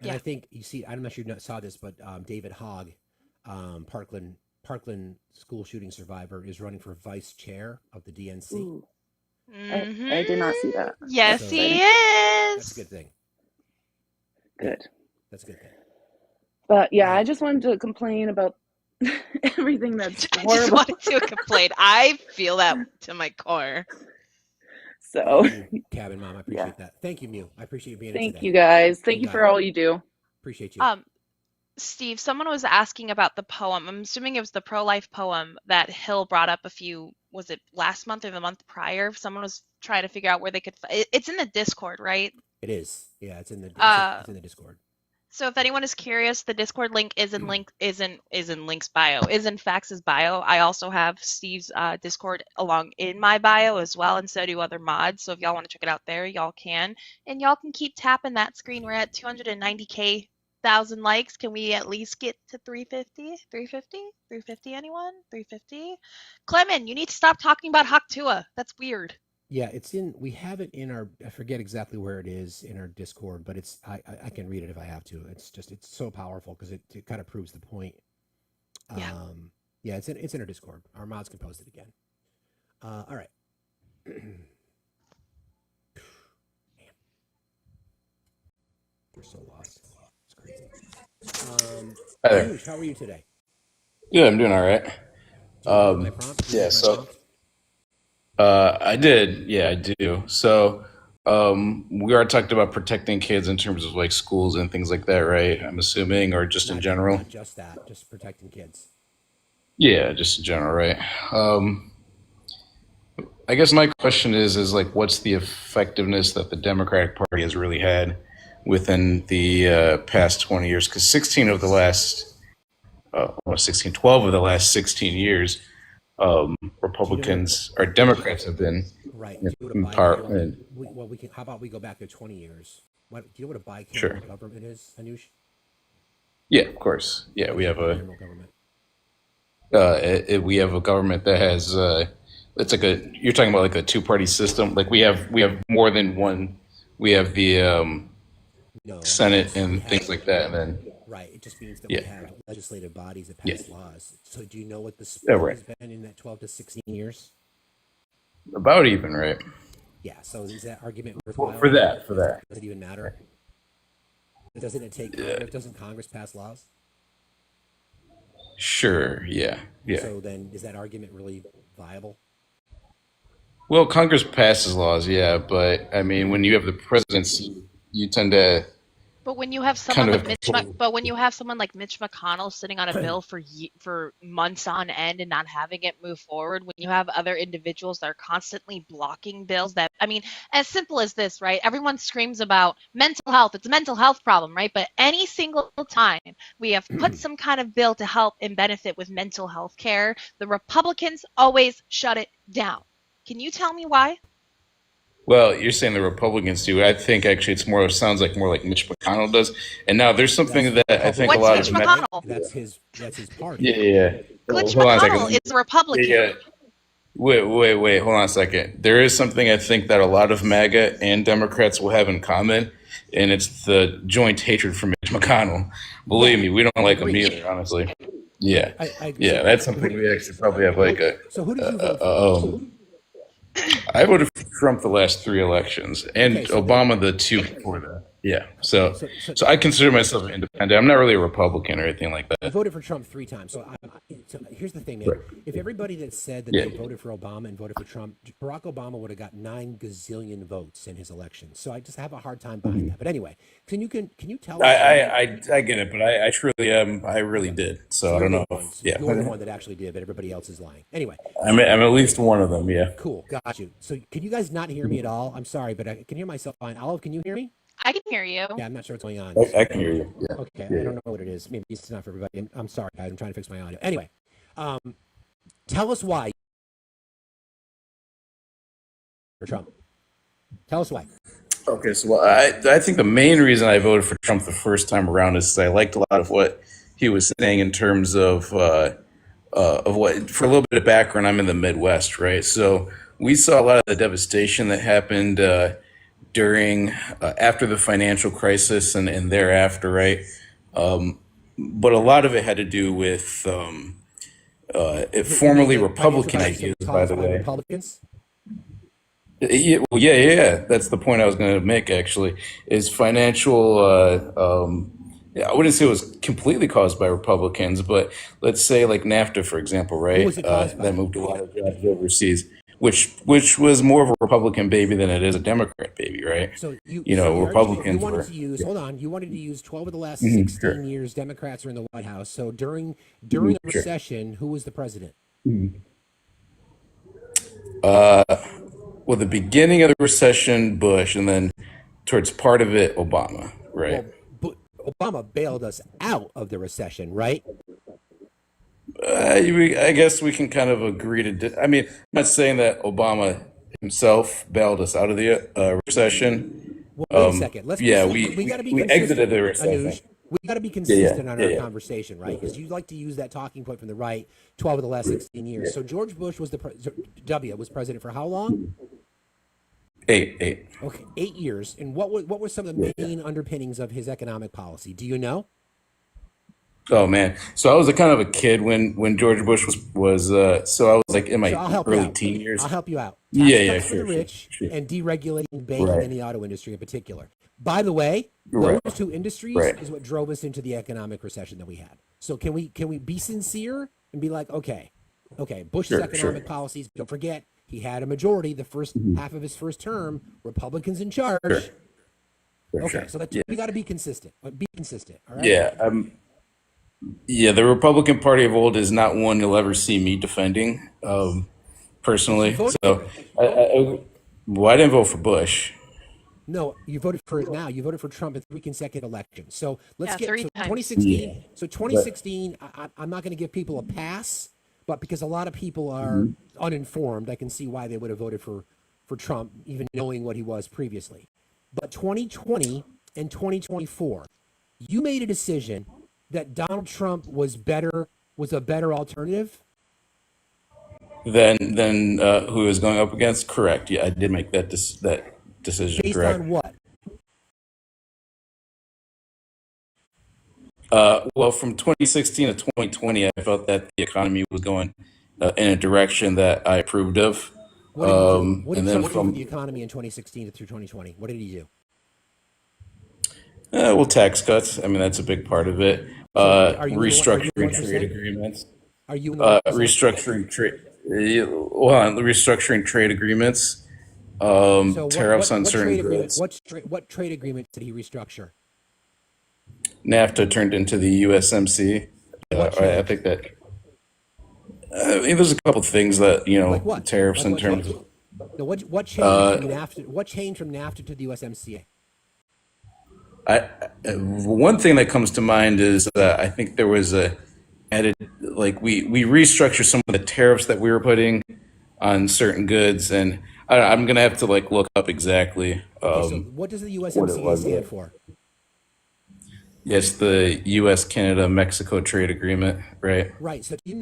S1: And I think you see, I'm not sure you saw this, but David Hogg, Parkland school shooting survivor, is running for vice chair of the DNC.
S9: Ooh. I did not see that.
S19: Yes,
S1: So
S19: he is.
S1: That's a good thing.
S9: Good.
S1: That's a good thing.
S9: But yeah, I just wanted to complain about everything that's horrible.
S19: I just wanted to complain. I feel that to my core.
S9: So,
S1: thank you, Cabin Mom, I appreciate that. Thank you, Mew. I appreciate you being in today.
S9: Thank you guys. Thank you for all you do.
S1: Appreciate you.
S19: Steve, someone was asking about the poem. I'm assuming it was the pro-life poem that Hill brought up was it last month or the month prior? Someone was trying to figure out where they could it's in the Discord, right?
S1: It is. Yeah, it's in the Discord.
S19: So if anyone is curious, the Discord link is in Link's bio, is in Fax's bio. I also have Steve's Discord along in my bio as well, and so do other mods. So if y'all want to check it out there, y'all can. And y'all can keep tapping that screen. We're at 290,000 likes. Can we at least get to 350? 350? 350 anyone? 350? Clement, you need to stop talking about Haktua. That's weird.
S1: Yeah, we have it in our, I forget exactly where it is in our Discord, but I can read it if I have to. It's so powerful because it kind of proves the point. Yeah, it's in our Discord. Our mods can post it again. All right. Man. We're so lost. It's crazy.
S4: Hi there.
S1: Anush, how are you today?
S4: Yeah, I'm doing all right. Yeah, so I did. Yeah, I do. So we are talking about protecting kids in terms of like schools and things like that, right? I'm assuming, or just in general?
S1: Not just that, just protecting kids.
S4: Yeah, just in general, right? I guess my question is like, what's the effectiveness that the Democratic Party has really had within the past 20 years? Because 16 of the last, 12 of the last 16 years, Republicans or Democrats have been
S1: right.
S4: in power.
S1: How about we go back to 20 years? Do you know what a bicameral
S4: Sure.
S1: government is, Anush?
S4: Yeah, of course. Yeah, we have a
S1: government.
S4: We have a government that has it's like you're talking about like a two-party system. Like we have more than one. We have the Senate and things like that, and then
S1: right. It just means that we have legislative bodies that pass laws. So do you know what the
S4: Yeah,
S1: split
S4: right.
S1: has been in that 12 to 16 years?
S4: About even, right?
S1: Yeah. So is that argument worthwhile?
S4: For that.
S1: Does it even matter? Doesn't it take Congress? Doesn't Congress pass laws?
S4: Sure. Yeah.
S1: So then, is that argument really viable?
S4: Well, Congress passes laws, yeah, but I mean, when you have the presidency, you tend to.
S19: But when you have someone like Mitch McConnell sitting on a bill for months on end and not having it move forward, when you have other individuals that are constantly blocking bills that, I mean, as simple as this, right? Everyone screams about mental health. It's a mental health problem, right? But any single time we have put some kind of bill to help and benefit with mental health care, the Republicans always shut it down. Can you tell me why?
S4: Well, you're saying the Republicans do. I think actually sounds like more like Mitch McConnell does. And now there's something that I think a lot
S19: Mitch
S4: of
S19: McConnell?
S1: That's his party.
S4: Yeah.
S19: Mitch
S4: Hold on a
S19: McConnell
S4: second.
S19: is a Republican.
S4: Yeah. Wait. Hold on a second. There is something I think that a lot of MAGA and Democrats will have in common, and it's the joint hatred for Mitch McConnell. Believe me, we don't like him either, honestly. Yeah. Yeah, that's something we actually probably have like a.
S1: So who did you vote for?
S4: I voted for Trump the last 3 elections, and Obama the 2 before that. Yeah, so I consider myself an independent. I'm not really a Republican or anything like
S1: I
S4: that.
S1: voted for Trump 3 times. So here's the thing, man. If everybody that said that they voted for Obama and voted for Trump, Barack Obama would have got 9 gazillion votes in his election. So I just have a hard time buying that. But anyway, can you tell us?
S4: I get it, but I truly I really did. So I don't know. Yeah,
S1: You're the one that actually did, but everybody else is lying. Anyway,
S4: I'm at least one of them. Yeah.
S1: Cool, got you. So can you guys not hear me at all? I'm sorry, but I can hear myself fine. Olive, can you hear me?
S19: I can hear you.
S1: Yeah, I'm not sure what's going on.
S4: I can hear you. Yeah.
S1: Okay,
S4: Yeah.
S1: I don't know what it is. Maybe it's not for everybody. I'm sorry, guys. I'm trying to fix my audio. Anyway, tell us why for Trump. Tell us why.
S4: Okay, so I think the main reason I voted for Trump the first time around is I liked a lot of what he was saying in terms of what. For a little bit of background, I'm in the Midwest, right? So we saw a lot of the devastation that happened during after the financial crisis and thereafter, right? But a lot of it had to do with
S1: You mean
S4: formerly
S1: the financial
S4: Republican
S1: crisis that
S4: ideas,
S1: was
S4: by
S1: caused
S4: the
S1: by
S4: way.
S1: Republicans?
S4: Yeah. That's the point I was going to make. Actually, is financial. Yeah, I wouldn't say it was completely caused by Republicans, but let's say like NAFTA, for example,
S1: Who
S4: right?
S1: was it caused
S4: That
S1: by?
S4: moved a lot of jobs overseas, which was more of a Republican baby than it is a Democrat baby, right?
S1: So the argument you
S4: Republicans
S1: wanted
S4: were.
S1: to use,
S4: Yeah.
S1: hold on, you wanted to use 12 of the last
S4: Mhm,
S1: 16
S4: sure.
S1: years Democrats are in the White House. So during
S4: Mhm,
S1: the
S4: sure.
S1: recession, who was the president?
S4: Uh, well, the beginning of the recession, Bush, and then towards part of it, Obama, right?
S1: Well, Obama bailed us out of the recession, right?
S4: I guess we can kind of agree to. I mean, I'm not saying that Obama himself bailed us out of the recession.
S1: Well, wait a second. Let's be
S4: Yeah,
S1: we got to be
S4: we exited
S1: consistent,
S4: the recession.
S1: Anuj. We got to be
S4: Yeah,
S1: consistent on
S4: yeah,
S1: our
S4: yeah.
S1: conversation, right? Because you like to use that talking point from the right. 12 of the last 16 years. So George Bush was was president for how long?
S4: Eight.
S1: Okay, 8 years. And what were some of the main underpinnings of his economic policy? Do you know?
S4: Oh man, so I was a kind of a kid when George Bush was. So I was like in
S1: So
S4: my
S1: I'll help you
S4: early
S1: out.
S4: teen years.
S1: I'll help you out. Tax
S4: Yeah,
S1: cuts for the
S4: sure,
S1: rich
S4: sure.
S1: and deregulating banking
S4: Right,
S1: and the auto industry in particular. By the way, those
S4: right,
S1: two industries
S4: right.
S1: is what drove us into the economic recession that we had. So can we be sincere and be like, okay, Bush's
S4: Sure,
S1: economic
S4: sure.
S1: policies, don't forget, he had a majority the first half of his first term, Republicans in charge.
S4: Sure,
S1: Okay,
S4: sure.
S1: so
S4: Yeah,
S1: we got to be consistent. Be consistent, all right?
S4: yeah. Yeah, the Republican Party of old is not one you'll ever see me defending,
S1: But you
S4: personally.
S1: voted for
S4: So,
S1: it.
S4: well, I didn't vote for Bush.
S1: No, you voted for it now. You voted for Trump in 3 consecutive elections. So let's
S19: Yeah,
S1: get
S19: 3 times.
S1: 2016. So
S4: But
S1: 2016, I'm not going to give people a pass, but because a lot of people are
S4: Mhm.
S1: uninformed, I can see why they would have voted for Trump, even knowing what he was previously. But 2020 and 2024, you made a decision that Donald Trump was a better alternative
S4: Then who is going up against? Correct. Yeah, I did make that decision.
S1: based
S4: Correct.
S1: on what?
S4: Well, from 2016 to 2020, I felt that the economy was going in a direction that I approved of.
S1: What did he do? What did
S4: And then
S1: Trump do for the
S4: from
S1: economy in 2016 through 2020? What did he do?
S4: well, tax cuts. I mean, that's a big part of it.
S1: So are you in the
S4: Restructuring trade
S1: 1%?
S4: agreements.
S1: Are you in the 1%?
S4: Restructuring trade. Well, restructuring trade agreements.
S1: So
S4: Tariffs on
S1: what
S4: certain
S1: trade agreement?
S4: goods.
S1: What trade agreement did he restructure?
S4: NAFTA turned into the USMC.
S1: What
S4: I
S1: changed?
S4: think that I mean, there's a couple things that
S1: Like what?
S4: tariffs
S1: Like
S4: in
S1: what?
S4: terms of
S1: No, what changed
S4: uh,
S1: from NAFTA? What changed from NAFTA to the USMCA?
S4: one thing that comes to mind is I think there was a added like we restructured some of the tariffs that we were putting on certain goods, and I'm gonna have to like look up exactly
S1: Okay, so what does the
S4: what it
S1: USMCA
S4: was.
S1: stand for?
S4: Yes, the U.S. Canada Mexico trade agreement, right?
S1: Right. So do you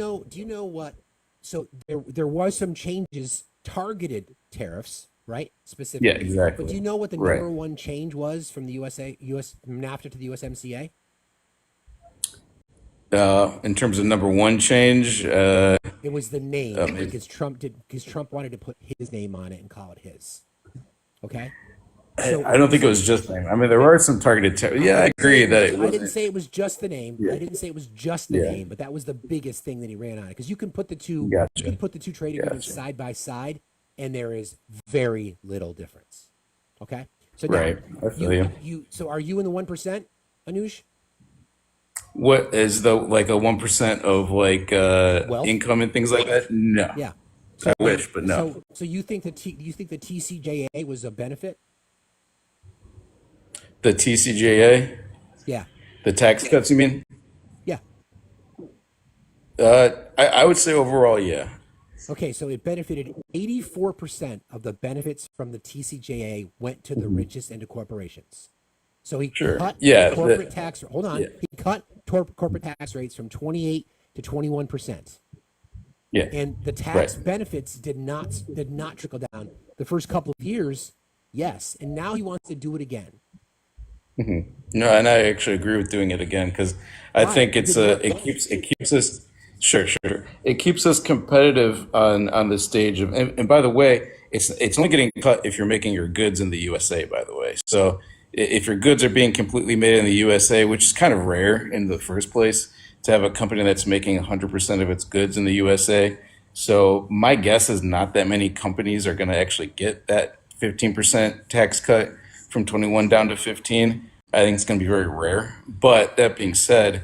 S1: know what? So there was some changes, targeted tariffs, right?
S4: Yeah,
S1: Specifically. But do
S4: exactly.
S1: you know what the
S4: Right.
S1: number one change was from the US from NAFTA to the USMCA?
S4: In terms of number one change,
S1: It was the name
S4: maybe,
S1: because Trump wanted to put his name on it and call it his. Okay.
S4: I don't think it was just name. I mean, there were some targeted. Yeah, I agree that it
S1: I didn't
S4: wasn't.
S1: say it was just the name.
S4: Yeah,
S1: I didn't say it was just the
S4: yeah.
S1: name, but that was the biggest thing that he ran on. Because you can put the two
S4: Gotcha.
S1: trade agreements
S4: Gotcha.
S1: side by side, and there is very little difference. Okay. So now
S4: Right. I feel you.
S1: so are you in the 1%, Anush?
S4: What is the like a 1% of like
S1: Wealth?
S4: income and things like that? No,
S1: Yeah.
S4: I
S1: So
S4: wish, but no.
S1: so you think you think the TCJA was a benefit?
S4: The TCJA,
S1: Yeah.
S4: the tax cuts, you mean?
S1: Yeah.
S4: I would say overall, yeah.
S1: Okay, so it benefited 84% of the benefits from the TCJA went to the richest and to corporations. So he
S4: Sure.
S1: cut
S4: Yeah.
S1: corporate tax. Hold on,
S4: Yeah.
S1: he cut corporate tax rates from 28 to 21%.
S4: Yeah.
S1: And the
S4: Right.
S1: tax benefits did not trickle down the first couple of years. Yes, and now he wants to do it again.
S4: No, and I actually agree with doing it again because I
S1: Why?
S4: think
S1: It
S4: it's
S1: didn't work.
S4: it keeps us sure it keeps us competitive on the stage of and by the way it's only getting cut if you're making your goods in the USA, by the way. So if your goods are being completely made in the USA, which is kind of rare in the first place to have a company that's making 100% of its goods in the USA. So my guess is not that many companies are going to actually get that 15% tax cut from 21 down to 15. I think it's going to be very rare. But that being said,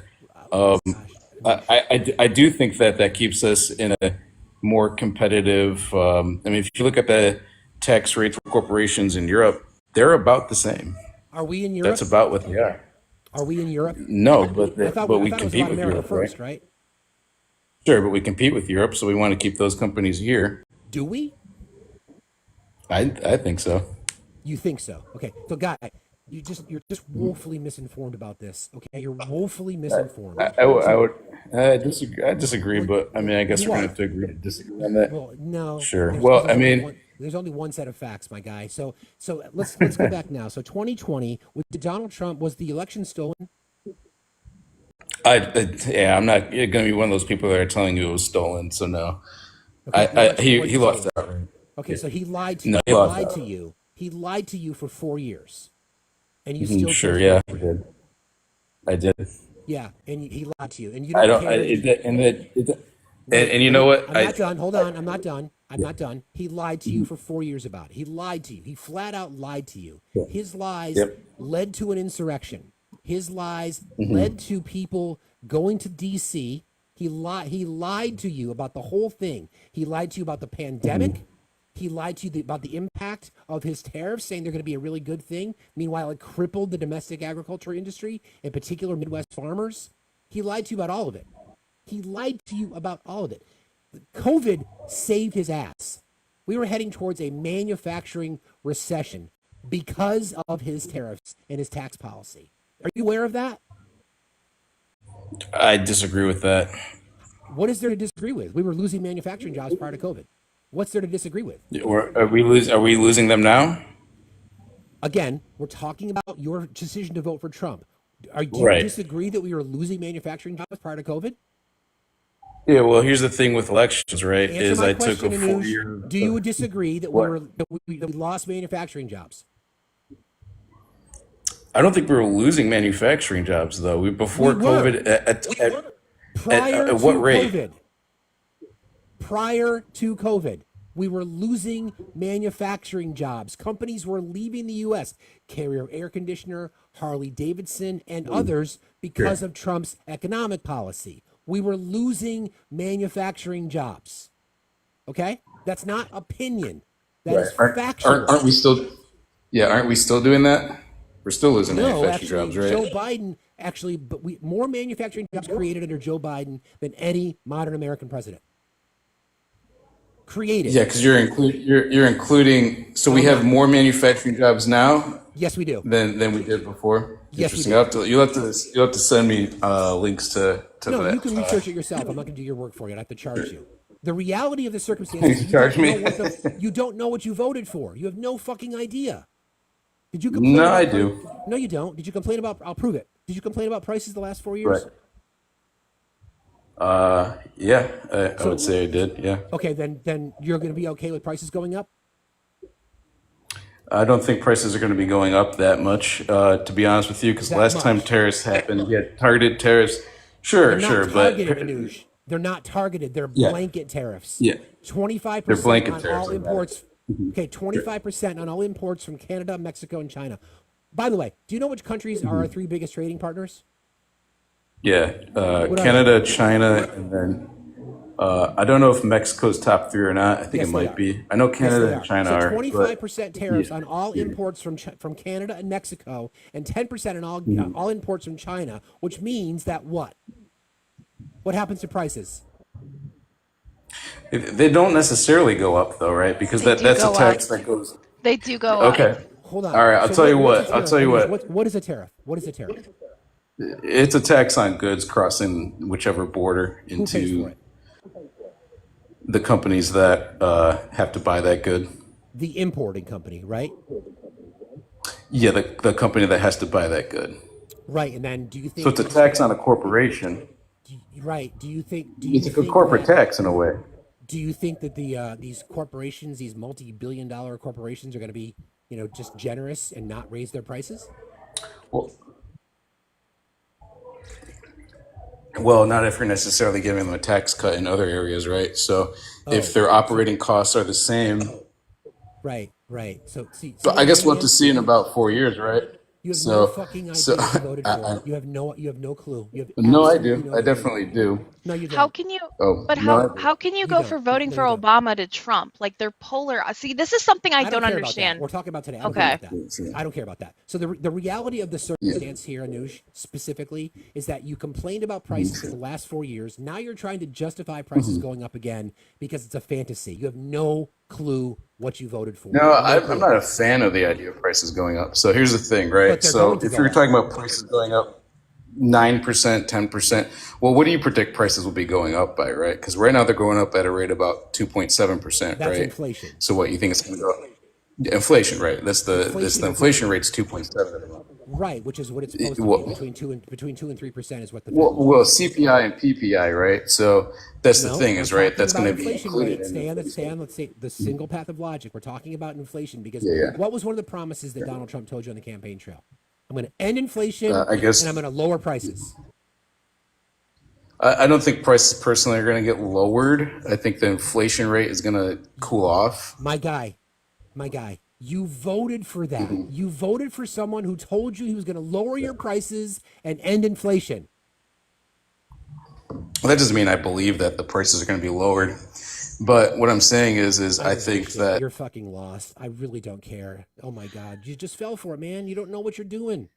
S4: I do think that that keeps us in a more competitive. I mean, if you look at the tax rates for corporations in Europe, they're about the same.
S1: Are we in
S4: That's
S1: Europe?
S4: about what they are.
S1: Are we in Europe?
S4: No, but
S1: I thought
S4: we
S1: it was
S4: compete
S1: about
S4: with
S1: America
S4: Europe, right?
S1: first, right?
S4: Sure, but we compete with Europe, so we want to keep those companies here.
S1: Do we?
S4: I think so.
S1: You think so? Okay. So, guy, you're just woefully misinformed about this. Okay, you're woefully misinformed.
S4: I would disagree. I disagree, but I mean, I guess
S1: You
S4: we're gonna
S1: are.
S4: have to agree to disagree on that.
S1: Well, no.
S4: Sure. Well, I mean,
S1: There's only one set of facts, my guy. So let's go back now. So 2020 with Donald Trump, was the election stolen?
S4: yeah, I'm not going to be one of those people that are telling you it was stolen. So no,
S1: Okay,
S4: he lost out. Right?
S1: Okay, so he lied to
S4: No,
S1: you.
S4: he lost out.
S1: He lied to you for 4 years, and you still
S4: Sure,
S1: chose
S4: yeah,
S1: him.
S4: I did. I did.
S1: Yeah, and he lied to you, and you
S4: I
S1: don't
S4: don't.
S1: care.
S4: And you know what?
S1: I'm not done. Hold on. I'm not done. I'm not done. He lied to you for 4 years about it. He lied to you. He flat out lied to you. His lies led to an insurrection. His lies led to people going to D.C. He lied to you about the whole thing. He lied to you about the pandemic. He lied to you about the impact of his tariffs, saying they're going to be a really good thing. Meanwhile, it crippled the domestic agriculture industry, in particular Midwest farmers. He lied to you about all of it. He lied to you about all of it. COVID saved his ass. We were heading towards a manufacturing recession because of his tariffs and his tax policy. Are you aware of that?
S4: I disagree with that.
S1: What is there to disagree with? We were losing manufacturing jobs prior to COVID. What's there to disagree with?
S4: Are we losing them now?
S1: Again, we're talking about your decision to vote for Trump. Do you
S4: Right.
S1: disagree that we were losing manufacturing jobs prior to COVID?
S4: Yeah. Well, here's the thing with elections, right?
S1: Answer my
S4: I took
S1: question,
S4: a
S1: Anuj.
S4: 4-year.
S1: Do you disagree that we lost manufacturing jobs?
S4: I don't think we were losing manufacturing jobs though. Before COVID at what rate?
S1: Prior to COVID, we were losing manufacturing jobs. Companies were leaving the U.S. Carrier Air Conditioner, Harley Davidson, and others because of Trump's economic policy. We were losing manufacturing jobs. Okay? That's not opinion. That is factual.
S4: Aren't we still? Yeah, aren't we still doing that? We're still losing
S1: No,
S4: manufacturing
S1: actually,
S4: jobs, right?
S1: Joe Biden more manufacturing jobs created under Joe Biden than any modern American president. Created.
S4: Yeah, because you're including. So we have more manufacturing jobs now.
S1: Yes, we do.
S4: Than we did before.
S1: Yes, we
S4: Interesting.
S1: do.
S4: You'll have to send me links to
S1: No,
S4: that.
S1: you can research it yourself. I'm not going to do your work for you. I have to charge you. The reality of the circumstances,
S4: Charge me?
S1: you don't know what you voted for. You have no fucking idea. Did you complain?
S4: No,
S1: about
S4: I do.
S1: No, you don't. Did you complain about? I'll prove it. Did you complain about prices the last 4 years?
S4: Right. Yeah, I would say I did. Yeah.
S1: Okay, then you're going to be okay with prices going up?
S4: I don't think prices are going to be going up that much, to be honest with you, because last time tariffs happened, targeted tariffs. Sure, but
S1: Anuj. They're not targeted. They're blanket tariffs.
S4: Yeah.
S1: 25%
S4: They're blanket
S1: on
S4: tariffs,
S1: all imports. Okay, 25% on all imports from Canada, Mexico, and China. By the way, do you know which countries are our 3 biggest trading partners?
S4: Yeah, Canada, China, and then I don't know if Mexico's top 3 or not. I think
S1: Yes,
S4: it
S1: they
S4: might
S1: are.
S4: be. I know Canada
S1: Yes,
S4: and China
S1: so
S4: are.
S1: 25% tariffs on all imports from Canada and Mexico, and 10% on all imports from China, which means that what? What happens to prices?
S4: They don't necessarily go up though, right? Because
S19: They do
S4: that's a
S19: go up.
S4: tax that goes.
S19: They do go up.
S4: Okay.
S1: Hold on.
S4: All right. I'll
S1: So
S4: tell you
S1: what's a
S4: what. I'll
S1: tariff?
S4: tell you
S1: Anuj,
S4: what.
S1: what is a tariff? What is a tariff?
S4: It's a tax on goods crossing whichever border
S1: Who pays for
S4: into
S1: it?
S4: the companies that have to buy that good.
S1: The importing company, right?
S4: Yeah, the company that has to buy that good.
S1: Right. And then do you
S4: So
S1: think
S4: it's a tax on a corporation.
S1: right? Do you think
S4: It's a good corporate tax in a way.
S1: do you think that these corporations, these multi-billion-dollar corporations, are going to be, just generous and not raise their prices?
S4: Well, not if you're necessarily giving them a tax cut in other areas, right? So if
S1: Oh,
S4: their operating costs are the same,
S1: right. So see
S4: but
S1: what
S4: I
S1: you're
S4: guess
S1: doing
S4: we'll have to
S1: again?
S4: see in about 4 years, right?
S1: You have no
S4: So,
S1: fucking
S4: so
S1: idea what you voted for.
S4: I,
S1: You have no clue. You have
S4: no, I
S1: absolutely
S4: do.
S1: no
S4: I
S1: clue.
S4: definitely do.
S1: No, you
S19: How
S1: don't.
S19: can you?
S4: Oh,
S19: But
S4: no,
S19: how
S4: I do.
S19: how can you
S1: You
S19: go
S1: don't.
S19: for voting
S1: No,
S19: for
S1: you don't.
S19: Obama to Trump? Like they're polar. See, this is something I
S1: I don't
S19: don't
S1: care about that.
S19: understand.
S1: We're talking about today. I don't care
S19: Okay.
S1: about that. I don't care about that. So the reality of the circumstance here, Anuj, specifically, is that you complained about prices for the last 4 years. Now you're trying to justify prices going up again because it's a fantasy. You have no clue what you voted for.
S4: No,
S1: No
S4: I'm
S1: clue.
S4: not a fan of the idea of prices going up. So here's the thing,
S1: But
S4: right?
S1: they're
S4: So
S1: going to
S4: if
S1: go
S4: you're
S1: up.
S4: talking about prices going up 9%, 10%, well, what do you predict prices will be going up by, right? Because right now they're going up at a rate about 2.7%,
S1: That's
S4: right?
S1: inflation.
S4: So what you think it's going to go up? Inflation, right? The
S1: Inflation is
S4: inflation rate's 2.7 at the moment.
S1: right, which is what it's supposed to be.
S4: Well,
S1: Between 2 and 3% is what the
S4: well,
S1: Fed
S4: well,
S1: wants.
S4: CPI and PPI, right? So that's the
S1: No,
S4: thing
S1: I'm
S4: is, right?
S1: talking
S4: That's
S1: about
S4: going to be
S1: inflation
S4: included
S1: rate.
S4: in the.
S1: Let's say the single path of logic. We're talking about inflation because
S4: Yeah, yeah.
S1: what was one of the promises that Donald Trump told you on the campaign trail? I'm going to end inflation
S4: I
S1: and I'm
S4: guess
S1: going to lower prices.
S4: I don't think prices personally are going to get lowered. I think the inflation rate is going to cool off.
S1: My guy, you voted for that. You voted for someone who told you he was going to lower your prices and end inflation.
S4: Well, that doesn't mean I believe that the prices are going to be lowered. But what I'm saying is
S1: I
S4: I
S1: don't give a
S4: think
S1: shit.
S4: that
S1: You're fucking lost. I really don't care. Oh my God. You just fell for it, man. You don't know what you're doing.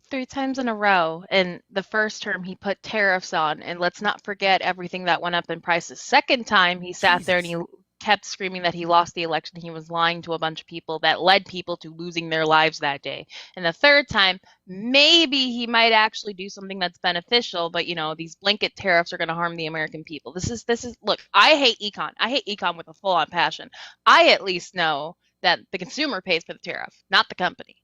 S19: 3 times in a row. In the first term, he put tariffs on, and let's not forget everything that went up in prices. Second time, he sat there and he kept screaming that he lost the election. He was lying to a bunch of people that led people to losing their lives that day. And the third time, maybe he might actually do something that's beneficial, but these blanket tariffs are going to harm the American people. This is look, I hate econ. I hate econ with a full-on passion. I at least know that the consumer pays for the tariff, not the company.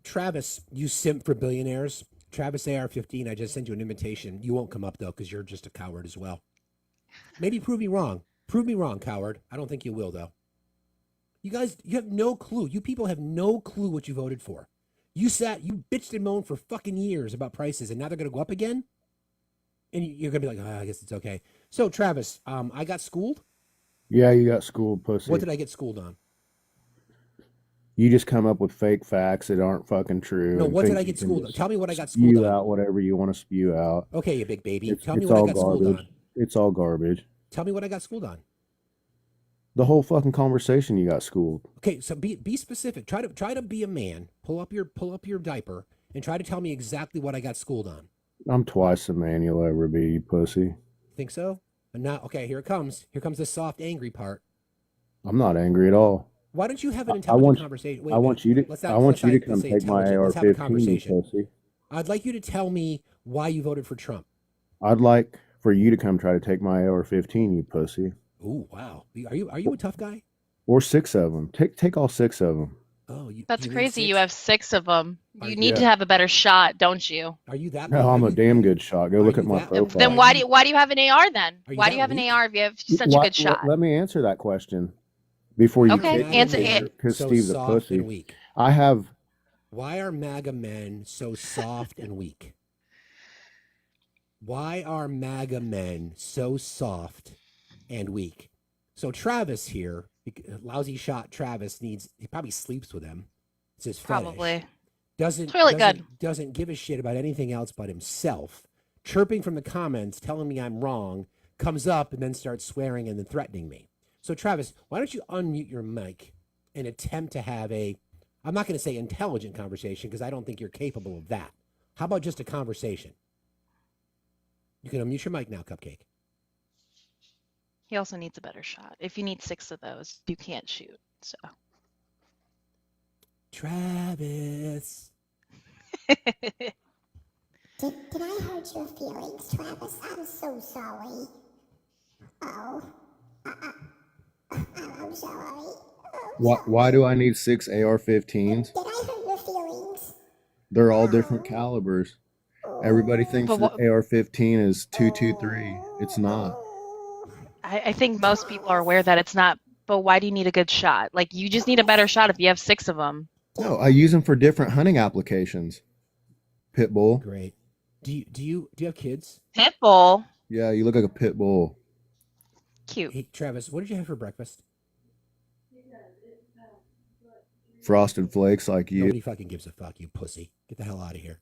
S1: Travis, you simp for billionaires. Travis AR-15, I just sent you an invitation. You won't come up, though, because you're just a coward as well. Maybe prove me wrong. Prove me wrong, coward. I don't think you will, though. You guys, you have no clue. You people have no clue what you voted for. You bitched and moaned for fucking years about prices, and now they're going to go up again? And you're going to be like, I guess it's okay. So, Travis, I got schooled.
S16: Yeah, you got schooled, pussy.
S1: What did I get schooled on?
S16: You just come up with fake facts that aren't fucking true.
S1: No,
S16: and
S1: what did
S16: think
S1: I
S16: you
S1: get
S16: can
S1: schooled on?
S16: just
S1: Tell me what I got schooled
S16: spew
S1: on.
S16: out whatever you want to spew out.
S1: Okay, you big baby. Tell me
S16: It's
S1: what I
S16: all
S1: got schooled
S16: garbage.
S1: on.
S16: It's all garbage.
S1: Tell me what I got schooled on.
S16: The whole fucking conversation you got schooled.
S1: Okay, so be specific. Try to be a man. Pull up your diaper and try to tell me exactly what I got schooled on.
S16: I'm twice the man you'll ever be, you pussy.
S1: Think so? And now, okay, here it comes. Here comes the soft, angry part.
S16: I'm not angry at all.
S1: Why don't you have an intelligent conversation? Wait,
S16: I want you to
S1: let's
S16: come
S1: say
S16: take my
S1: intelligent. Let's have a
S16: AR-15, you
S1: conversation.
S16: pussy.
S1: I'd like you to tell me why you voted for Trump.
S16: I'd like for you to come try to take my AR-15, you pussy.
S1: Ooh, wow. Are you a tough guy?
S16: Or 6 of them. Take all 6 of them.
S1: Oh,
S19: That's
S1: you need
S19: crazy.
S1: 6?
S19: You have 6 of them. You need to
S16: Yeah.
S19: have a better shot, don't you?
S1: Are you that?
S16: No, I'm a damn good shot. Go look at my profile.
S19: Then why do you have an AR then? Why do you have an AR if you have such a good shot?
S16: Let me answer that question before you
S19: Okay, answer it.
S16: because
S1: So
S16: Steve's a
S1: soft
S16: pussy.
S1: and weak.
S16: I have.
S1: Why are MAGA men so soft and weak? Why are MAGA men so soft and weak? So Travis here, lousy shot Travis he probably sleeps with him. It's his fetish.
S19: Probably.
S1: Doesn't give a shit about anything else but himself. Chirping from the comments, telling me I'm wrong, comes up and then starts swearing and then threatening me. So Travis, why don't you unmute your mic and attempt to have I'm not going to say intelligent conversation because I don't think you're capable of that. How about just a conversation? You can unmute your mic now, Cupcake.
S19: He also needs a better shot. If you need 6 of those, you can't shoot. So.
S1: Travis.
S10: Did I hurt your feelings, Travis? I'm so sorry. Oh, I'm sorry.
S11: Why do I need 6 AR-15s?
S10: Did I hurt your feelings?
S11: They're all different calibers. Everybody thinks
S19: But
S11: that AR-15 is 223. It's not.
S19: I think most people are aware that it's not. But why do you need a good shot? Like, you just need a better shot if you have 6 of them.
S11: No, I use them for different hunting applications. Pit bull.
S1: Great. Do you have kids?
S19: Pit bull.
S11: Yeah, you look like a pit bull.
S19: Cute.
S1: Hey, Travis, what did you have for breakfast?
S11: Frosted Flakes like you.
S1: Nobody fucking gives a fuck, you pussy. Get the hell out of here.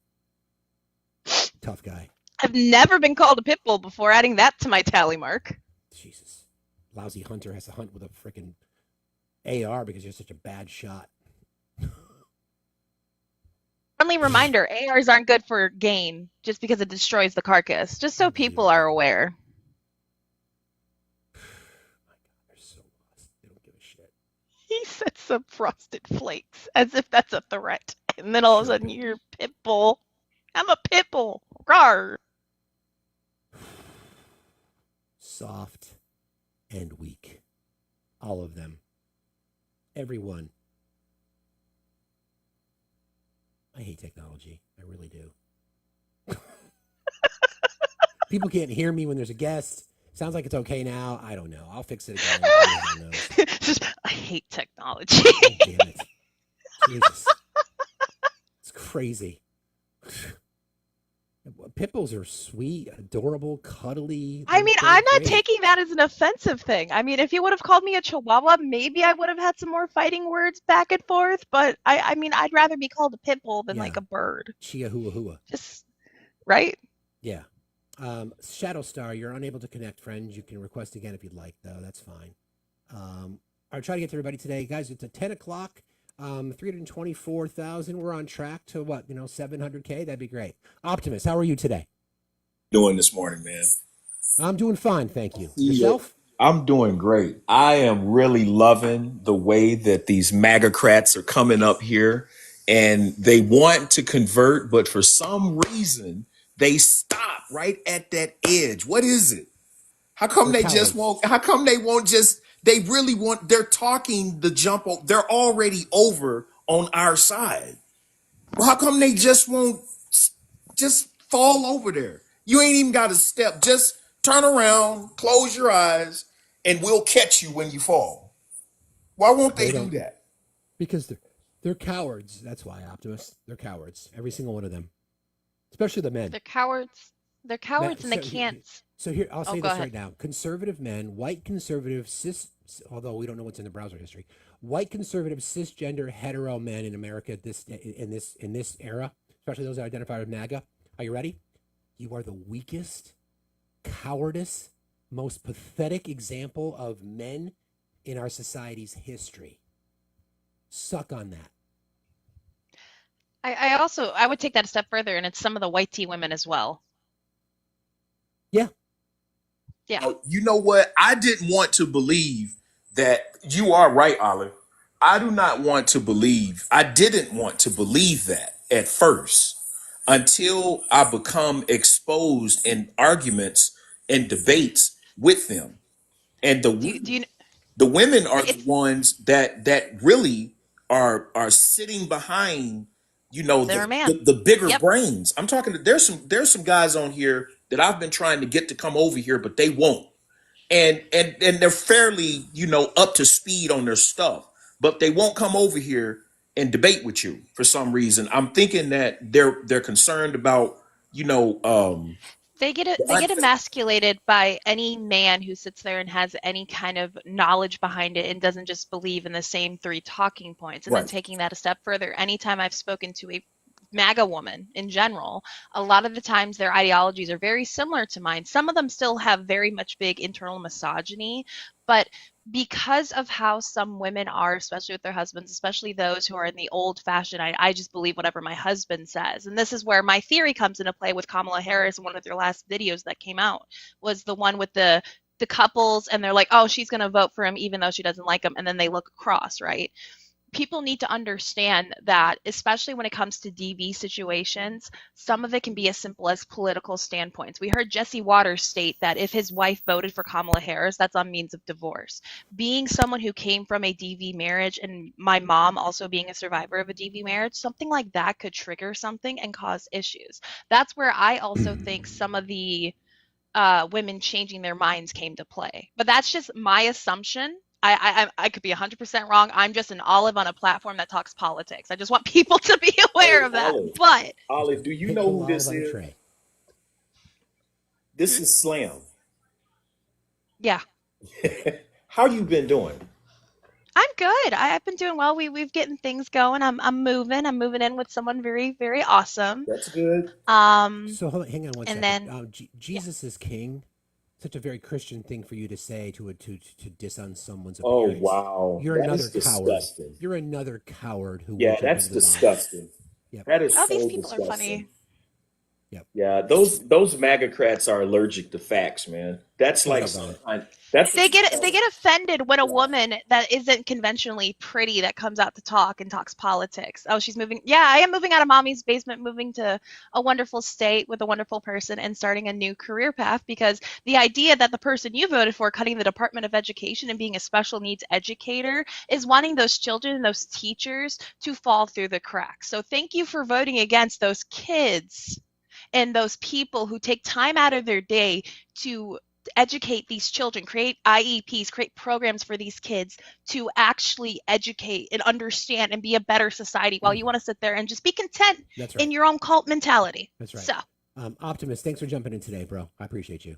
S1: Tough guy.
S19: I've never been called a pit bull before, adding that to my tally mark.
S1: Jesus. Lousy hunter has to hunt with a freaking AR because you're such a bad shot.
S19: Friendly reminder, ARs aren't good for gain just because it destroys the carcass. Just so people are aware. He said some frosted flakes, as if that's a threat. And then all of a sudden, you're a pit bull. I'm a pit bull. Rawr.
S1: Soft and weak. All of them. Everyone. I hate technology. I really do. People can't hear me when there's a guest. Sounds like it's okay now. I don't know. I'll fix it again.
S19: I hate technology.
S1: Oh, damn it. Jesus. It's crazy. Pit bulls are sweet, adorable, cuddly.
S19: I mean,
S1: They're
S19: I'm not
S1: great.
S19: taking that as an offensive thing. I mean, if you would have called me a chihuahua, maybe I would have had some more fighting words back and forth. But I mean, I'd rather be called a pit bull than like a bird.
S1: Chia hua hua.
S19: Just right?
S1: Yeah. Shadow Star, you're unable to connect, friends. You can request again if you'd like, though. That's fine. I'll try to get to everybody today. Guys, it's at 10 o'clock. 324,000. We're on track to what, 700K? That'd be great. Optimus, how are you today?
S12: Doing this morning, man?
S1: I'm doing fine, thank you. Yourself?
S12: I'm doing great. I am really loving the way that these MAGAcrats are coming up here and they want to convert, but for some reason they stop right at that edge. What is it? How come
S1: They're
S12: they just
S1: cowards.
S12: won't? How come they won't just? They really want. They're talking the jump. They're already over on our side. Well, how come they just won't just fall over there? You ain't even got to step. Just turn around, close your eyes, and we'll catch you when you fall. Why won't they do
S1: don't.
S12: that?
S1: Because they're cowards. That's why, Optimus. They're cowards. Every single one of them. Especially the men.
S19: They're cowards. They're cowards and they
S1: So
S19: can't.
S1: So here, I'll say
S19: go
S1: this
S19: ahead.
S1: right now. Conservative men, white conservative, although we don't know what's in the browser history, white conservative, cisgender, hetero men in America in this era, especially those that identify with MAGA. Are you ready? You are the weakest, cowardice, most pathetic example of men in our society's history. Suck on that.
S19: I would take that a step further, and it's some of the white tea women as well.
S1: Yeah.
S19: Yeah.
S12: You know what? I didn't want to believe that. You are right, Olive. I do not want to believe. I didn't want to believe that at first until I become exposed in arguments and debates with them. And the women are the ones that really are sitting behind,
S19: They're a man.
S12: the bigger brains. I'm talking to there's some guys on here that I've been trying to get to come over here, but they won't. And they're fairly, up to speed on their stuff, but they won't come over here and debate with you for some reason. I'm thinking that they're concerned about,
S19: They get emasculated by any man who sits there and has any kind of knowledge behind it and doesn't just believe in the same 3 talking points. And then
S12: Right.
S19: taking that a step further, anytime I've spoken to a MAGA woman in general, a lot of the times their ideologies are very similar to mine. Some of them still have very much big internal misogyny, but because of how some women are, especially with their husbands, especially those who are in the old fashioned, I just believe whatever my husband says. And this is where my theory comes into play with Kamala Harris. One of their last videos that came out was the one with the the couples and they're like, oh, she's going to vote for him even though she doesn't like him, and then they look across, right? People need to understand that, especially when it comes to DV situations, some of it can be as simple as political standpoints. We heard Jesse Waters state that if his wife voted for Kamala Harris, that's on means of divorce. Being someone who came from a DV marriage, and my mom also being a survivor of a DV marriage, something like that could trigger something and cause issues. That's where I also think some of the women changing their minds came to play. But that's just my assumption. I could be 100% wrong. I'm just an olive on a platform that talks politics. I just want people to be aware of that.
S13: Olive,
S19: But
S13: Olive, do you know who this is? This is Slam.
S19: yeah,
S13: How you been doing?
S19: I'm good. I've been doing well. We've getting things going. I'm moving. I'm moving in with someone very, very awesome.
S13: That's good.
S1: So hang on one
S19: And
S1: second.
S19: then
S1: Jesus is king. Such a very Christian thing for you to say to disown someone's
S13: Oh
S1: appearance.
S13: wow,
S1: You're
S13: that
S1: another
S13: is
S1: coward.
S13: disgusting.
S1: You're another coward who
S13: Yeah,
S1: won't jump
S13: that's
S1: into the box.
S13: disgusting.
S1: Yep.
S13: That is
S19: oh,
S13: so
S19: these people
S13: disgusting.
S19: are funny.
S1: Yep.
S13: Yeah, those MAGA-crats are allergic to facts, man. That's like some kind. That's
S19: They get offended when a woman that isn't conventionally pretty that comes out to talk and talks politics. Oh, she's moving. Yeah, I am moving out of mommy's basement, moving to a wonderful state with a wonderful person and starting a new career path, because the idea that the person you voted for cutting the Department of Education and being a special needs educator is wanting those children and those teachers to fall through the cracks. So thank you for voting against those kids and those people who take time out of their day to educate these children, create IEPs, create programs for these kids to actually educate and understand and be a better society, while you want to sit there and just be content in your own cult mentality.
S1: That's right.
S19: So,
S1: Optimus, thanks for jumping in today, bro. I appreciate you.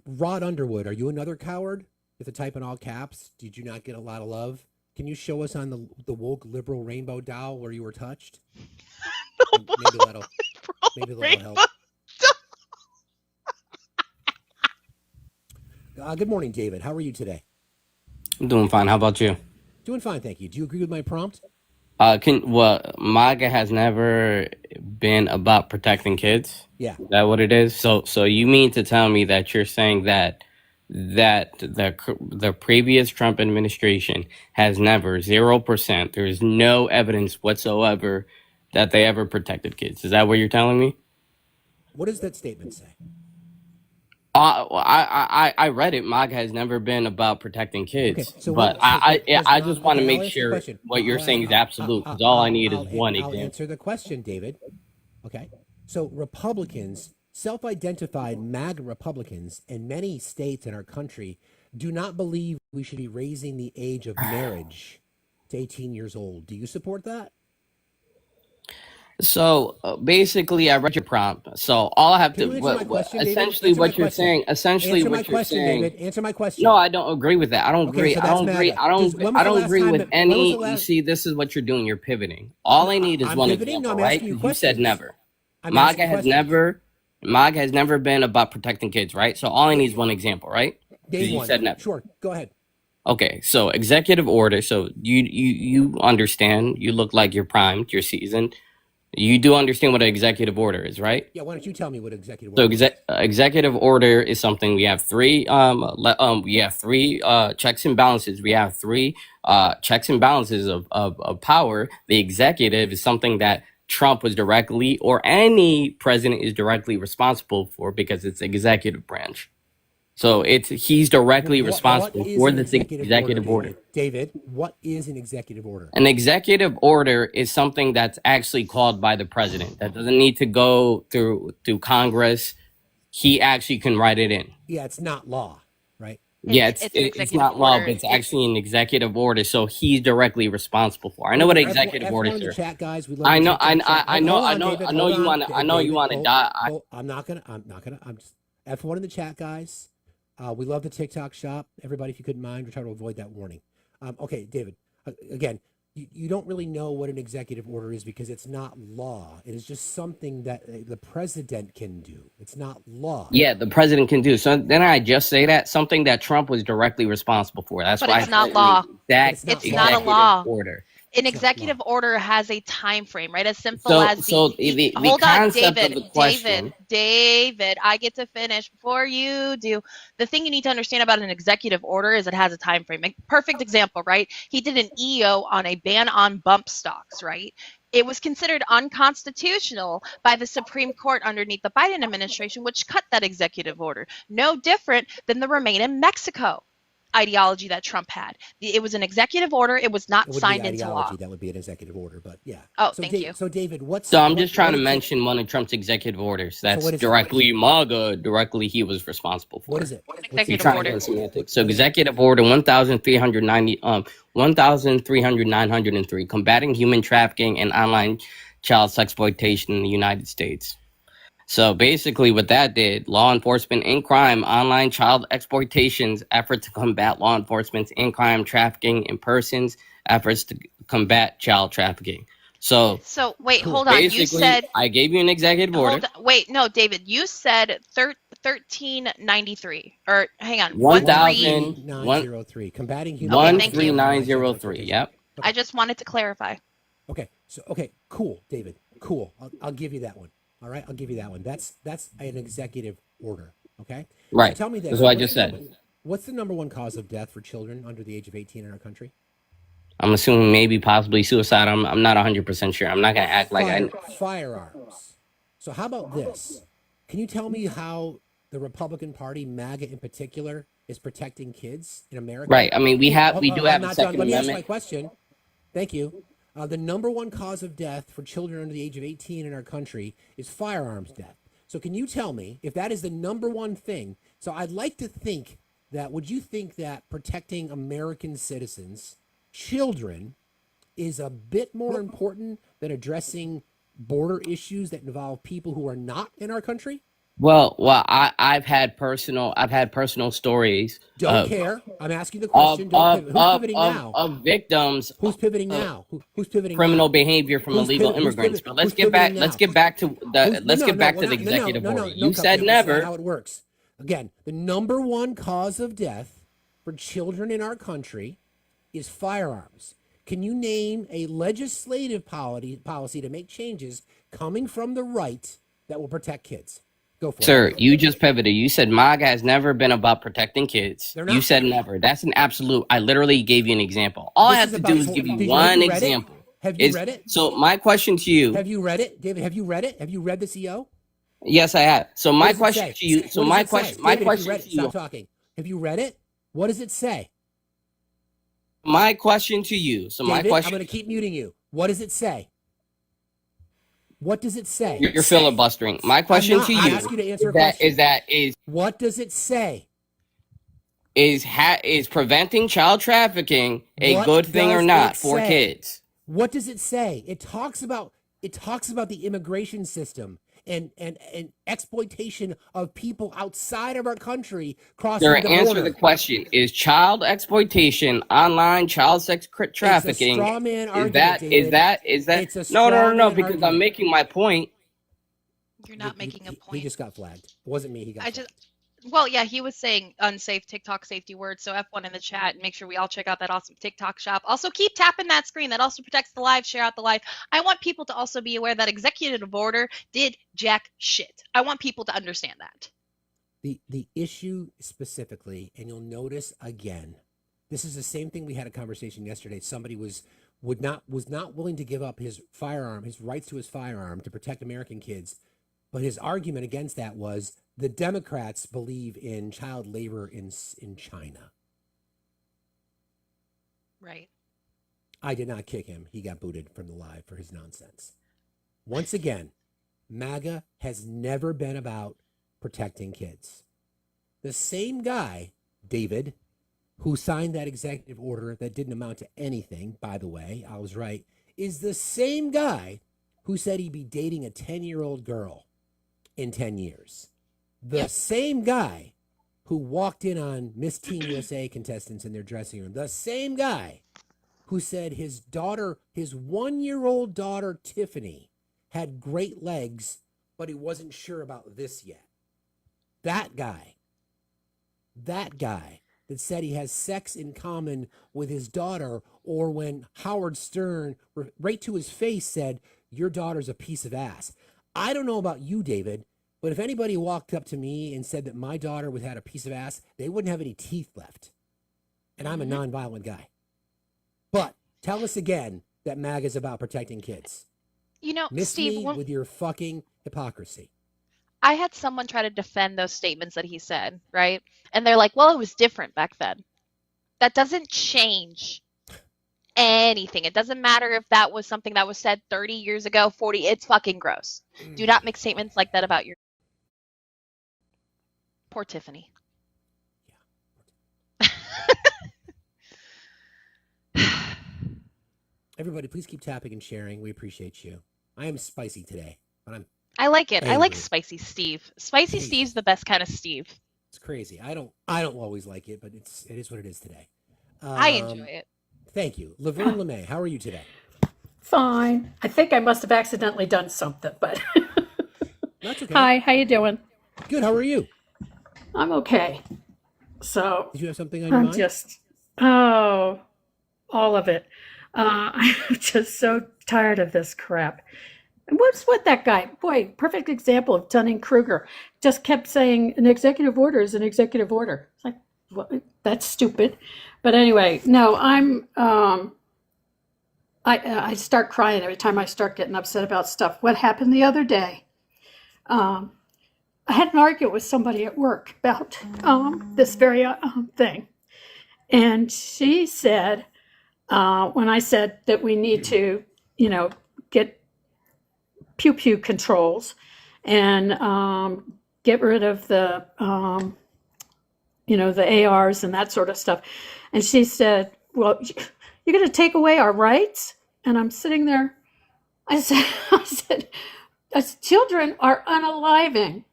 S1: Rod Underwood, are you another coward? With a type in all caps, did you not get a lot of love? Can you show us on the woke liberal rainbow doll where you were touched? Maybe that'll help. Good morning, David. How are you today?
S14: I'm doing fine. How about you?
S1: Doing fine, thank you. Do you agree with my prompt?
S14: MAGA has never been about protecting kids.
S1: Yeah.
S14: Is that what it is? So you mean to tell me that you're saying that the previous Trump administration has never 0%. There is no evidence whatsoever that they ever protected kids. Is that what you're telling me?
S1: What does that statement say?
S14: I read it. MAGA has never been about protecting kids,
S1: Okay, so
S14: but I just want to make sure what you're saying is absolute, because all I need is one
S1: I'll
S14: example.
S1: answer the question, David. Okay, so Republicans, self-identified MAGA Republicans in many states in our country, do not believe we should be raising the age of marriage to 18 years old. Do you support that?
S14: So basically, I read your prompt. So all I have
S1: Can you answer my question, David?
S14: essentially
S1: Answer
S14: what
S1: my
S14: you're
S1: question.
S14: saying, essentially
S1: Answer my
S14: what you're
S1: question,
S14: saying.
S1: David. Answer my question.
S14: No, I don't agree with that. I don't
S1: Okay,
S14: agree.
S1: so
S14: I
S1: that's
S14: don't agree.
S1: MAGA.
S14: I don't.
S1: When was
S14: I
S1: the
S14: don't
S1: last
S14: agree
S1: time
S14: with
S1: that- when was
S14: any.
S1: the
S14: You
S1: last-
S14: see, this is what you're doing. You're pivoting. All I need is
S1: I'm
S14: one
S1: pivoting?
S14: example,
S1: No, I'm
S14: right?
S1: asking you
S14: You said
S1: questions.
S14: never.
S1: I'm
S14: MAGA
S1: asking
S14: has
S1: questions.
S14: never. MAGA has never been about protecting kids, right? So all I need is one example, right?
S1: Name
S14: You
S1: one.
S14: said never.
S1: Sure, go ahead.
S14: Okay, so executive order. So you understand. You look like you're primed. You're seasoned. You do understand what an executive order is, right?
S1: Yeah, why don't you tell me what executive
S14: So
S1: order is?
S14: executive order is something we have three checks and balances. We have three checks and balances of power. The executive is something that Trump was directly, or any president is directly responsible for, because it's executive branch. So he's directly responsible for this executive order.
S1: David, what is an executive order?
S14: An executive order is something that's actually called by the president. That doesn't need to go through Congress. He actually can write it in.
S1: Yeah, it's not law, right?
S14: Yeah, it's not law, but it's actually an executive order. So he's directly responsible for. I know what an executive order is.
S1: Chat, guys. We love
S14: I
S1: the
S14: know,
S1: TikTok chat.
S14: I
S1: Hold on,
S14: know,
S1: David,
S14: I know
S1: hold
S14: you
S1: on.
S14: want to. I know you want to
S1: David,
S14: die.
S1: I'm not gonna. I'm just F1 in the chat, guys. We love the TikTok shop. Everybody, if you couldn't mind, we're trying to avoid that warning. Okay, David, again, you don't really know what an executive order is because it's not law. It is just something that the president can do. It's not law.
S14: Yeah, the president can do. So then I just say that something that Trump was directly responsible for. That's
S19: but
S14: why
S19: it's not law.
S14: That
S19: It's not a law.
S14: order.
S19: An executive order has a time frame, right? As simple
S14: So,
S19: as
S14: the
S19: hold on,
S14: concept of
S19: David,
S14: the question.
S19: David, I get to finish before you do. The thing you need to understand about an executive order is it has a time frame. A perfect example, right? He did an EO on a ban on bump stocks, right? It was considered unconstitutional by the Supreme Court underneath the Biden administration, which cut that executive order. No different than the Remain in Mexico ideology that Trump had. It was an executive order. It was not
S1: It wouldn't be
S19: signed into law.
S1: ideology. That would be an executive order. But yeah.
S19: Oh,
S1: So,
S19: thank you.
S1: David,
S14: So I'm just trying
S1: what
S14: to
S1: is
S14: mention one of Trump's executive orders. That's
S1: what is it?
S14: directly MAGA, directly he was responsible for.
S1: What is it?
S14: You're
S19: Executive
S14: trying to
S19: order.
S14: get semantics. So Executive Order 1,303, combating human trafficking and online child sexploitation in the United States. So basically what that did, law enforcement in crime, online child exploitations, effort to combat law enforcement's in crime trafficking in persons, efforts to combat child trafficking. So
S19: wait, hold on. You
S14: basically,
S19: said
S14: I gave you an executive order.
S19: wait, no, David. You said 1393 or hang on,
S1: 1,903. Combating human
S19: Okay, thank you.
S14: 13903. Yep.
S19: I just wanted to clarify.
S1: Okay. So cool, David. Cool. I'll give you that one. All right, I'll give you that one. That's an executive order. Okay.
S14: Right.
S1: So tell me this.
S14: That's what I just said.
S1: What's the number one cause of death for children under the age of 18 in our country?
S14: I'm assuming maybe possibly suicide. I'm not 100% sure. I'm not gonna act like I.
S1: Firearms. So how about this? Can you tell me how the Republican Party, MAGA in particular, is protecting kids in America?
S14: Right. I mean, we do have
S1: I'm
S14: a
S1: not
S14: Second
S1: done. Let me ask
S14: Amendment.
S1: my question. Thank you. The number one cause of death for children under the age of 18 in our country is firearms death. So can you tell me if that is the number one thing? So I'd like to think that, would you think that protecting American citizens, children, is a bit more important than addressing border issues that involve people who are not in our country?
S14: Well, I've had personal stories.
S1: Don't care. I'm asking the question. Don't pivot. Who's pivoting now?
S14: Of victims.
S1: Who's pivoting now? Who's pivoting
S14: criminal
S1: now?
S14: behavior from illegal immigrants. But let's get back. Let's get back to the. Let's get back to the executive order. You said never.
S1: That's how it works. Again, the number one cause of death for children in our country is firearms. Can you name a legislative policy to make changes coming from the right that will protect kids? Go for it.
S14: Sir, you just pivoted. You said MAGA has never been about protecting kids.
S1: They're not.
S14: You said never. That's an absolute. I literally gave you an example. All I have to do is give you one example.
S1: Have you read it?
S14: So my question to you.
S1: Have you read it, David? Have you read it? Have you read the CO?
S14: Yes, I have. So my question to you. So my question. My question to you.
S1: Stop talking. Have you read it? What does it say?
S14: My question to you. So my
S1: David,
S14: question.
S1: I'm going to keep muting you. What does it say? What does it say?
S14: You're filibustering. My question to you.
S1: I ask you to answer a question.
S14: Is
S1: what does it say?
S14: Is preventing child trafficking a good thing or not for kids?
S1: What does it say? It talks about the immigration system and exploitation of people outside of our country crossing the border.
S14: Answer the question: is child exploitation, online child sex trafficking?
S1: It's a straw man argument, David.
S14: Is that? No. Because
S1: argument.
S14: I'm making my point.
S19: You're not making a point.
S1: He just got flagged. It wasn't me. He got flagged.
S19: Well, yeah, he was saying unsafe TikTok safety words. So F1 in the chat, and make sure we all check out that awesome TikTok shop. Also, keep tapping that screen. That also protects the live. Share out the live. I want people to also be aware that executive order did jack shit. I want people to understand that.
S1: The issue specifically, and you'll notice again, this is the same thing we had a conversation yesterday. Somebody was not willing to give up his firearm, his rights to his firearm to protect American kids. But his argument against that was the Democrats believe in child labor in China.
S19: Right.
S1: I did not kick him. He got booted from the live for his nonsense. Once again, MAGA has never been about protecting kids. The same guy, David, who signed that executive order that didn't amount to anything, by the way, I was right, is the same guy who said he'd be dating a 10-year-old girl in 10 years. The same guy who walked in on Miss Teen USA contestants in their dressing room. The same guy who said his 1-year-old daughter, Tiffany, had great legs, but he wasn't sure about this yet. That guy that said he has sex in common with his daughter, or when Howard Stern, right to his face, said, "Your daughter's a piece of ass." I don't know about you, David, but if anybody walked up to me and said that my daughter had a piece of ass, they wouldn't have any teeth left. And I'm a nonviolent guy. But tell us again that MAGA is about protecting kids.
S19: You know,
S1: Miss
S19: Steve,
S1: me with your fucking hypocrisy.
S19: I had someone try to defend those statements that he said, right? And they're like, well, it was different back then. That doesn't change anything. It doesn't matter if that was something that was said 30 years ago, 40. It's fucking gross. Do not make statements like that about your... Poor Tiffany.
S1: Everybody, please keep tapping and sharing. We appreciate you. I am spicy today, but
S19: I like it.
S1: angry.
S19: I like Spicy Steve. Spicy Steve's the best kind of Steve.
S1: It's crazy. I don't always like it, but it is what it is today.
S19: I enjoy it.
S1: Thank you. Laverne LeMay, how are you today?
S15: Fine. I think I must have accidentally done something, but
S1: That's okay.
S15: Hi, how you doing?
S1: Good. How are you?
S15: I'm okay. So
S1: Did you have something on your mind?
S15: All of it. I'm just so tired of this crap. And what's with that guy? Boy, perfect example of Dunning-Kruger. Just kept saying an executive order is an executive order. It's like, what? That's stupid. But anyway, no, I start crying every time I start getting upset about stuff. What happened the other day? I had an argument with somebody at work about this very thing. And she said, when I said that we need to, get pew-pew controls and get rid of the, the ARs and that sort of stuff. And she said, well, you're going to take away our rights? And I'm sitting there. I said, children are unaliving.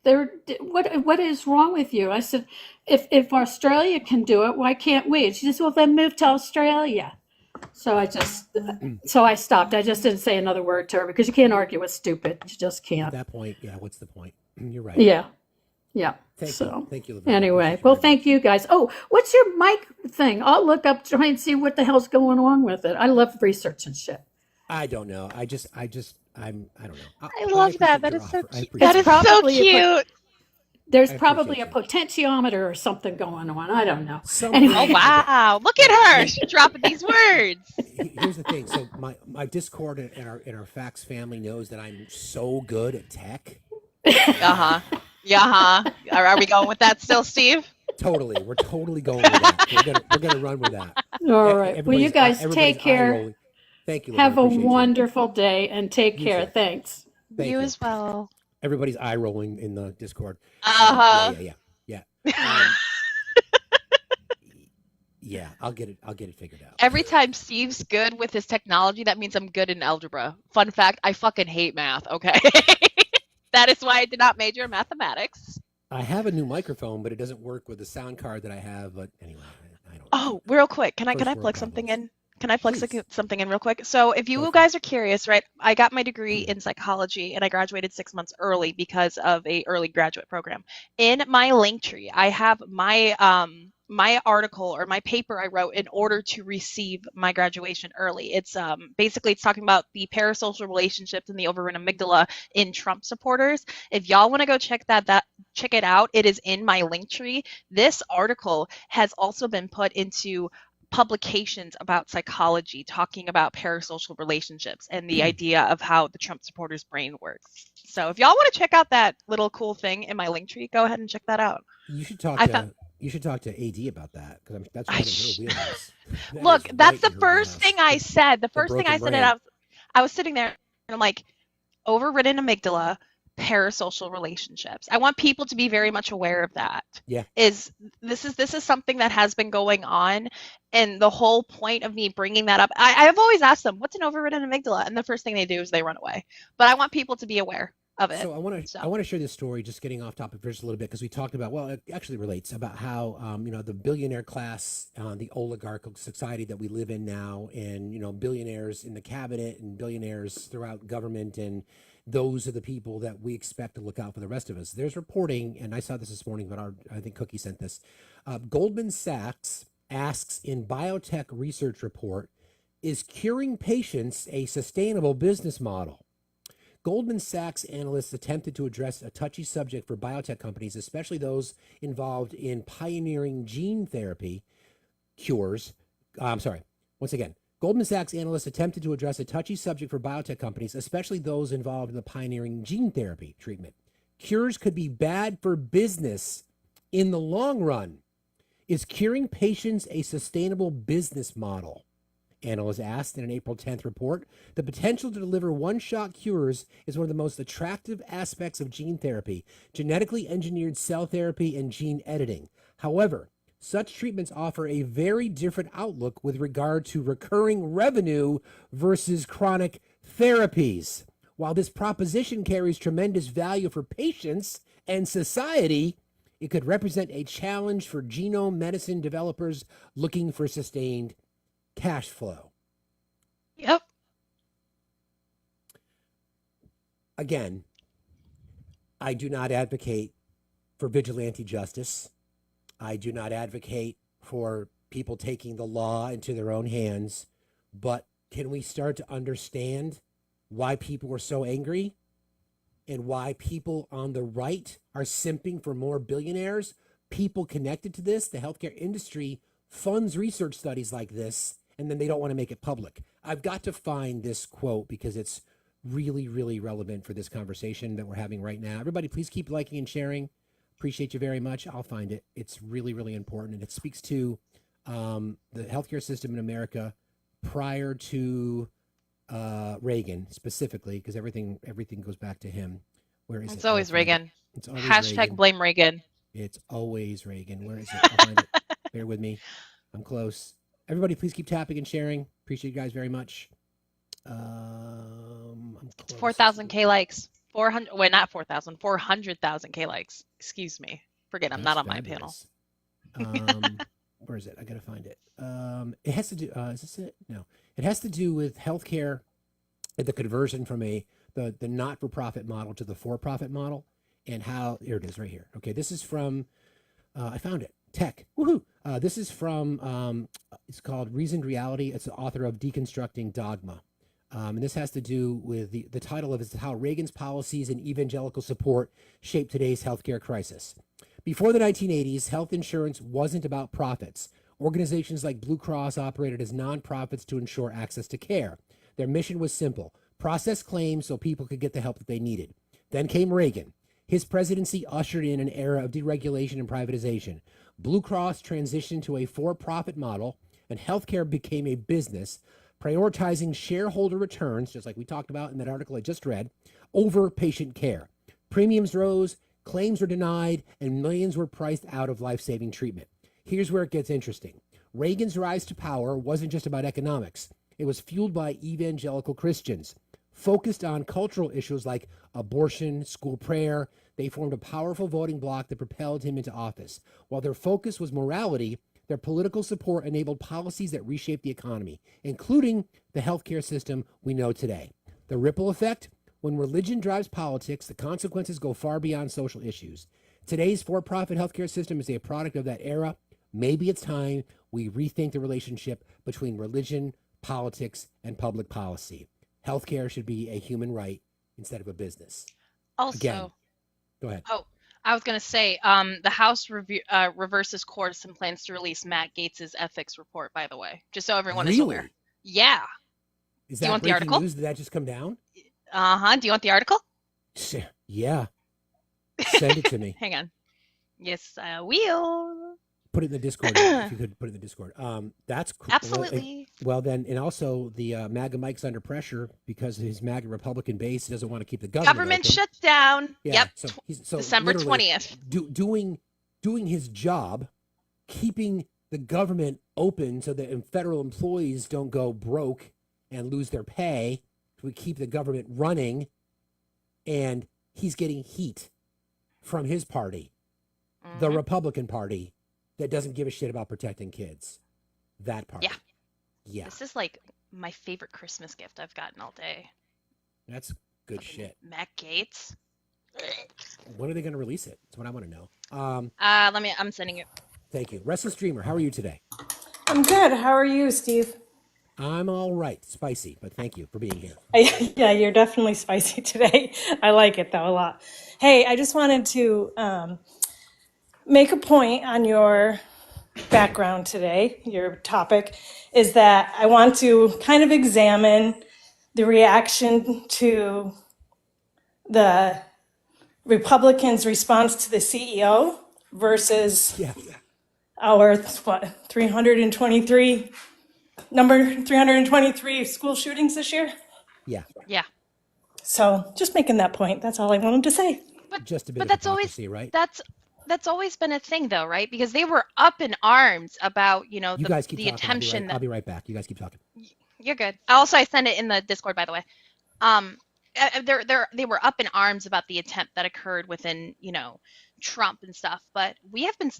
S15: What is wrong with you? I said, if Australia can do it, why can't we? She says, well, then move to Australia. So I stopped. I just didn't say another word to her because you can't argue with stupid. You just can't.
S1: At that point, yeah, what's the point? You're right.
S15: Yeah.
S1: Thank you. Thank you, Laverne.
S15: Anyway, well, thank you guys. Oh, what's your mic thing? I'll look up, try and see what the hell's going on with it. I love research and shit.
S1: I don't know. I don't know.
S19: I love that. That is so cute.
S15: That is so cute. There's
S1: I
S15: probably a potentiometer or something going on. I don't know.
S19: Oh, wow. Look at her. She's dropping these words.
S1: Here's the thing. So my Discord and our Facts family knows that I'm so good at tech.
S19: Are we going with that still, Steve?
S1: Totally. We're totally going with that. We're gonna run with that.
S15: All right. Well, you guys take care.
S1: Thank you.
S15: Have a wonderful day and take care. Thanks.
S1: Thank you
S19: as well.
S1: Everybody's eye rolling in the Discord. Yeah. Yeah, I'll get it figured out.
S19: Every time Steve's good with his technology, that means I'm good in algebra. Fun fact, I fucking hate math, okay? That is why I did not major in mathematics.
S1: I have a new microphone, but it doesn't work with the sound card that I have. But anyway, I don't.
S19: Oh, real quick, can I plug something in? Can I plug something in real quick? So if you guys are curious, right, I got my degree in psychology and I graduated 6 months early because of a early graduate program. In my Linktree, I have my my article or my paper I wrote in order to receive my graduation early. It's basically it's talking about the parasocial relationships and the overridden amygdala in Trump supporters. If y'all want to go check check it out, it is in my Linktree. This article has also been put into publications about psychology talking about parasocial relationships and the idea of how the Trump supporters' brain works. So if y'all want to check out that little cool thing in my Linktree, go ahead and check that out.
S1: You should talk to AD about that because that's right in her wheelhouse.
S19: Look, that's the first thing I said. The first thing I said, I was sitting there and I'm like, overridden amygdala, parasocial relationships. I want people to be very much aware of that.
S1: Yeah.
S19: This is something that has been going on, and the whole point of me bringing that up, I've always asked them, what's an overridden amygdala? And the first thing they do is they run away. But I want people to be aware of it.
S1: So I want to share this story, just getting off topic for just a little bit, because we talked about, well, it actually relates about how the billionaire class, the oligarchical society that we live in now, and billionaires in the cabinet and billionaires throughout government and those are the people that we expect to look out for the rest of us. There's reporting, and I saw this morning, but I think Cookie sent this. Goldman Sachs asks in biotech research report, is curing patients a sustainable business model? Goldman Sachs analysts attempted to address a touchy subject for biotech companies, especially those involved in pioneering gene therapy cures. Once again, Goldman Sachs analysts attempted to address a touchy subject for biotech companies, especially those involved in the pioneering gene therapy treatment. Cures could be bad for business in the long run. Is curing patients a sustainable business model? Analysts asked in an April 10th report. The potential to deliver one-shot cures is one of the most attractive aspects of gene therapy, genetically engineered cell therapy, and gene editing. However, such treatments offer a very different outlook with regard to recurring revenue versus chronic therapies. While this proposition carries tremendous value for patients and society, it could represent a challenge for genome medicine developers looking for sustained cash flow.
S19: Yep.
S1: Again, I do not advocate for vigilante justice. I do not advocate for people taking the law into their own hands. But can we start to understand why people were so angry and why people on the right are simping for more billionaires? People connected to this, the healthcare industry funds research studies like this, and then they don't want to make it public. I've got to find this quote because it's really, really relevant for this conversation that we're having right now. Everybody, please keep liking and sharing. Appreciate you very much. I'll find it. It's really, really important. And it speaks to the healthcare system in America prior to Reagan specifically, because everything goes back to him. Where is it?
S19: It's always Reagan.
S1: It's always
S19: Hashtag
S1: Reagan.
S19: blame Reagan.
S1: It's always Reagan. Where is it? I'll find it. Bear with me. I'm close. Everybody, please keep tapping and sharing. Appreciate you guys very much. I'm
S19: It's
S1: close.
S19: 4,000K likes. 400. Wait, not 4,000. 400,000K likes. Excuse me. Forget I'm not on my panel.
S1: Where is it? I gotta find it. It has to do. Is this it? No. It has to do with healthcare, the conversion from the not-for-profit model to the for-profit model, and how. Here it is, right here. Okay, this is from. I found it. Tech. Woohoo! This is from. It's called Reasoned Reality. It's the author of Deconstructing Dogma. And this has to do with the title of it is How Reagan's Policies and Evangelical Support Shaped Today's Healthcare Crisis. Before the 1980s, health insurance wasn't about profits. Organizations like Blue Cross operated as nonprofits to ensure access to care. Their mission was simple: process claims so people could get the help that they needed. Then came Reagan. His presidency ushered in an era of deregulation and privatization. Blue Cross transitioned to a for-profit model, and healthcare became a business, prioritizing shareholder returns, just like we talked about in that article I just read, over patient care. Premiums rose, claims were denied, and millions were priced out of life-saving treatment. Here's where it gets interesting. Reagan's rise to power wasn't just about economics. It was fueled by evangelical Christians. Focused on cultural issues like abortion, school prayer, they formed a powerful voting bloc that propelled him into office. While their focus was morality, their political support enabled policies that reshaped the economy, including the healthcare system we know today. The ripple effect: when religion drives politics, the consequences go far beyond social issues. Today's for-profit healthcare system is a product of that era. Maybe it's time we rethink the relationship between religion, politics, and public policy. Healthcare should be a human right instead of a business.
S19: Also,
S1: Again, go ahead.
S19: Oh, I was going to say, the House reverses course and plans to release Matt Gaetz's ethics report, by the way, just so everyone is aware.
S1: Really?
S19: Yeah.
S1: Is
S19: Do you
S1: that
S19: want the
S1: breaking
S19: article?
S1: news? Did that just come down?
S19: Uh-huh. Do you want the article?
S1: Yeah. Send it to me.
S19: Hang on. Yes, I will.
S1: Put it in the Discord if you could put it in the Discord. That's cool.
S19: Absolutely.
S1: Well, then, and also the MAGA Mike's under pressure because his MAGA Republican base doesn't want to keep the government open.
S19: shutdown.
S1: Yeah,
S19: Yep.
S1: so
S19: December
S1: literally
S19: 20th.
S1: doing his job, keeping the government open so that federal employees don't go broke and lose their pay. We keep the government running, and he's getting heat from his party, the Republican Party, that doesn't give a shit about protecting kids. That party.
S19: Yeah. This is like my favorite Christmas gift I've gotten all day.
S1: That's Good shit.
S19: Matt Gates.
S1: When are they going to release it? That's what I want to know.
S19: I'm sending it.
S1: Thank you. Restless Dreamer, how are you today?
S17: I'm good. How are you, Steve?
S1: I'm all right. Spicy, but thank you for being here.
S17: Yeah, you're definitely spicy today. I like it, though, a lot. Hey, I just wanted to make a point on your background today. Your topic is that I want to kind of examine the reaction to the Republicans' response to the CEO versus our, 323 school shootings this year.
S1: Yeah.
S19: Yeah.
S17: So just making that point. That's all I wanted to say.
S1: Just a bit
S19: But
S1: of
S19: that's always
S1: hypocrisy, right?
S19: that's always been a thing, though, right? Because they were up in arms about, you know,
S1: You guys keep
S19: the
S1: talking.
S19: attention
S1: I'll be right back. You guys keep talking.
S19: You're good. Also, I sent it in the Discord, by the way. They were up in arms about the attempt that occurred within, you know, Trump and stuff. But we've been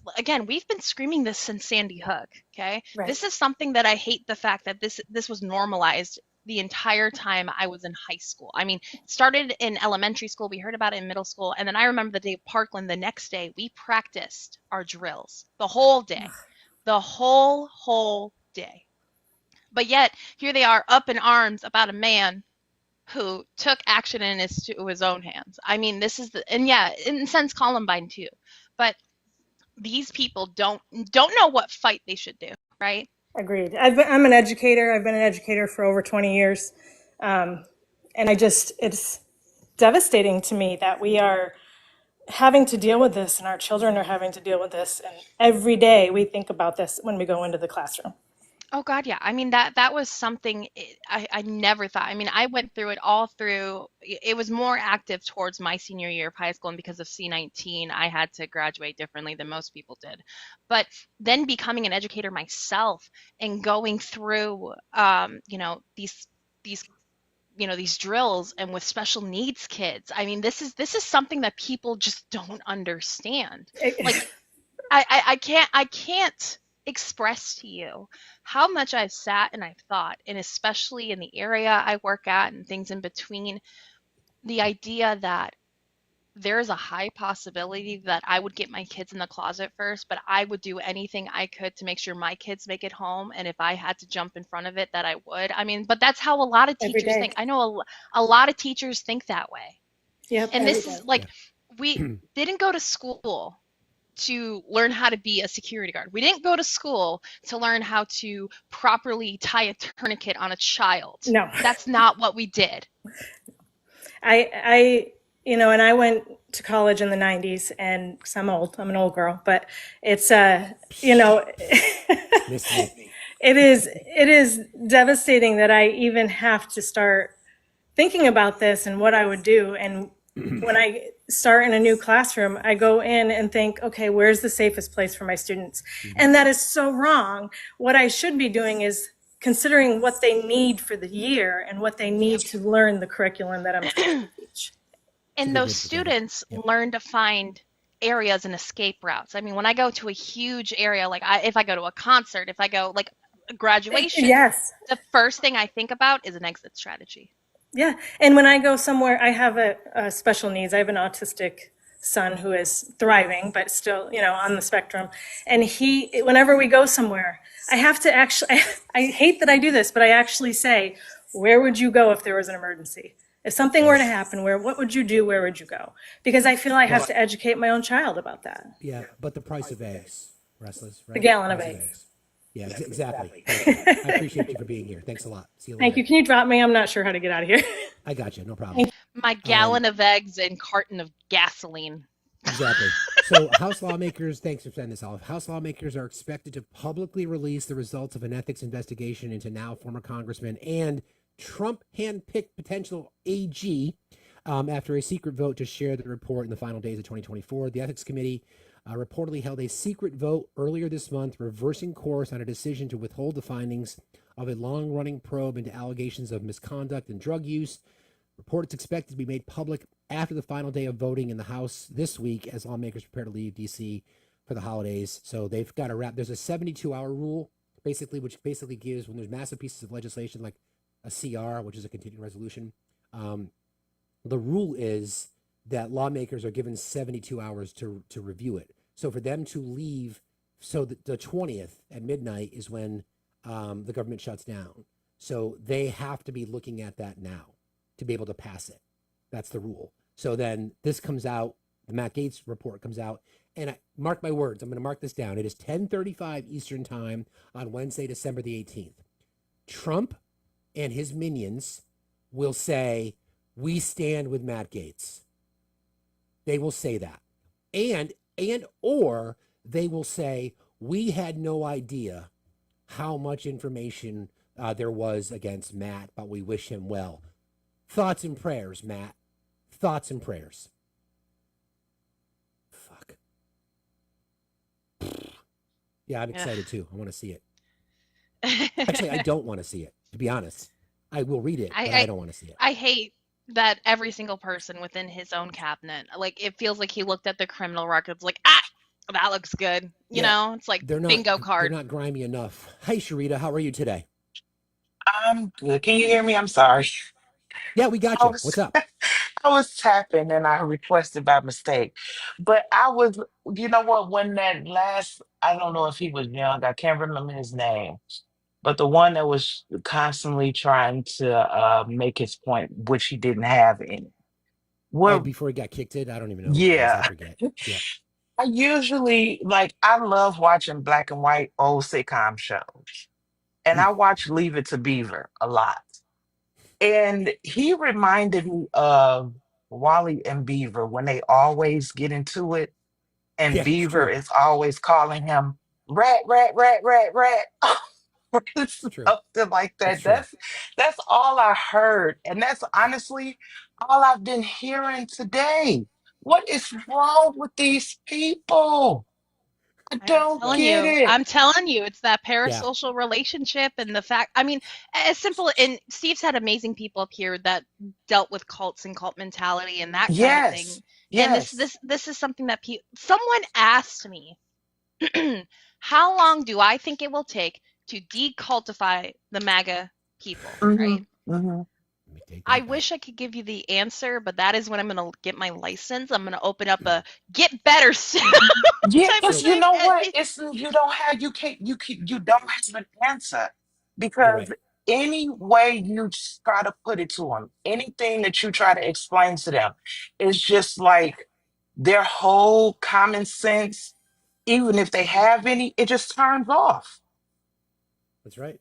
S19: screaming this since Sandy Hook. Okay,
S17: Right.
S19: this is something that I hate, the fact that this was normalized the entire time I was in high school. I mean, it started in elementary school. We heard about it in middle school, and then I remember the day of Parkland. The next day, we practiced our drills the whole day, the whole day. But yet, here they are up in arms about a man who took action into his own hands. I mean, and yeah, in a sense, Columbine too. But these people don't know what fight they should do, right?
S17: Agreed. I'm an educator. I've been an educator for over 20 years. And it's devastating to me that we are having to deal with this and our children are having to deal with this. And every day we think about this when we go into the classroom.
S19: Oh God, yeah. I mean, that was something I never thought. I mean, I went through it all through. It was more active towards my senior year of high school, and because of C-19, I had to graduate differently than most people did. But then becoming an educator myself and going through, you know, these these drills and with special needs kids. I mean, this is something that people just don't understand. Like, I can't express to you how much I've sat and I've thought, and especially in the area I work at and things in between, the idea that there's a high possibility that I would get my kids in the closet first, but I would do anything I could to make sure my kids make it home. And if I had to jump in front of it, that I would. I mean, but that's how a lot of
S17: Every
S19: teachers
S17: day.
S19: think. I know a lot of teachers think that way.
S17: Yep.
S19: And
S17: every
S19: this
S17: day.
S19: is like, we didn't go to school to learn how to be a security guard. We didn't go to school to learn how to properly tie a tourniquet on a child.
S17: No.
S19: That's not what we did.
S17: And I went to college in the 90s, and 'cause I'm old, I'm an old girl, but it's, it is devastating that I even have to start thinking about this and what I would do. And when I start in a new classroom, I go in and think, okay, where's the safest place for my students? And that is so wrong. What I should be doing is considering what they need for the year and what they need to learn the curriculum that I'm trying to teach.
S19: And those students learn to find areas and escape routes. I mean, when I go to a huge area, like if I go to a concert, if I go like a graduation,
S17: Yes.
S19: the first thing I think about is an exit strategy.
S17: Yeah. And when I go somewhere, I have a special needs. I have an autistic son who is thriving, but still, on the spectrum. And whenever we go somewhere, I have to actually, I hate that I do this, but I actually say, where would you go if there was an emergency? If something were to happen, what would you do? Where would you go? Because I feel I have to educate my own child about that.
S1: Yeah, but the price of eggs, Restless, right?
S17: The gallon of
S1: Price
S17: eggs.
S1: Yeah, exactly. Thank you. I appreciate you for being here. Thanks a lot. See you later.
S17: Thank you. Can you drop me? I'm not sure how to get out of here.
S1: I got you. No problem.
S19: My gallon of eggs and carton of gasoline.
S1: Exactly. So House lawmakers, thanks for sending this off. House lawmakers are expected to publicly release the results of an ethics investigation into now former congressman and Trump handpicked potential AG after a secret vote to share the report in the final days of 2024. The ethics committee reportedly held a secret vote earlier this month, reversing course on a decision to withhold the findings of a long-running probe into allegations of misconduct and drug use. Report is expected to be made public after the final day of voting in the House this week as lawmakers prepare to leave D.C. for the holidays. So they've got to wrap. There's a 72-hour rule, which basically gives, when there's massive pieces of legislation like a CR, which is a continuing resolution, The rule is that lawmakers are given 72 hours to review it. So for them to leave, so the 20th at midnight is when the government shuts down. So they have to be looking at that now to be able to pass it. That's the rule. So then this comes out, the Matt Gaetz report comes out, and mark my words, I'm going to mark this down. It is 10:35 Eastern time on Wednesday, December the 18th. Trump and his minions will say, we stand with Matt Gaetz. They will say that. Or they will say, we had no idea how much information there was against Matt, but we wish him well. Thoughts and prayers, Matt. Thoughts and prayers. Fuck. Yeah, I'm excited too. I want to see it. Actually, I don't want to see it, to be honest. I will read it, but I don't want to see it.
S19: I hate that every single person within his own cabinet, like, it feels like he looked at the criminal records like, that looks good. You know, it's like bingo card.
S1: They're not grimy enough. Hi, Sharita. How are you today?
S18: I'm good. Can you hear me? I'm sorry.
S1: Yeah, we got you. What's up?
S18: I was tapping and I requested by mistake. But I was, you know what, when that last, I don't know if he was young, I can't remember his name, but the one that was constantly trying to make his point, which he didn't have any.
S1: Oh, before he got kicked in? I don't even know who it was. I forget. Yeah.
S18: I usually, I love watching black and white old sitcom shows. And I watch Leave It to Beaver a lot. And he reminded me of Wally and Beaver when they always get into it. And Beaver is always calling him rat, rat, rat, rat, rat. Something like that. That's all I heard. And that's honestly all I've been hearing today. What is wrong with these people? I don't get it.
S19: I'm telling you, it's that parasocial relationship and the fact, I mean, as simple, and Steve's had amazing people up here that dealt with cults and cult mentality and that kind of thing.
S18: Yes.
S19: And this is something that someone asked me, how long do I think it will take to decultify the MAGA people, right? I wish I could give you the answer, but that is when I'm going to get my license. I'm going to open up a get better soon.
S18: Yes, you know what? It's you don't have an answer because any way you try to put it to them, anything that you try to explain to them, is just like their whole common sense. Even if they have any, it just turns off.
S1: That's right.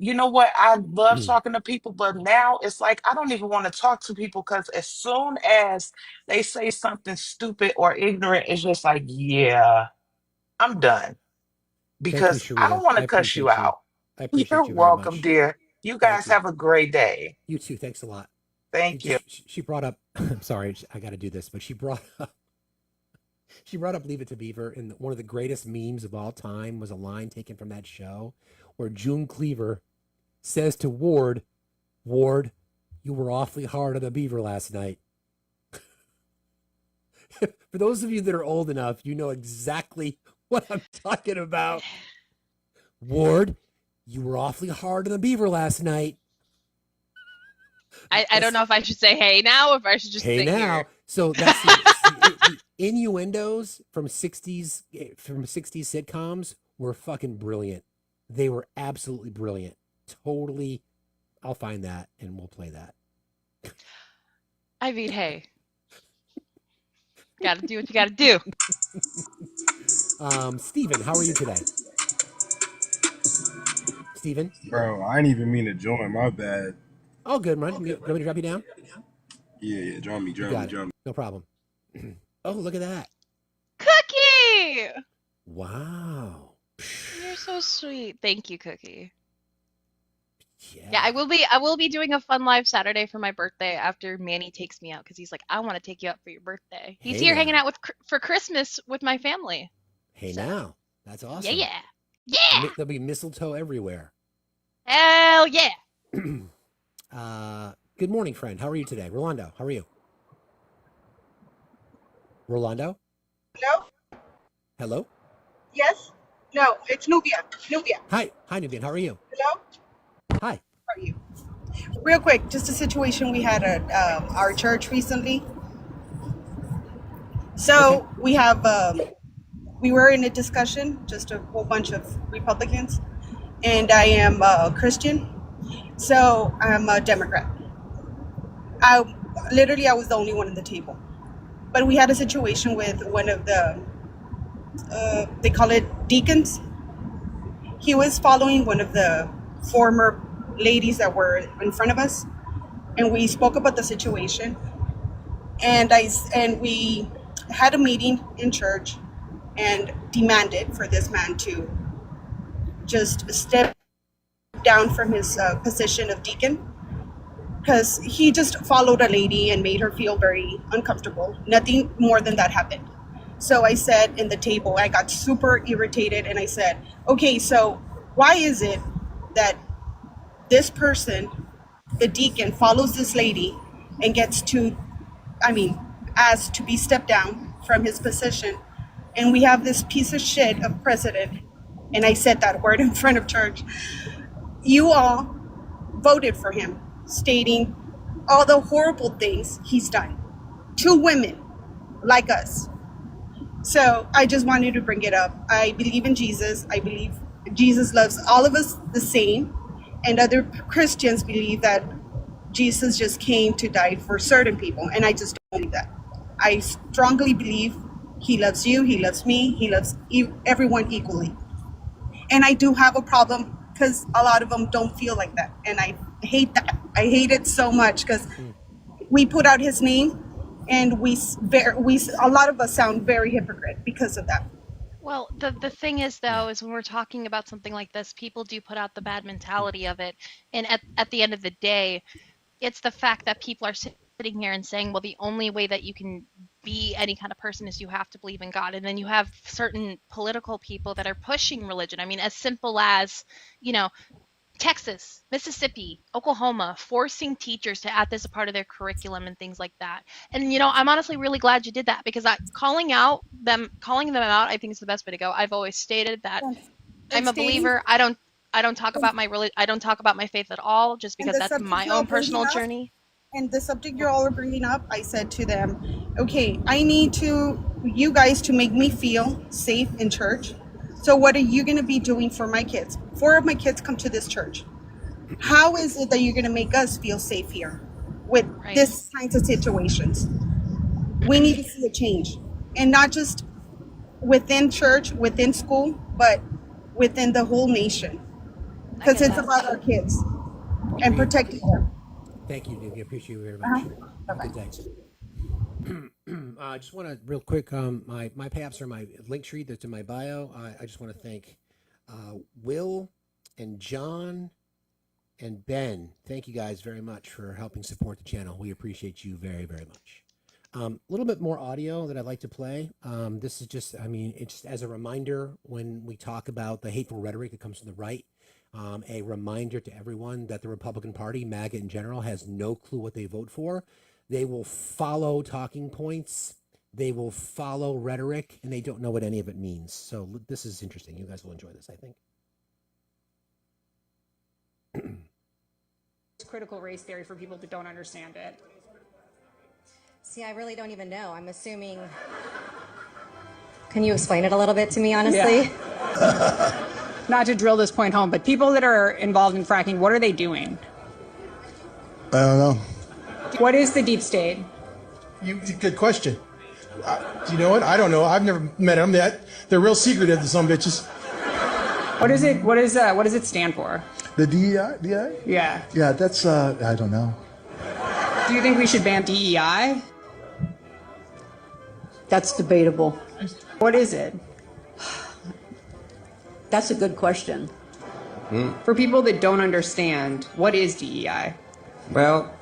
S18: You know what? I love talking to people, but now it's like I don't even want to talk to people because as soon as they say something stupid or ignorant, it's just like, yeah, I'm done. Because I don't want to cuss you out.
S1: I appreciate
S18: You're
S1: you very
S18: welcome,
S1: much.
S18: dear. You guys have a great day.
S1: You too. Thanks a lot.
S18: Thank you.
S1: She brought up, I'm sorry, I got to do this, but she brought up Leave It to Beaver, and one of the greatest memes of all time was a line taken from that show where June Cleaver says to Ward, you were awfully hard on the beaver last night. For those of you that are old enough, you know exactly what I'm talking about. Ward, you were awfully hard on the beaver last night.
S19: I don't know if I should say hey now or if I should just say
S1: now.
S19: here.
S1: So that's the innuendos from 60s sitcoms were fucking brilliant. They were absolutely brilliant. Totally. I'll find that and we'll play that.
S19: I mean, hey. Gotta do what you gotta do.
S1: Steven, how are you today? Steven?
S20: Bro, I didn't even mean to join. My bad.
S1: Oh, good, man. You want me to drop you down?
S20: Yeah, drop me.
S1: No problem. Oh, look at that.
S19: Cookie!
S1: Wow.
S19: You're so sweet. Thank you, Cookie. Yeah, I will be doing a fun live Saturday for my birthday after Manny takes me out because he's like, I want to take you out for your birthday. He's here hanging out for Christmas with my family.
S1: Hey, now. That's awesome.
S19: Yeah.
S1: There'll be mistletoe everywhere.
S19: Hell yeah.
S1: Good morning, friend. How are you today? Rolando, how are you? Rolando?
S21: Hello?
S1: Hello?
S21: Yes? No, it's Nubia. Nubia.
S1: Hi, Nubian. How are you?
S21: Hello?
S1: Hi.
S21: How are you? Real quick, just a situation we had at our church recently. So we were in a discussion, just a whole bunch of Republicans, and I am a Christian, so I'm a Democrat. I was the only one at the table, but we had a situation with one of the they call it deacons. He was following one of the former ladies that were in front of us, and we spoke about the situation, and we had a meeting in church and demanded for this man to just step down from his position of deacon, because he just followed a lady and made her feel very uncomfortable. Nothing more than that happened. So I said in the table, I got super irritated, and I said, okay, so why is it that this person, the deacon, follows this lady and gets to, asked to be stepped down from his position, and we have this piece of shit of president, and I said that word in front of church, you all voted for him, stating all the horrible things he's done to women like us. So I just wanted to bring it up. I believe in Jesus. I believe Jesus loves all of us the same. And other Christians believe that Jesus just came to die for certain people. And I just don't believe that. I strongly believe he loves you, he loves me, he loves everyone equally. And I do have a problem because a lot of them don't feel like that. And I hate that. I hate it so much because we put out his name, and a lot of us sound very hypocrite because of that.
S19: Well, the thing is, though, is when we're talking about something like this, people do put out the bad mentality of it. And at the end of the day, it's the fact that people are sitting here and saying, well, the only way that you can be any kind of person is you have to believe in God. And then you have certain political people that are pushing religion. I mean, as simple as, Texas, Mississippi, Oklahoma, forcing teachers to add this a part of their curriculum and things like that. And I'm honestly really glad you did that, because calling them out, I think is the best way to go. I've always stated that I'm a believer. I don't talk about I don't talk about my faith at all, just because that's my own personal journey.
S21: And the subject you all are bringing up, I said to them, okay, I need you guys to make me feel safe in church. So what are you going to be doing for my kids? 4 of my kids come to this church. How is it that you're going to make us feel safe here with this kinds of situations? We need to see a change, and not just within church, within school, but within the whole nation, because it's about our kids and protecting them.
S1: Thank you, Nuki. I appreciate you very much. Good, thanks. I just want to real quick. My apps are my link tree that's in my bio. I just want to thank Will and John and Ben. Thank you guys very much for helping support the channel. We appreciate you very, very much. A little bit more audio that I'd like to play. This is just, it's just as a reminder when we talk about the hateful rhetoric that comes from the right. A reminder to everyone that the Republican Party, MAGA in general, has no clue what they vote for. They will follow talking points, they will follow rhetoric, and they don't know what any of it means. So this is interesting. You guys will enjoy this, I think.
S2: Critical race theory for people that don't understand it.
S3: See, I really don't even know. I'm assuming. Can you explain it a little bit to me, honestly?
S2: Yeah. Not to drill this point home, but people that are involved in fracking, what are they doing?
S22: I don't know.
S2: What is the deep state?
S22: Good question. You know what? I don't know. I've never met them yet. They're real secretive, the some bitches.
S2: What is it? What does it stand for?
S22: The DEI? DEI?
S2: Yeah.
S22: Yeah, that's, I don't know.
S2: Do you think we should ban DEI?
S24: That's debatable.
S2: What is it?
S24: That's a good question.
S2: For people that don't understand, what is DEI?
S25: Well,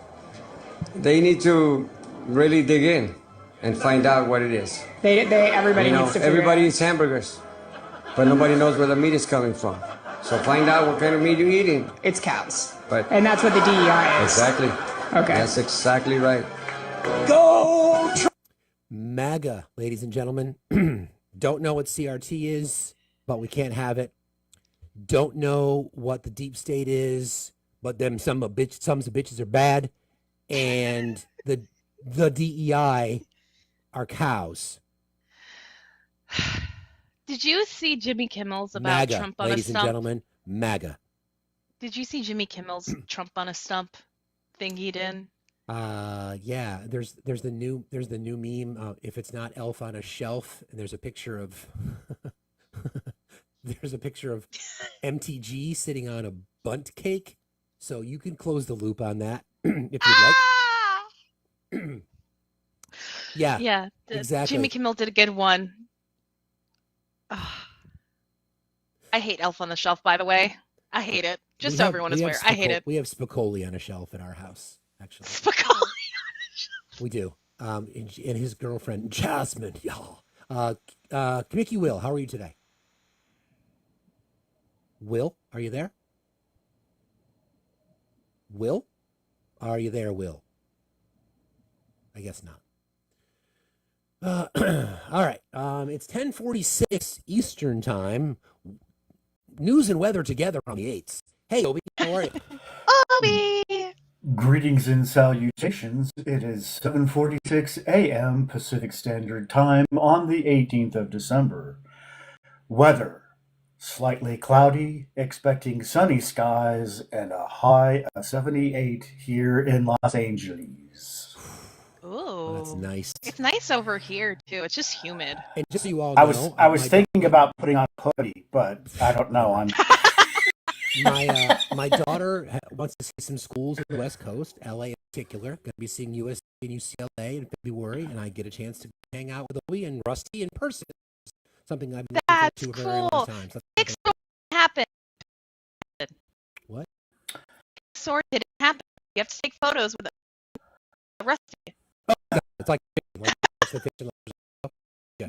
S25: they need to really dig in and find out what it is.
S2: Everybody needs to figure
S25: everybody
S2: it out.
S25: eats hamburgers, but nobody knows where the meat is coming from. So find out what kind of meat you're eating.
S2: It's cows.
S25: And
S2: that's what the DEI is.
S25: Exactly.
S2: Okay.
S25: That's exactly right.
S1: Go! MAGA, ladies and gentlemen. Don't know what CRT is, but we can't have it. Don't know what the deep state is, but them some of bitches are bad, and the DEI are cows.
S19: Did you see Jimmy Kimmel's about
S1: MAGA,
S19: Trump on a
S1: ladies and
S19: stump?
S1: gentlemen, MAGA.
S19: Did you see Jimmy Kimmel's Trump on a stump thing he did?
S1: Yeah. There's the new meme. If it's not Elf on a Shelf, and there's a picture of there's a picture of MTG sitting on a bunt cake. So you can close the loop on that if you'd like. Yeah,
S19: Yeah,
S1: exactly.
S19: Jimmy Kimmel did a good one. Ugh. I hate Elf on the Shelf, by the way. I hate it. Just so everyone is aware, I hate it.
S1: We have Spicoli on a shelf at our house, actually.
S19: Spicoli.
S1: We do. And his girlfriend Jasmine, y'all. Mickey Will, how are you today? Will, are you there? Will, are you there? Will, I guess not. All right. It's 10:46 Eastern time. News and weather together on the 8s. Hey, Obi, how are you?
S19: Obi!
S5: Greetings and salutations. It is 7:46 a.m. Pacific Standard Time on the 18th of December. Weather. Slightly cloudy, expecting sunny skies, and a high of 78 here in Los Angeles.
S19: Ooh,
S1: that's nice.
S19: It's nice over here too. It's just humid.
S1: And just so you all know,
S5: I was thinking about putting on a hoodie, but I don't know.
S1: My daughter wants to see some schools on the West Coast, LA in particular. Going to be seeing USC and UCLA in February, and I get a chance to hang out with Obi and Rusty in person. Something I've been looking forward to a very long time. So
S19: Big story happened.
S1: What?
S19: Story didn't happen. You have to take photos with Rusty.
S1: Oh, it's like the fiction. Yeah.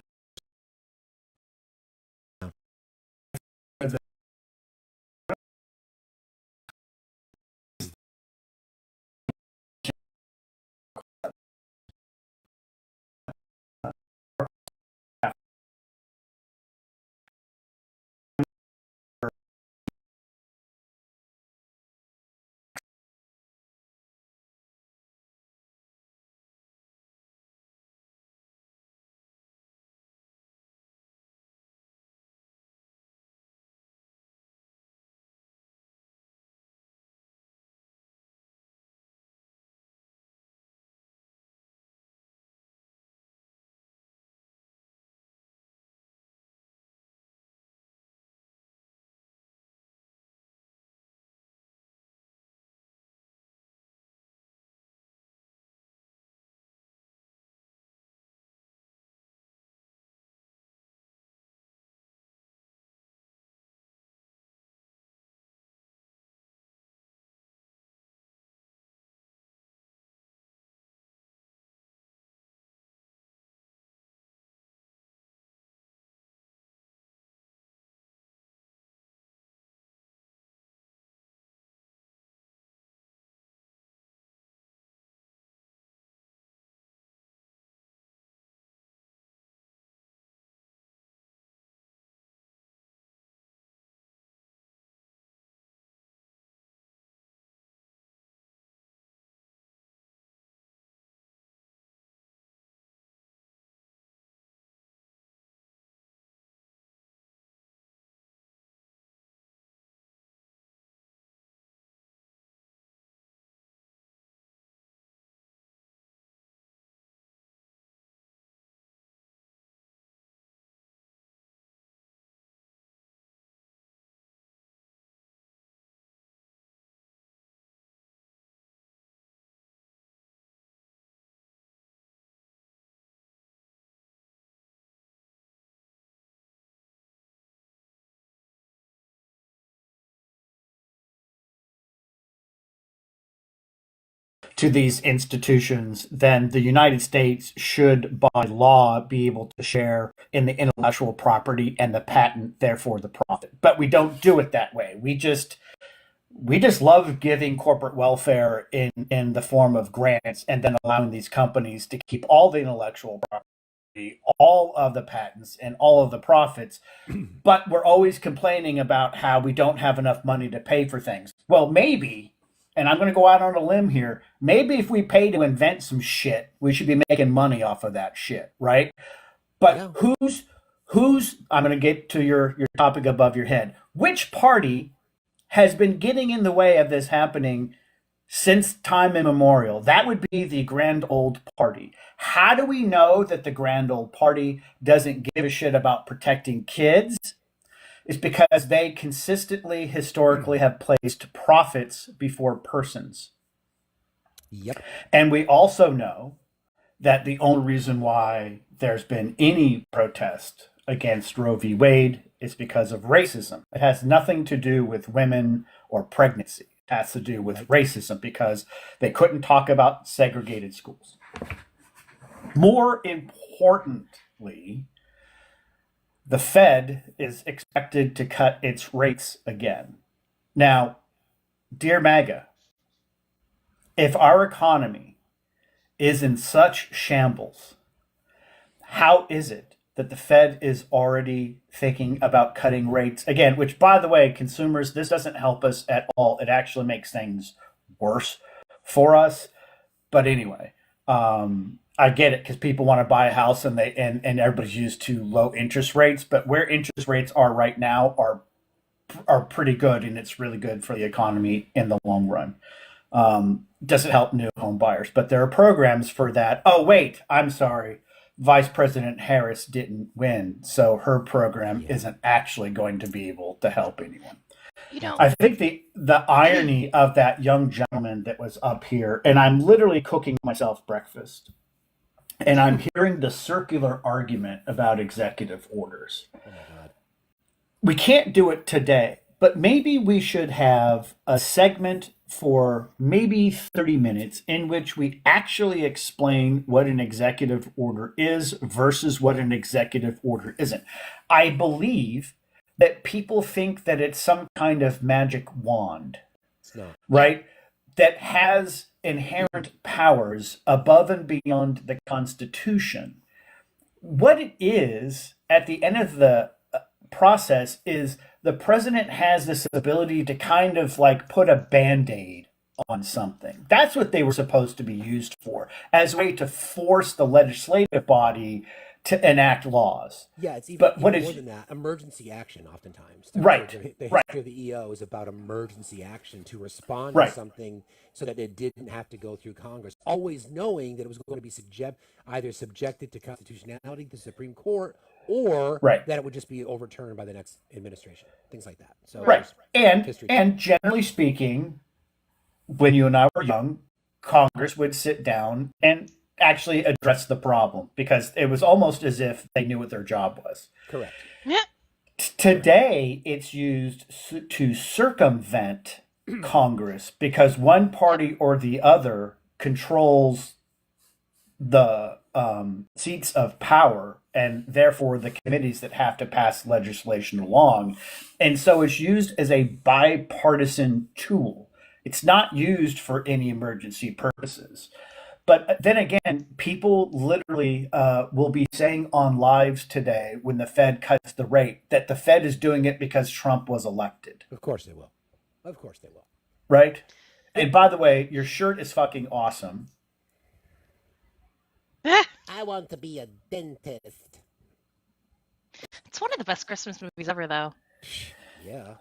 S5: To these institutions, then the United States should, by law, be able to share in the intellectual property and the patent, therefore the profit. But we don't do it that way. We just love giving corporate welfare in the form of grants and then allowing these companies to keep all the intellectual property, all of the patents, and all of the profits. But we're always complaining about how we don't have enough money to pay for things. Well, maybe and I'm going to go out on a limb here. Maybe if we pay to invent some shit, we should be making money off of that shit, right? But who's I'm going to get to your topic above your head. Which party has been getting in the way of this happening since time immemorial? That would be the Grand Old Party. How do we know that the Grand Old Party doesn't give a shit about protecting kids? It's because they consistently, historically, have placed profits before persons.
S1: Yep.
S5: And we also know that the only reason why there's been any protest against Roe v. Wade is because of racism. It has nothing to do with women or pregnancy. It has to do with racism because they couldn't talk about segregated schools. More importantly, the Fed is expected to cut its rates again. Now, dear MAGA, if our economy is in such shambles, how is it that the Fed is already thinking about cutting rates again? Which, by the way, consumers, this doesn't help us at all. It actually makes things worse for us. But anyway, I get it because people want to buy a house and everybody's used to low interest rates. But where interest rates are right now are pretty good, and it's really good for the economy in the long run. Doesn't help new home buyers, but there are programs for that. Oh, wait, I'm sorry. Vice President Harris didn't win, so her program isn't actually going to be able to help anyone. I think the irony of that young gentleman that was up here, and I'm literally cooking myself breakfast, and I'm hearing the circular argument about executive orders.
S1: Oh my God.
S5: We can't do it today, but maybe we should have a segment for maybe 30 minutes in which we actually explain what an executive order is versus what an executive order isn't. I believe that people think that it's some kind of magic wand,
S1: It's not.
S5: right? That has inherent powers above and beyond the Constitution. What it is at the end of the process is the president has this ability to kind of like put a band-aid on something. That's what they were supposed to be used for, as a way to force the legislative body to enact laws.
S1: Yeah, it's even,
S5: but what
S1: even more
S5: is
S1: than that. Emergency action, oftentimes.
S5: Right,
S1: The
S5: right.
S1: history of the EO is about emergency action to respond
S5: Right.
S1: to something so that it didn't have to go through Congress, always knowing that it was going to be either subjected to constitutionality, the Supreme Court, or
S5: Right.
S1: that it would just be overturned by the next administration, things like that. So
S5: Right.
S1: there's history.
S5: And generally speaking, when you and I were young, Congress would sit down and actually address the problem because it was almost as if they knew what their job was.
S1: Correct.
S5: Today, it's used to circumvent Congress because one party or the other controls the seats of power and therefore the committees that have to pass legislation along. And so it's used as a bipartisan tool. It's not used for any emergency purposes. But then again, people literally will be saying on lives today when the Fed cuts the rate that the Fed is doing it because Trump was elected.
S1: Of course they will. Of course they will.
S5: Right? And by the way, your shirt is fucking awesome.
S1: I want to be a dentist.
S19: It's one of the best Christmas movies ever, though.
S1: Yeah.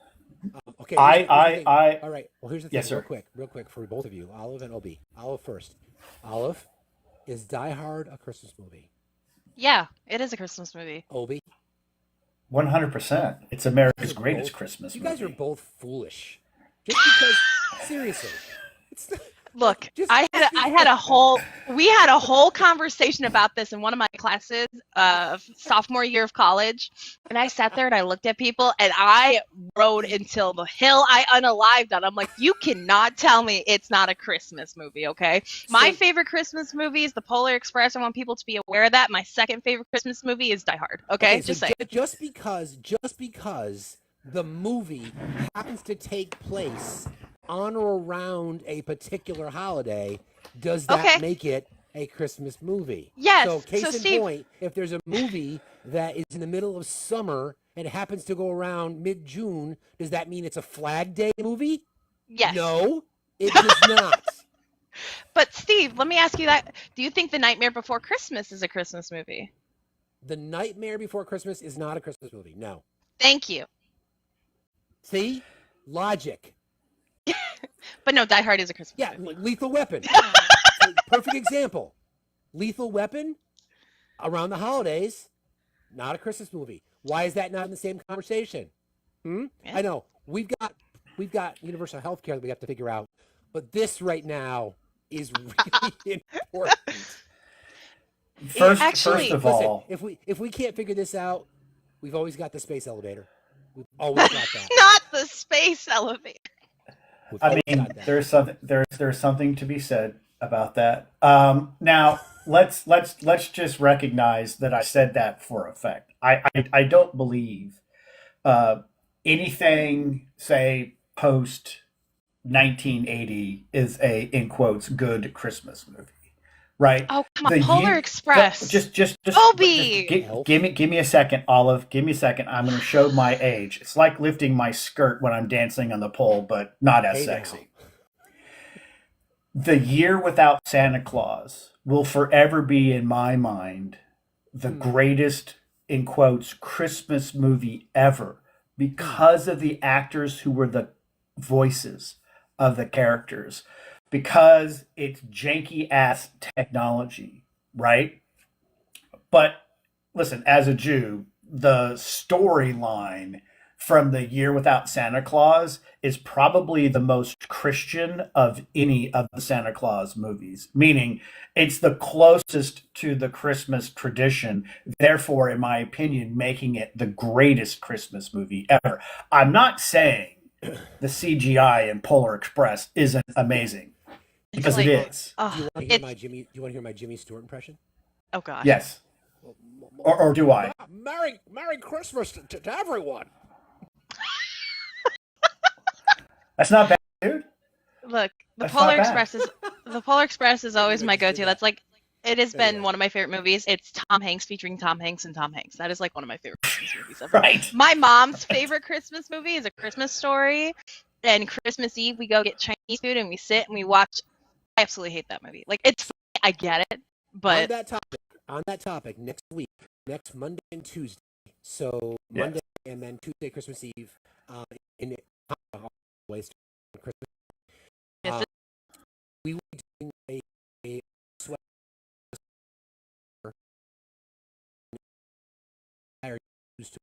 S1: Okay.
S5: All
S1: right. Well, here's the thing.
S5: Yes, sir.
S1: Real quick for both of you, Olive and Obi. Olive first. Olive, is Die Hard a Christmas movie?
S19: Yeah, it is a Christmas movie.
S1: Obi?
S5: 100%. It's America's greatest Christmas
S1: You
S5: movie.
S1: guys are both foolish. Just because, seriously. It's not,
S19: Look, we had a whole conversation about this in one of my classes of sophomore year of college, and I sat there and I looked at people and I rode until the hill I unalived on. I'm like, you cannot tell me it's not a Christmas movie, okay? My favorite Christmas movie is The Polar Express. I want people to be aware of that. My second favorite Christmas movie is Die Hard, okay?
S1: so
S19: Just saying.
S1: just because the movie happens to take place on or around a particular holiday, does that make it a Christmas movie?
S19: Yes.
S1: So case in
S19: Steve,
S1: point, if there's a movie that is in the middle of summer and it happens to go around mid-June, does that mean it's a Flag Day movie?
S19: yes.
S1: No. It does not.
S19: But Steve, let me ask you that. Do you think The Nightmare Before Christmas is a Christmas movie?
S1: The Nightmare Before Christmas is not a Christmas movie. No.
S19: Thank you.
S1: See? Logic.
S19: But no, Die Hard is a Christmas
S1: Yeah,
S19: movie.
S1: Lethal Weapon. Perfect example. Lethal Weapon, around the holidays, not a Christmas movie. Why is that not in the same conversation?
S19: Yeah.
S1: I know. We've got universal health care that we have to figure out, but this right now is really important.
S5: First of all,
S1: if we can't figure this out, we've always got the space elevator. We've always got that.
S19: Not the space elevator.
S5: I mean, there's something to be said about that. Now let's just recognize that I said that for effect. I don't believe anything, say, post 1980 is a, in quotes, good Christmas movie, right?
S19: Oh, come on, Polar Express.
S5: Just
S19: Obi.
S5: give me a second, Olive. Give me a second. I'm going to show my age. It's like lifting my skirt when I'm dancing on the pole, but not as sexy. The Year Without Santa Claus will forever be, in my mind, the greatest, in quotes, Christmas movie ever because of the actors who were the voices of the characters, because it's janky ass technology, right? But listen, as a Jew, the storyline from The Year Without Santa Claus is probably the most Christian of any of the Santa Claus movies, meaning it's the closest to the Christmas tradition, therefore, in my opinion, making it the greatest Christmas movie ever. I'm not saying the CGI in Polar Express isn't amazing, because it is.
S1: Do you want to hear my Jimmy Stewart impression?
S19: Oh gosh.
S5: Yes. Or do I?
S1: Merry Christmas to everyone.
S5: That's not bad, dude.
S19: Look, the
S5: That's
S19: Polar
S5: not bad.
S19: Express is always my go-to. That's like, it has been one of my favorite movies. It's Tom Hanks featuring Tom Hanks and Tom Hanks. That is like one of my favorite Christmas movies ever.
S5: Right.
S19: My mom's favorite Christmas movie is A Christmas Story. And Christmas Eve, we go get Chinese food and we sit and we watch. I absolutely hate that movie. Like, it's funny, I get it, but
S1: on that topic, next week, next Monday and Tuesday. So Monday and then Tuesday, Christmas Eve, in ways Christmas. We will be doing a sweat used to